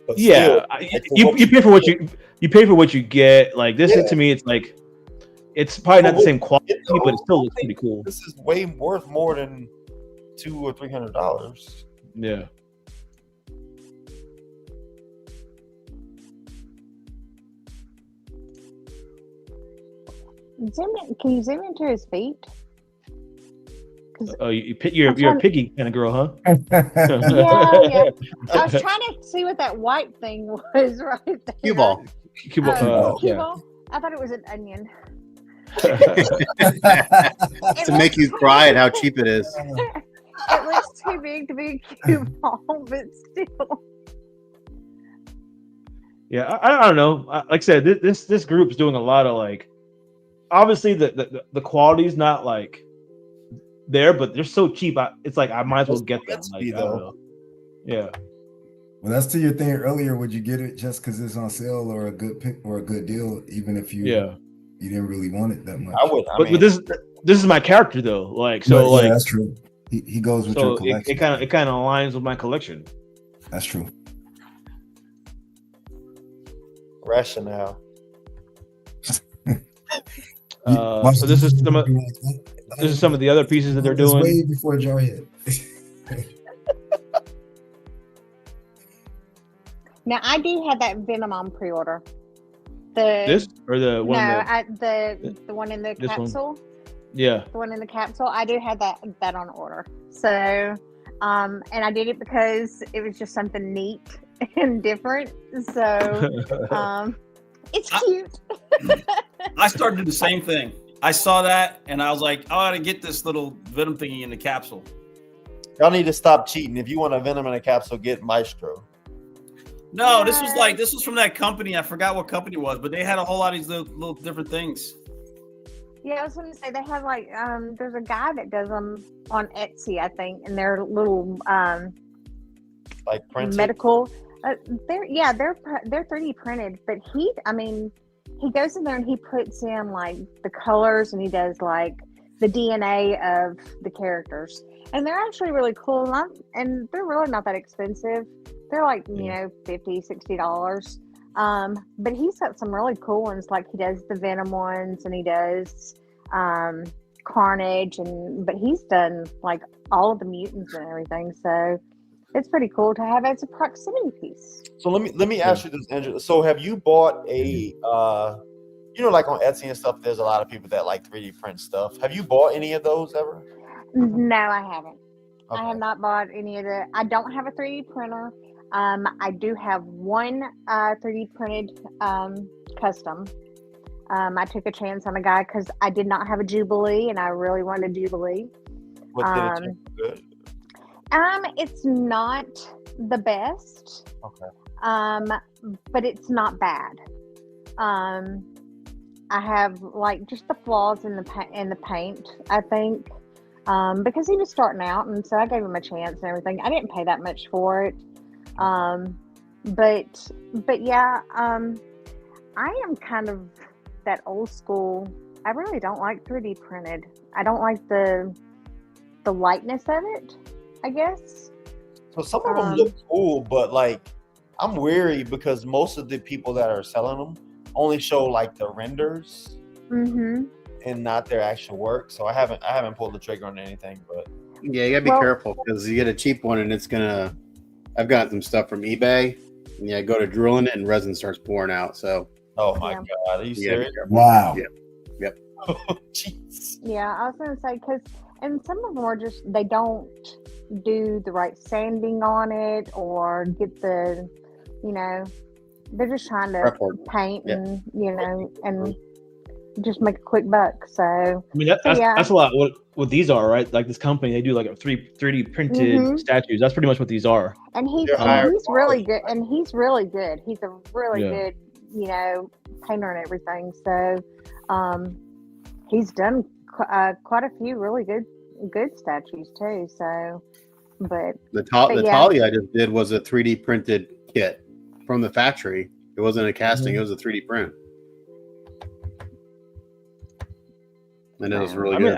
But
Yeah,
still, like, for
you
what
you pay for what you pay for what you get. Like this
Yeah.
to me, it's like it's probably not the
what
same
you
quality,
get, though,
but it still looks
I think
pretty cool.
This is way worth more than $200 or $300.
Yeah.
Can you zoom into his feet?
Oh, you're a piggy kind of girl, huh?
Yeah. I was trying to see what that white thing was right there.
Cue ball.
Cue ball,
Cue
yeah.
ball? I thought it was an onion.
To make you cry at how cheap it is.
It looks too big to be a cue ball, but still.
Yeah, I don't know. Like I said, this group's doing a lot of like. Obviously, the quality's not like there, but they're so cheap. It's like I might as well get them. Like, I don't know. Yeah.
Well, that's to your thing earlier. Would you get it just because it's on sale or a good pick or a good deal, even if you you didn't really want it that much?
I would.
But this is my character though. Like so,
But,
like
that's true. He goes with your collection.
It kind of aligns with my collection.
That's true.
Rationale.
So this is some of the other pieces that they're doing.
Way before Jarhead.
Now I do have that Venom on pre-order.
This or the one?
The one in the capsule.
One? Yeah.
The one in the capsule. I do have that on order. So, and I did it because it was just something neat and different. So, it's cute.
I started to do the same thing. I saw that and I was like, I ought to get this little Venom thingy in the capsule.
Y'all need to stop cheating. If you want a Venom in a capsule, get Maestro.
No, this was from that company. I forgot what company it was, but they had a whole lot of these little different things.
Yeah, I was going to say they have like there's a guy that does them on Etsy, I think, and they're little
like printed
medical. They're 3D printed, but he goes in there and he puts in like the colors and he does like the DNA of the characters, and they're actually really cool. And they're really not that expensive. They're like $50, $60. But he's got some really cool ones. Like he does the Venom ones and he does Carnage, but he's done like all of the mutants and everything. So it's pretty cool to have as a proximity piece.
So let me ask you this, Andrew. So have you bought a like on Etsy and stuff, there's a lot of people that like 3D print stuff. Have you bought any of those ever?
No, I haven't.
Okay.
I have not bought any of the. I don't have a 3D printer. I do have one 3D printed custom. I took a chance on a guy because I did not have a Jubilee and I really wanted a Jubilee.
What did it do good?
It's not the best.
Okay.
But it's not bad. I have like just the flaws in the paint, I think. Because he was starting out, and so I gave him a chance and everything. I didn't pay that much for it. But yeah, I am kind of that old school. I really don't like 3D printed. I don't like the lightness of it, I guess.
So some of them look cool, but like I'm weary because most of the people that are selling them only show like the renders and not their actual work. So I haven't pulled the trigger on anything, but
yeah, you gotta be careful because you get a cheap one and it's gonna. I've got some stuff from eBay, and I go to drilling it and resin starts pouring out. So
oh my god, are you serious?
Wow.
Yep.
Jeez.
Yeah, I was gonna say and some of them are just they don't do the right sanding on it or get the, they're just trying to paint and and just make a quick buck. So
I mean that's a lot what these are, right? Like this company, they do like a 3D printed statues. That's pretty much what these are.
And he's really good. And he's really good. He's a really good, painter and everything. So he's done quite a few really good statues too. So, but the
Talia I just did was a 3D printed kit from the factory. It wasn't a casting; it was a 3D print, and it was really good.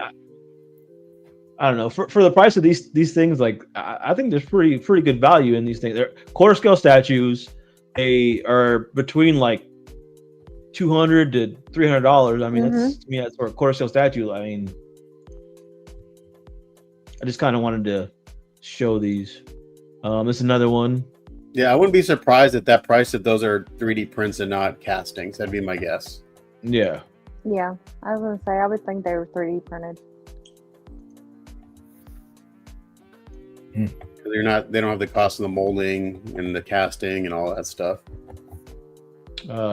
I don't know, for the price of these things, like I think there's pretty good value in these things. They're quarter scale statues. they are between like $200 to $300. I mean, that's to me that's for a quarter scale statue. I mean, I just kind of wanted to show these. This is another one.
Yeah, I wouldn't be surprised at that price if those are 3D prints and not castings. That'd be my guess.
Yeah.
Yeah, I was gonna say I would think they were 3D printed.
They don't have the cost of the molding and the casting and all that stuff.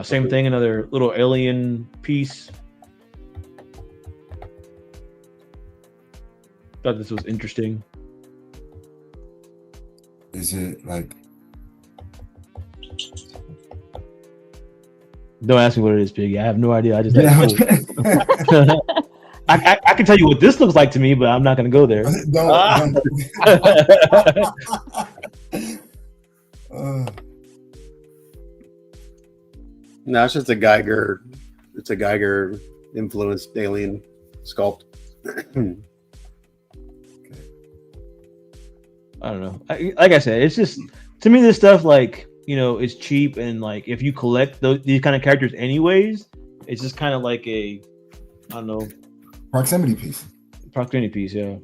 Same thing, another little alien piece. Thought this was interesting.
Is it like?
Don't ask me what it is, Piggy. I have no idea. I just
Yeah.
I can tell you what this looks like to me, but I'm not going to go there.
No, it's just a Geiger. It's a Geiger influenced alien sculpt.
I don't know. Like I said, it's just to me this stuff like it's cheap and like if you collect these kind of characters anyways, it's just kind of like a I don't know
proximity piece.
Proximity piece, yeah.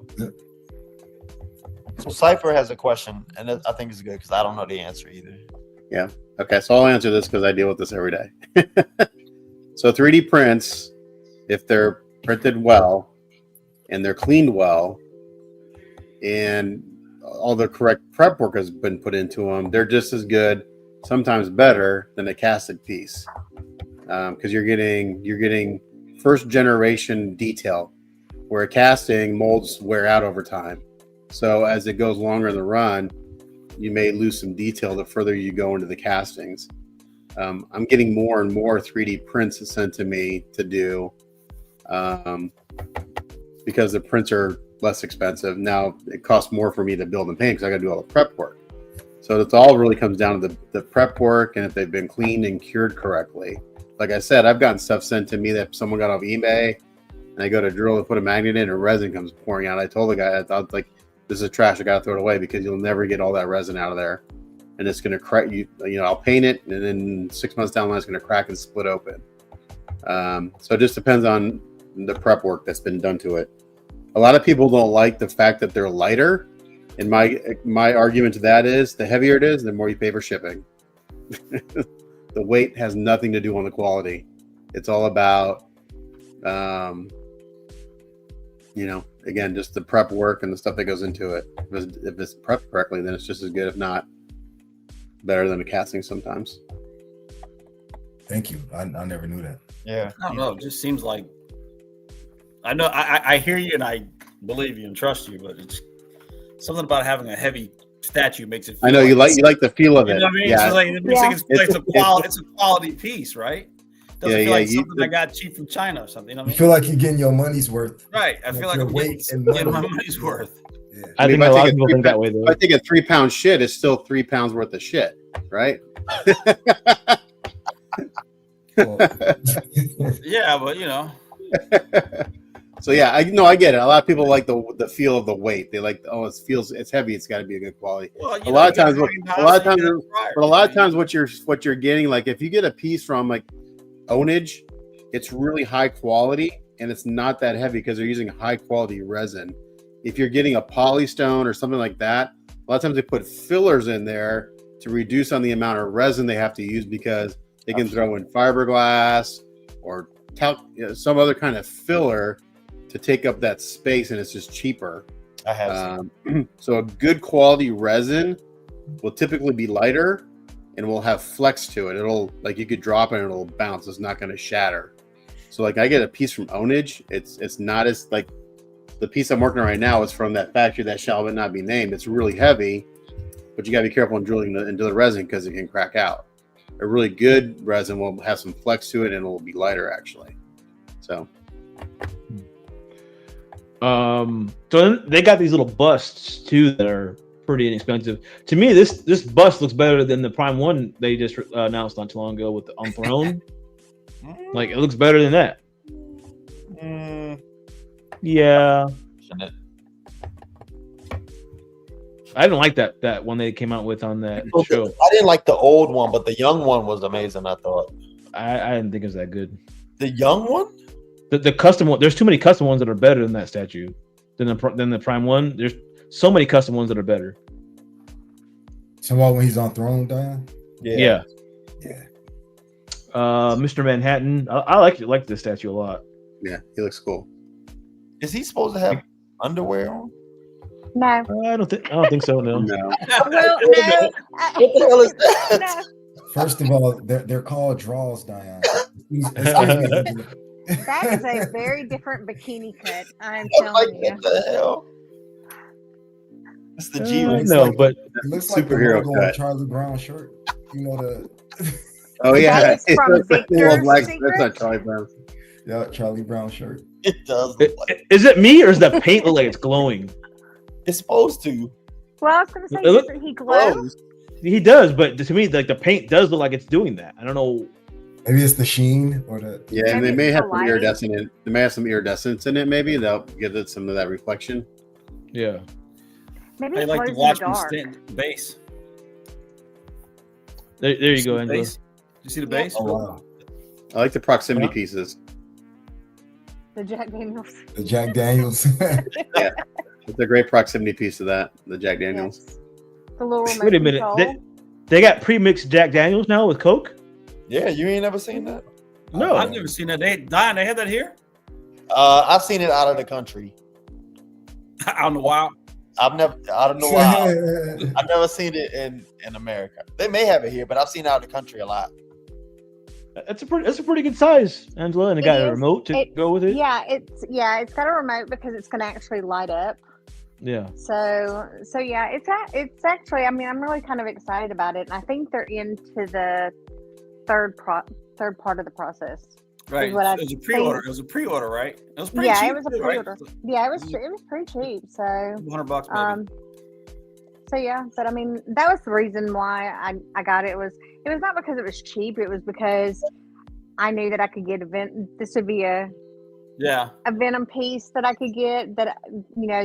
So Cypher has a question, and I think it's good because I don't know the answer either.
Yeah. Okay, so I'll answer this because I deal with this every day. So 3D prints, if they're printed well and they're cleaned well and all the correct prep work has been put into them, they're just as good, sometimes better than a casted piece, because you're getting first generation detail, where a casting molds wear out over time. So as it goes longer in the run, you may lose some detail the further you go into the castings. I'm getting more and more 3D prints sent to me to do, because the prints are less expensive. Now it costs more for me to build and paint because I got to do all the prep work. So it all really comes down to the prep work and if they've been cleaned and cured correctly. Like I said, I've gotten stuff sent to me that someone got off eBay, and I go to drill and put a magnet in, and resin comes pouring out. I told the guy, I thought, like, this is trash. I got to throw it away because you'll never get all that resin out of there, and it's going to crack. I'll paint it, and then 6 months down the line, it's going to crack and split open. So it just depends on the prep work that's been done to it. A lot of people don't like the fact that they're lighter, and my argument to that is the heavier it is, the more you pay for shipping. The weight has nothing to do on the quality. It's all about, again, just the prep work and the stuff that goes into it. If it's prepped correctly, then it's just as good, if not better than a casting sometimes.
Thank you. I never knew that.
Yeah.
I don't know. It just seems like I know I hear you and I believe you and trust you, but it's something about having a heavy statue makes it feel
I know you like the feel of it.
You know what I mean?
Yeah.
It's like, it makes it's a quality piece, right? Doesn't feel like something I got cheap from China or something. You know what I mean?
feel like you're getting your money's worth.
Right. I feel like I'm getting my money's worth.
Yeah.
I think a lot of people think that way though.
I think a 3 pound shit is still 3 pounds worth of shit, right?
Yeah, but
So yeah, I get it. A lot of people like the feel of the weight. They like, it's heavy. It's got to be a good quality.
Well,
a lot of times what you're getting, like if you get a piece from like Ownage, it's really high quality and it's not that heavy because they're using high quality resin. If you're getting a polystone or something like that, a lot of times they put fillers in there to reduce on the amount of resin they have to use because they can throw in fiberglass or some other kind of filler to take up that space, and it's just cheaper.
I have
so a good quality resin will typically be lighter and will have flex to it. It'll, like, you could drop it and it'll bounce. It's not going to shatter. So like I get a piece from Ownage. It's not as, like, the piece I'm working on right now is from that factory that shall not be named. It's really heavy, but you got to be careful in drilling into the resin because it can crack out. A really good resin will have some flex to it and it will be lighter actually. So
so they got these little busts too that are pretty inexpensive. To me, this bust looks better than the Prime 1 they just announced not too long ago with the Throne. Like, it looks better than that. Yeah. I didn't like that one they came out with on that show.
I didn't like the old one, but the young one was amazing. I thought
I didn't think it was that good.
the young one.
The custom one. There's too many custom ones that are better than that statue than the Prime one. There's so many custom ones that are better.
So when he's on throne, Diane?
Yeah.
Yeah.
Mr. Manhattan. I like this statue a lot.
Yeah, he looks cool.
Is he supposed to have underwear on?
No.
I don't think so. No.
No.
Well, no.
What the hell is that?
No.
First of all, they're called draws, Diane.
That is a very different bikini cut. I'm
I'm like,
telling you.
what the hell? It's the G.
No, but
It looks like the
Superhero
logo on
cut.
Charlie Brown shirt. You know the
Oh yeah,
That is from
It's like
Victor's
Lex-
Secret?
That's not Charlie Brown.
yeah, Charlie Brown shirt.
It does. Look like,
is it me or is the paint look like it's glowing?
it's supposed to.
Well, I was going to say,
It look-
doesn't he glow?
He does, but to me, like the paint does look like it's doing that. I don't know.
Maybe it's the sheen or the
Yeah, and
Maybe
they may
it's
have
the
some
lighting.
iridescent. They may have some iridescence in it. Maybe they'll give it some of that reflection.
Yeah.
Maybe
I
it
like
glows
to
in
watch
the
me
dark.
stand the base.
There you
See
go,
the
Angela.
base? You see the base?
oh wow.
I like the proximity
Yeah.
pieces.
The Jack Daniels.
The Jack Daniels.
It's a great proximity piece of that. The Jack Daniels.
Yes. The little remote
Wait a minute.
control.
They got pre-mixed Jack Daniels now with Coke?
Yeah, you ain't never seen that?
No.
I've never seen that. They had that here?
I've seen it out of the country.
I don't know why.
I don't know why. I've never seen it in America. They may have it here, but I've seen it out of the country a lot.
That's a pretty good size, Angela, and it got
It
a
is.
remote to go with it.
Yeah, it's got a remote because it's going to actually light up.
Yeah.
So yeah, it's actually. I mean, I'm really kind of excited about it, and I think they're into the third part of the process.
Right.
what I
It was a pre-order.
think.
It was a pre-order, right? It was pretty
Yeah,
cheap.
it was a
too, right?
pre-order. Yeah, it was pretty cheap. So
$200 maybe.
So yeah, but I mean, that was the reason why I got it. It was not because it was cheap. It was because I knew that I could get this would be a
Yeah.
Venom piece that I could get that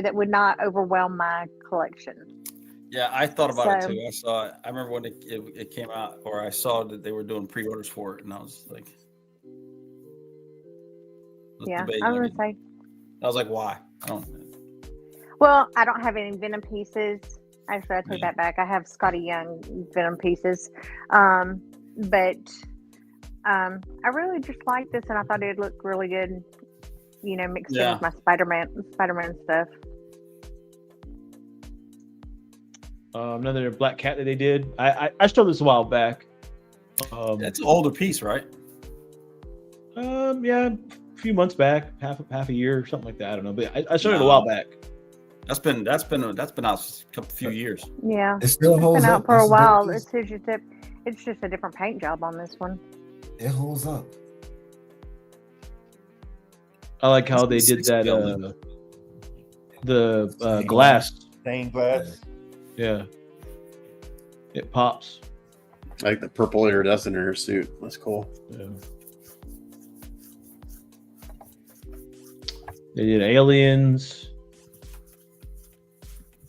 that would not overwhelm my collection.
Yeah, I thought about
So-
it too. I saw it. I remember when it came out, or I saw that they were doing pre-orders for it, and I was like,
Yeah,
debating.
I was gonna say.
I was like, why? I don't.
Well, I don't have any Venom pieces. Actually, I take
Yeah.
that back. I have Scotty Young Venom pieces, but I really just like this, and I thought it'd look really good. Mixed in
Yeah.
with my Spider-Man stuff.
Another Black Cat that they did. I showed this a while back.
It's an older piece, right?
Yeah, a few months back, half a year, something like that. I don't know, but I showed it a while back.
That's been out a few years.
Yeah,
It still
it's
holds
been
up.
out for a
That's the
while.
difference.
It's just a different paint job on this one.
It holds up.
I like how they
It's
did that.
6 billion.
The glass.
Stained glass.
Yeah, it pops.
I like the purple iridescent in her suit. That's cool.
Yeah. They did Aliens.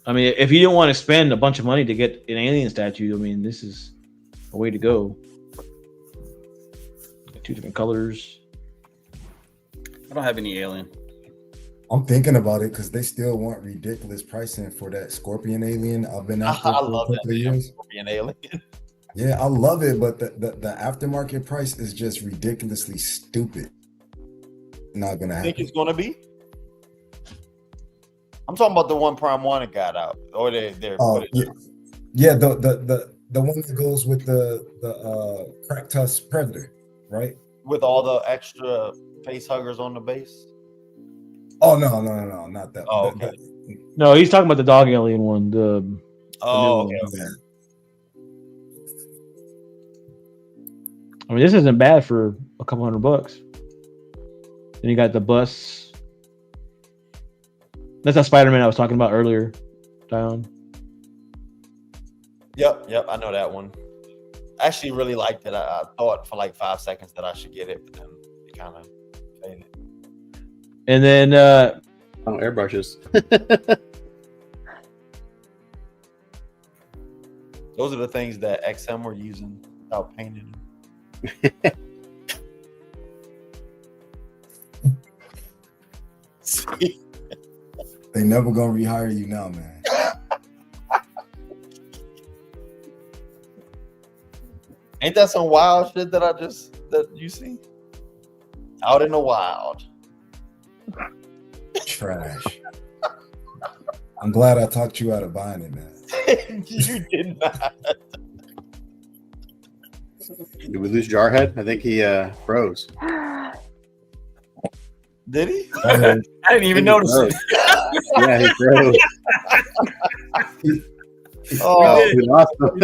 I mean, if you didn't want to spend a bunch of money to get an alien statue, I mean, this is a way to go. Two different colors.
I don't have any alien.
I'm thinking about it because they still want ridiculous pricing for that Scorpion alien. I've been after
I
for a
love
couple
that
of
damn
years.
Scorpion alien.
Yeah, I love it, but the aftermarket price is just ridiculously stupid. Not gonna
I think
happen.
it's gonna be. I'm talking about the one Prime One that got out, or they're
Oh yeah, the one that goes with the crack tusk predator, right?
with all the extra face huggers on the base.
Oh no, not that.
Oh,
That-
okay.
No, he's talking about the dog alien one. The
Oh,
new
okay.
one.
yeah.
I mean, this isn't bad for a couple $100. Then you got the bus. That's that Spider-Man I was talking about earlier, Dion.
Yep, I know that one. I actually really liked it. I thought for like 5 seconds that I should get it, but then it kind of faded.
And then
Oh, airbrushes.
Those are the things that XM were using without painting them. See?
They never gonna rehire you now, man.
Ain't that some wild shit that you see? Out in the wild.
Trash. I'm glad I talked you out of buying it, man.
You did not.
Did we lose Jarhead? I think he froze.
Did he?
I didn't even notice it.
Yeah, he froze.
Oh,
We lost him.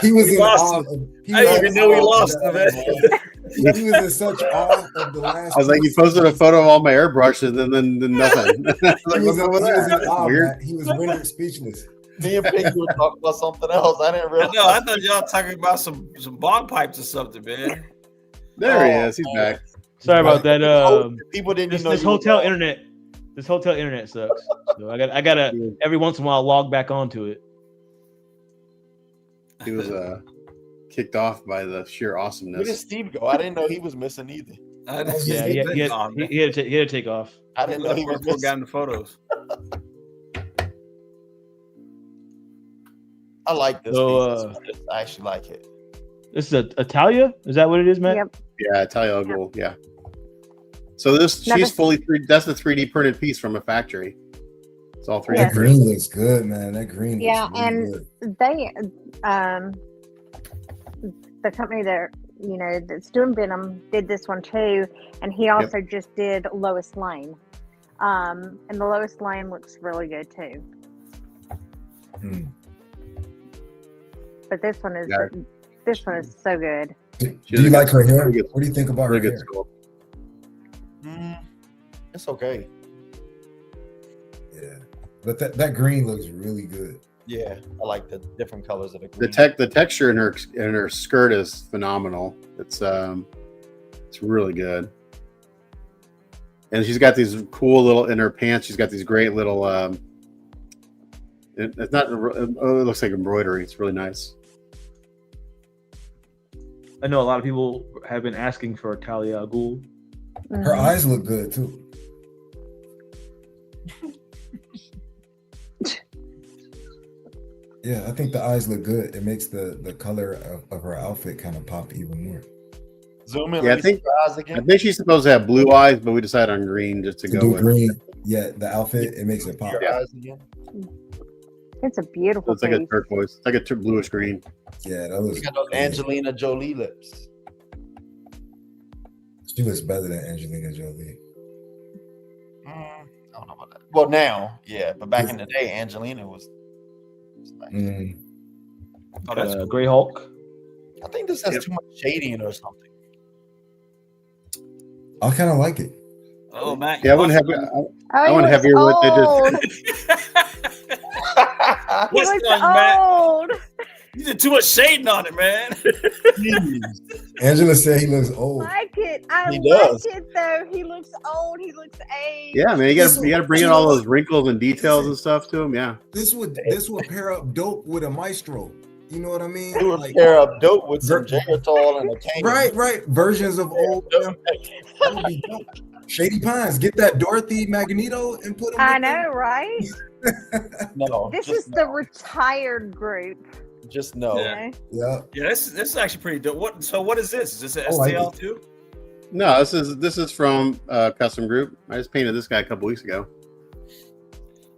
He was
We
in
lost
awe.
him.
He
I
was
didn't
in
even know we
awe of
lost
that,
him, man.
He was in such awe of the last.
I was like, you posted a photo of all my airbrushes and then nothing. I was
He
like,
was,
what's up with
he was
that?
in awe,
Weird.
man. He was rendered speechless.
me and Piggy were talking about something else. I didn't realize.
No, I thought y'all talking about some bong pipes or something, man.
There he is. He's back.
Sorry about that.
People didn't
This,
know
this
you were
hotel
gone.
internet. This hotel internet sucks. So I gotta every once in a while log back onto it.
He was kicked off by the sheer
Where did
awesomeness.
Steve go? I didn't know he was missing either.
I didn't
Yeah,
see
he
that.
had,
Oh,
he,
man.
he, had to, he had to take off.
I didn't know he was
Poor guy
missing.
in the photos.
I like this
So,
piece. I actually like it.
This is Italia. Is that what it is, Matt?
Yep.
Yeah, Talia Gold. Yeah. So this
Now
she's
this-
fully 3D. That's the 3D printed piece from a factory. It's all 3D
Yeah.
That
printed.
green looks good, man. That green looks
Yeah,
really
and
good.
they the company that that's doing Venom did this one too, and he also just did Lois Lane, and the Lois Lane looks really good too.
Hmm.
But this one is
Yeah.
so good.
Do
She
you
has a
like her hair?
really good-
What do you think about her
Really good
hair?
sculpt.
It's okay.
Yeah, but that green looks really good.
Yeah, I like the different colors of the green.
The texture in her skirt is phenomenal. It's really good. And she's got these cool little in her pants. She's got these great little. It's not. It looks like embroidery. It's really nice.
I know a lot of people have been asking for Talia al Ghul.
Her
Mhm.
eyes look good too. Yeah, I think the eyes look good. It makes the color of her outfit kind of pop even more.
Zoom in.
Yeah,
Let me see your eyes
I
again.
think she's supposed to have blue eyes, but we decided on green just to
To
go
do
with.
green, yeah, the outfit it makes it pop.
Your
Yeah.
eyes again.
It's a
So
beautiful
it's like a
piece.
turquoise. It's like a bluish green.
Yeah, that looks.
You got those
good.
Angelina Jolie lips.
She looks better than Angelina Jolie.
I don't know about that. Well, now, yeah, but back in the day, Angelina was nice.
Mm.
Oh, that's cool.
Gray Hulk.
I think this has too much shading or something.
I kind of like it.
Oh, Matt.
Yeah, I wouldn't have.
Oh,
I
he
want
looks
heavier with it,
old. He
What's
looks
going on, Matt?
old.
You did too much shading on it, man.
Angela said he looks old.
Like it. I
He
like
does.
it though. He looks old. He looks aged.
Yeah, man, you gotta bring in all those wrinkles and details and stuff to him. Yeah,
This would pair up dope with a maestro. You know what I mean?
It would
Like,
pair up dope with some
Ver-
Geritol and a cane.
right. Versions of old. That would be dope. Shady Pines, get that Dorothy Magneto and put them.
I
with them.
know, right?
No,
This
just
is the retired group.
just no.
Yeah.
You know?
Yeah.
Yeah, this is actually pretty dope. What is this? Is this an
I like
STL too?
no, this is from Custom Group. I just painted this guy a couple weeks ago.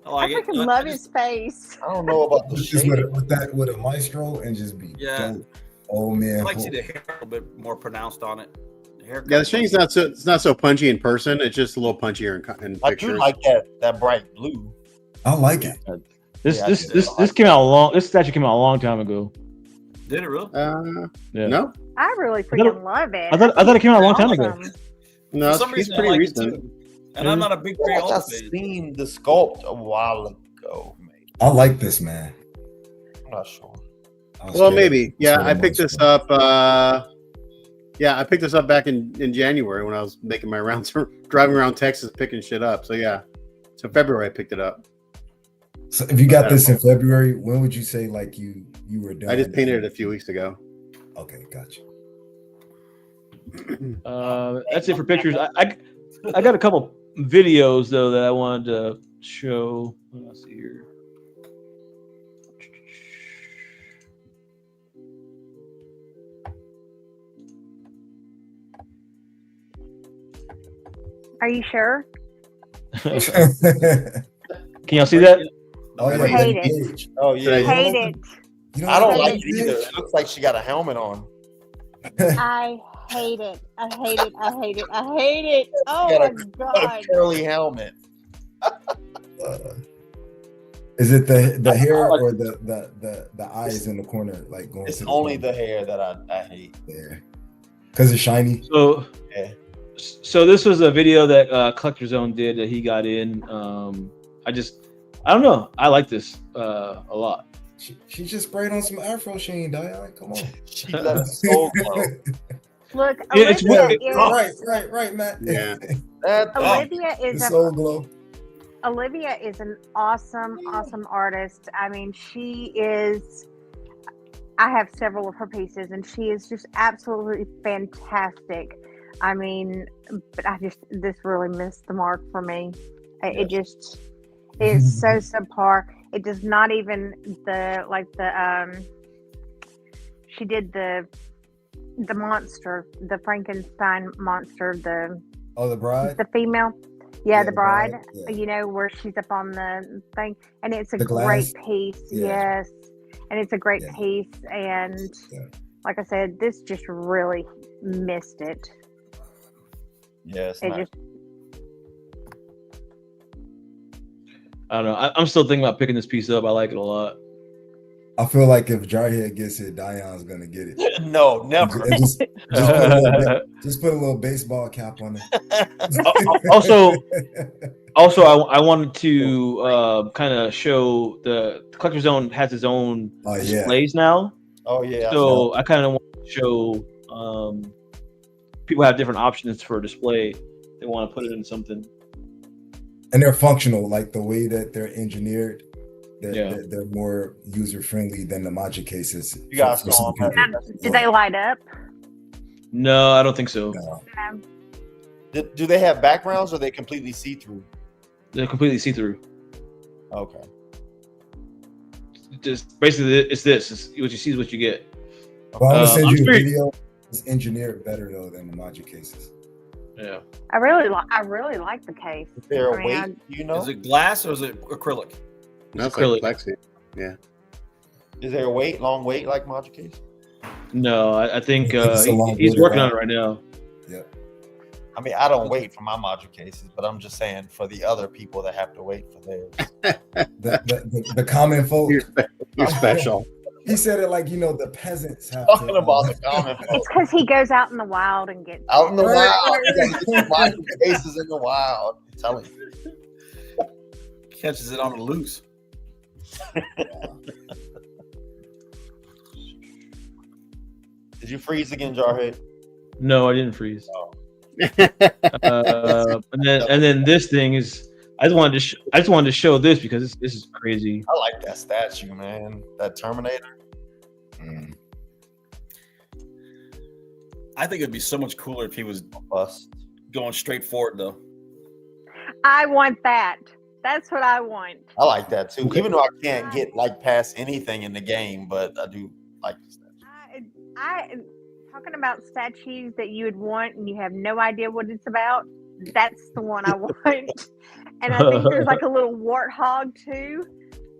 I
I
like it.
freaking love his face.
I don't know about the
Just
shading.
with a maestro and just be
Yeah.
dope. Oh man.
I like to see the hair a little bit more pronounced on it. The haircut.
Yeah, the shading's it's not so punchy in person. It's just a little punchier in
I
pictures.
do like that bright blue.
I like it.
This
Yeah,
this
I
this
like
this came out a long. This statue came out a long time ago.
Did it really?
Yeah.
No,
I really
thought
freaking love it.
I thought it came out a long time ago.
Awesome.
no,
For some
he's
reason, I
pretty
like it
recent.
too. And I'm not a big Gray
I
Hulk
just
fan.
seen the sculpt a while ago. Maybe
I like this, man.
I'm not sure.
I was
Well,
scared
maybe.
of-
Yeah,
scared
I
of
picked this
maestro.
up. Yeah, I picked this up back in January when I was making my rounds, driving around Texas picking shit up. So yeah, so February I picked it up.
So if you got this in February, when would you say like you were done?
I just painted it a few weeks ago.
Okay, gotcha.
That's it for pictures. I got a couple videos though that I wanted to show. Let's see here.
Are you sure?
Can y'all see that?
Oh yeah,
Hate
that
it.
gauge.
Oh yeah.
Hate it.
You
I don't
Hate
like
it.
it either. It looks like she got a helmet on.
I hate it. I hate it. I hate it. I hate it. Oh
Got
my
a
god.
curly helmet.
Is it the hair or the eyes in the corner like going?
It's
to
only
corner?
the hair that I hate.
there because it's shiny.
So,
Yeah.
so this was a video that Collector Zone did that he got in. I don't know. I like this a lot.
She just sprayed on some Afro Sheen, Diane. Come on.
She let it so glow.
Look,
Yeah, it's
Olivia
weird.
is,
Right, Matt.
Yeah.
Olivia
The
is a
soul glow.
Olivia is an awesome artist. I mean, she is. I have several of her pieces, and she is just absolutely fantastic. I mean, but this really missed the mark for me. It just is so subpar. It does not even she did the monster, the Frankenstein monster,
The bride.
the female. Yeah,
Yeah,
the bride,
yeah.
you know, where she's up on the thing. And it's a
The glass?
great piece.
Yeah.
Yes. And it's a great
Yeah.
piece. And
Yeah.
like I said, this just really missed it.
Yeah, it's
It
not.
just,
I don't know. I'm still thinking about picking this piece up. I like it a lot.
I feel like if Jarhead gets it, Diane's gonna get it.
No, never.
And just put a little baseball cap on it.
Also, I wanted to kind of show the Collector Zone has its own
Oh yeah.
displays now.
Oh yeah.
So I kind of want to show people have different options for display. They want to put it in something.
And they're functional, like the way that they're engineered.
Yeah.
They're more user friendly than the Magic cases.
You guys
for
saw
some
them.
people.
do they light up?
No, I don't think so.
No.
Do they have backgrounds or are they completely see through?
They're completely see through.
Okay.
Just basically, it's this. It's what you see is what you get.
But I'm gonna send
I'm
you a
sure-
video. It's engineered better though than the Magic cases.
Yeah.
I really like the case.
Is there a
I mean,
weight? You know?
Is it glass or is it acrylic?
That's
acrylic.
like Plexi. Yeah.
Is there a weight? Long weight like Magic case?
No, I think
It's a long
he's
build
working on
around.
it right now.
I mean, I don't wait for my Magic cases, but I'm just saying for the other people that have to wait for theirs.
The common folk.
You're special.
He said it like the peasants have
Talking
to,
about the common folk.
It's because he goes out in the wild and gets
Out in the
Right.
wild. You gotta get your Magic cases in the wild. I'm telling you.
Catches it on the loose.
Did you freeze again, Jarhead?
No, I didn't freeze. And then this thing is. I just wanted to show this because this is crazy.
I like that statue, man. That Terminator.
Mm.
I think it'd be so much cooler if he was
Bust.
going straight forward, though.
I want that. That's what I want.
I like that too.
Okay.
Even though I can't get like past anything in the game, but I do like the statue.
I talking about statues that you would want and you have no idea what it's about. That's the one I want. And I think there's like a little warthog too.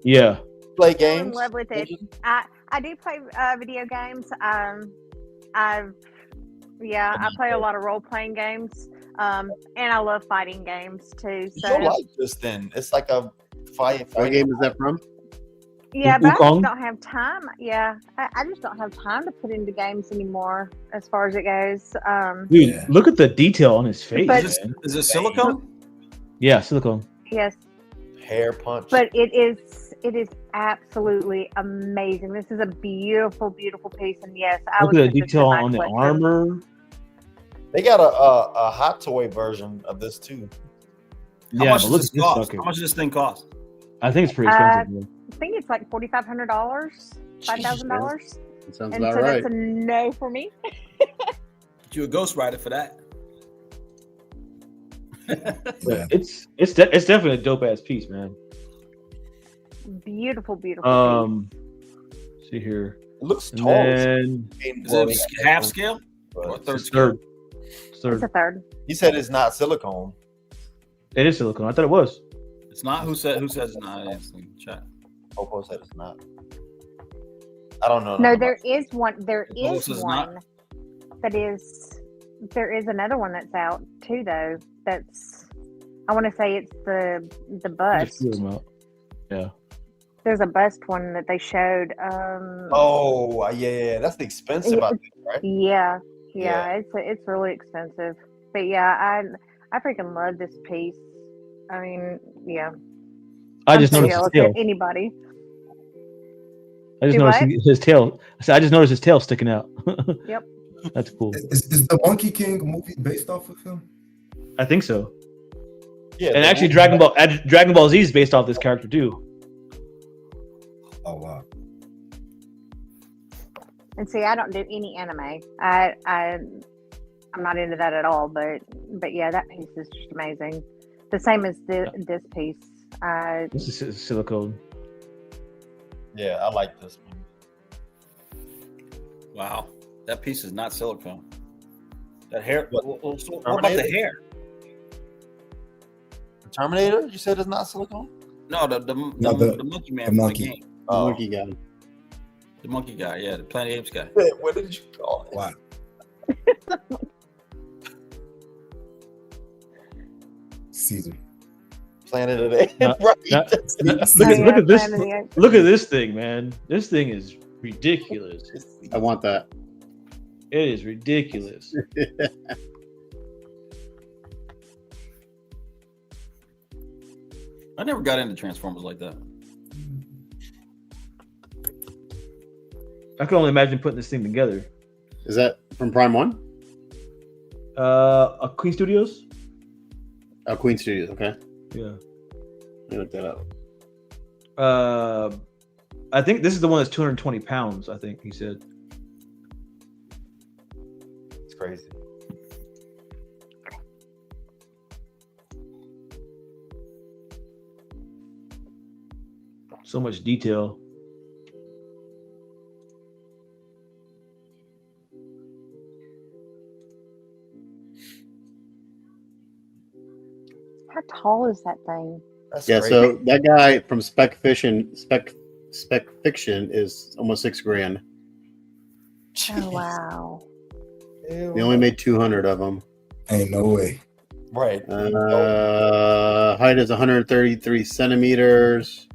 Yeah.
Play
I'm in
games.
love with it. I do play video games. I play a lot of role playing games. And I love fighting games too. So
You'll like this then. It's like a fight.
What game is that from?
yeah, but I
Wukong?
just don't have time. Yeah, I just don't have time to put into games anymore as far as it goes.
Dude,
Yeah.
look at the detail on his face.
But-
Man.
Is it silicone?
Yeah, silicone.
Yes,
Hair punch.
but it is absolutely amazing. This is a beautiful, beautiful piece, and yes, I
Look
would
at the
put this in
detail
my
on the
collection.
armor.
they got a hot toy version of this too.
How
Yeah,
much
but
does
look
this
at this
cost?
sucker.
How much does this thing cost?
I think it's pretty
Uh,
expensive. Man.
I think it's like $4,500, $5,000,
That sounds
and
about
so
right.
that's a no for me.
You a Ghost Rider for that?
Yeah.
It's definitely a dope ass piece, man.
Beautiful, beautiful.
See here,
It looks
and
tall.
then
Is it half scale or third
it's
scale?
third.
piece.
Third.
It's a third.
He said it's not silicone.
It is silicone. I thought it was.
It's not. Who says it's not? It's in the chat.
Popo said it's not. I don't know.
No, there is one. There
Oh,
is
so it's not?
one that is. There is another one that's out too, though. That's. I want to say it's the
I
bust.
just threw them out. Yeah.
There's a bust one that they showed.
Oh, yeah. That's the expensive, I think, right?
Yeah,
Yeah.
it's really expensive. But yeah, I freaking love this piece. I mean, yeah.
I just
I'm
noticed his
jealous
tail.
of anybody.
I just
Do
noticed
what?
his tail. I just noticed his tail sticking out.
Yep.
That's cool.
Is the Monkey King movie based off of him?
I think so.
Yeah.
And
the
actually,
movie-
Dragon Ball Z is based off this character too.
Oh wow.
And see, I don't do any anime. I'm not into that at all. But yeah, that piece is just amazing. The same as this piece.
This is silicone.
Yeah, I like this one.
Wow, that piece is not silicone. That hair.
What?
So what about the hair?
The Terminator? You said it's not silicone?
No, the
No,
monkey man
the
from
monkey.
the game.
The monkey guy.
The monkey guy, yeah, the Planet of the Apes guy.
What did you call it?
Wow. Caesar.
Planet of the Apes.
No,
right.
Look at this.
Planet of the Apes.
Look at this thing, man. This thing is ridiculous.
I want that.
It is ridiculous.
I never got into Transformers like that.
I can only imagine putting this thing together.
Is that from Prime One?
Queen Studios.
Oh, Queen Studios. Okay,
Yeah.
let me look that up.
I think this is the one that's 220 pounds. I think he said.
It's crazy.
So much detail.
How tall is that thing?
That's
Yeah,
crazy.
so that guy from Spec Fiction is almost $6,000.
Oh wow.
They only made 200 of them.
Ain't no way.
Right.
Height is 133 centimeters.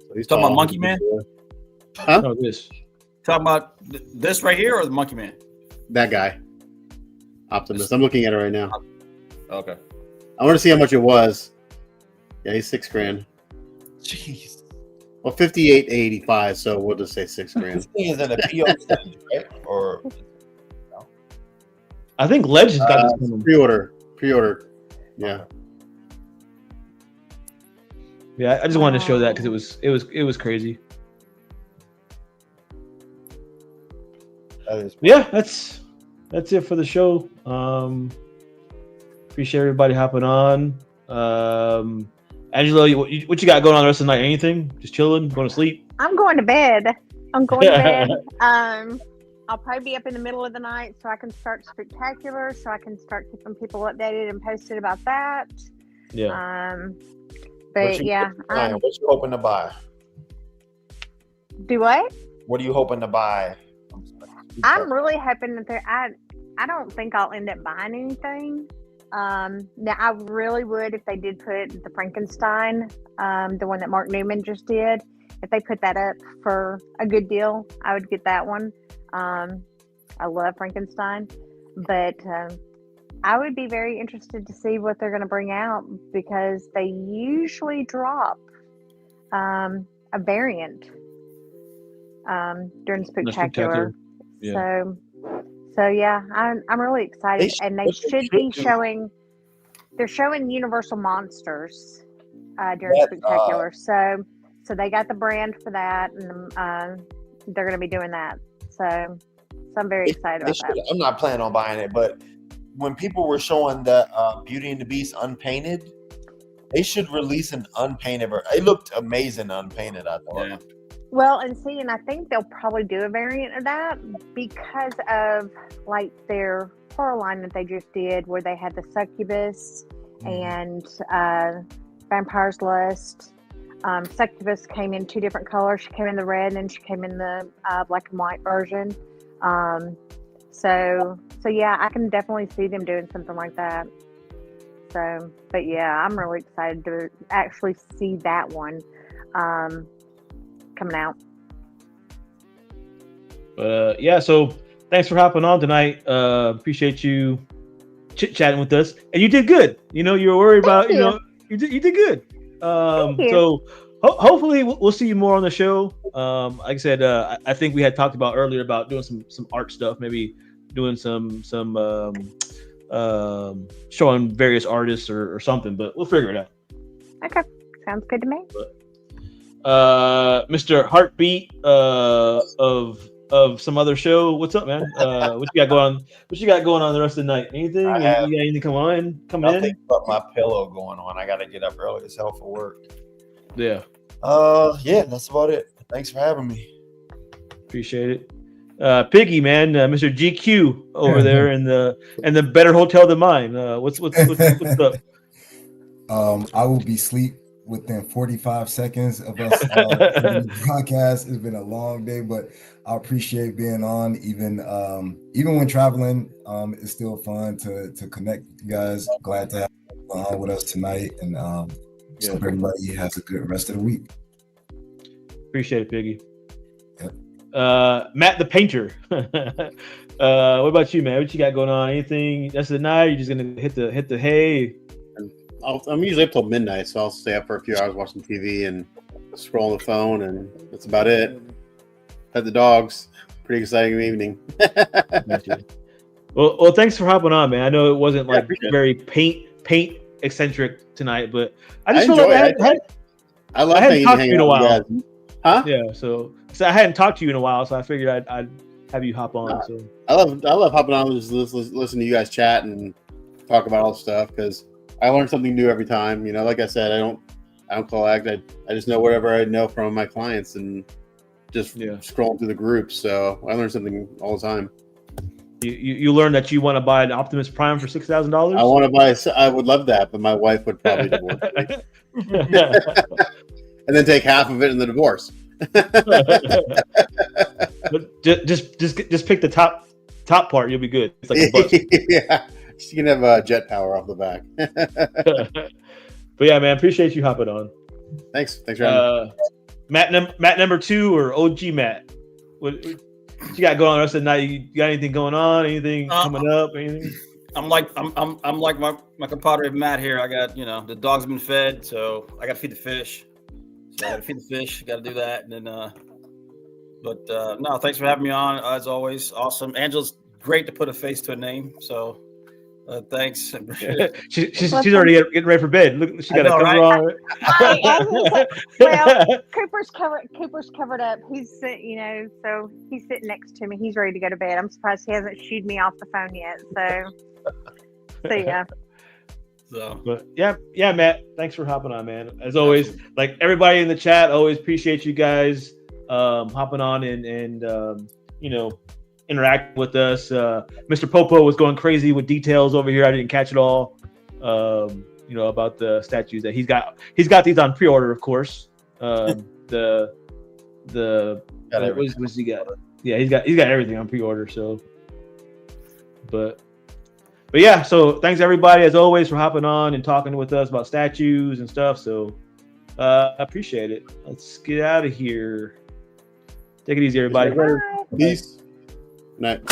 So he's
Talking about
tall.
Monkey Man?
Huh?
Oh, this.
Talking about this right here or the monkey man?
That guy, Optimus. I'm looking at it right now.
Okay.
I want to see how much it was. Yeah, he's $6,000.
Jeez.
Well, 58.85. So we'll just say $6,000.
This thing is in a PO stage, right? Or
I think Legends got this coming.
Pre-order. Yeah.
Yeah, I just wanted to show that because it was crazy.
that is
Yeah, that's it for the show. Appreciate everybody hopping on. Angelo, what you got going on the rest of the night? Anything? Just chilling, going to sleep?
I'm going to bed. I'm going to bed. I'll probably be up in the middle of the night so I can start Spectacular, so I can start keeping people updated and posted about that.
Yeah.
But yeah,
what you hoping to buy?
do what?
What are you hoping to buy?
I'm really hoping that I don't think I'll end up buying anything. Now I really would if they did put the Frankenstein, the one that Mark Newman just did. If they put that up for a good deal, I would get that one. I love Frankenstein, but I would be very interested to see what they're going to bring out because they usually drop a variant during Spectacular.
Yeah.
So yeah, I'm really excited, and they should be
do-
showing. They're showing Universal Monsters during
That,
Spectacular. So they got the brand for that, and they're going to be doing that. So I'm very excited about that.
I'm not planning on buying it, but when people were showing the Beauty and the Beast unpainted, they should release an unpainted. It looked amazing unpainted, I thought.
Yeah.
Well, and I think they'll probably do a variant of that because of like their horror line that they just did, where they had the Succubus and Vampire's Lust. Succubus came in 2 different colors. She came in the red, and then she came in the black and white version. So yeah, I can definitely see them doing something like that. So, but yeah, I'm really excited to actually see that one coming out.
Yeah, so thanks for hopping on tonight. Appreciate you chit-chatting with us, and you did good. You were worried about, you did good. So hopefully we'll see you more on the show. Like I said, I think we had talked about earlier about doing some art stuff, maybe doing some showing various artists or something, but we'll figure it out.
Okay, sounds good to me.
Mr. Heartbeat of some other show, what's up, man? What you got going on? What you got going on the rest of the night? Anything? You got anything coming in?
Nothing but my pillow going on. I got to get up early as hell for work.
Yeah.
Yeah, that's about it. Thanks for having me.
Appreciate it. Piggy, man, Mr. GQ over there in the better hotel than mine. What's up?
I will be asleep within 45 seconds of us the podcast. It's been a long day, but I appreciate being on. Even when traveling, it's still fun to connect with you guys. Glad to have you on with us tonight, and hope everybody has a good rest of the week.
Appreciate it, Piggy.
Yep.
Matt the Painter. What about you, man? What you got going on? Anything? That's the night. You're just gonna hit the hay.
I'm usually up till midnight, so I'll stay up for a few hours watching TV and scroll on the phone, and that's about it. Pet the dogs. Pretty exciting evening.
Well, thanks for hopping on, man. I know it wasn't like very paint eccentric tonight, but I just feel like
I love
hadn't talked to you in a while.
Huh?
Yeah, so I hadn't talked to you in a while, so I figured I'd have you hop on. So
I love hopping on and just listen to you guys chat and talk about all the stuff, because I learn something new every time. Like I said, I don't collect. I just know whatever I know from my clients and just scrolling through the groups. So I learn something all the time.
You learn that you want to buy an Optimus Prime for $6,000.
I want to buy. I would love that, but my wife would probably divorce me. And then take half of it in the divorce.
But just pick the top part. You'll be good. It's like a bus.
Yeah, she can have jet power off the back.
But yeah, man, appreciate you hopping on.
Thanks for having me.
Matt number 2 or OG Matt? What you got going on the rest of the night? You got anything going on? Anything coming up? Anything?
I'm like my compadre Matt here. I got the dog's been fed, so I got to feed the fish. So I got to feed the fish. Got to do that, and then But no, thanks for having me on as always. Awesome, Angela's great to put a face to a name. So thanks.
She's already getting ready for bed. Look, she got a cover on.
Well, Cooper's covered up. He's so he's sitting next to me. He's ready to go to bed. I'm surprised he hasn't shooed me off the phone yet. So yeah.
But yeah, Matt, thanks for hopping on, man. As always, like everybody in the chat, always appreciate you guys hopping on and interacting with us. Mr. Popo was going crazy with details over here. I didn't catch it all. About the statues that he's got these on pre-order, of course. What's he got? Yeah, he's got everything on pre-order. So, but yeah, so thanks everybody as always for hopping on and talking with us about statues and stuff. So I appreciate it. Let's get out of here. Take it easy, everybody.
Peace. Night.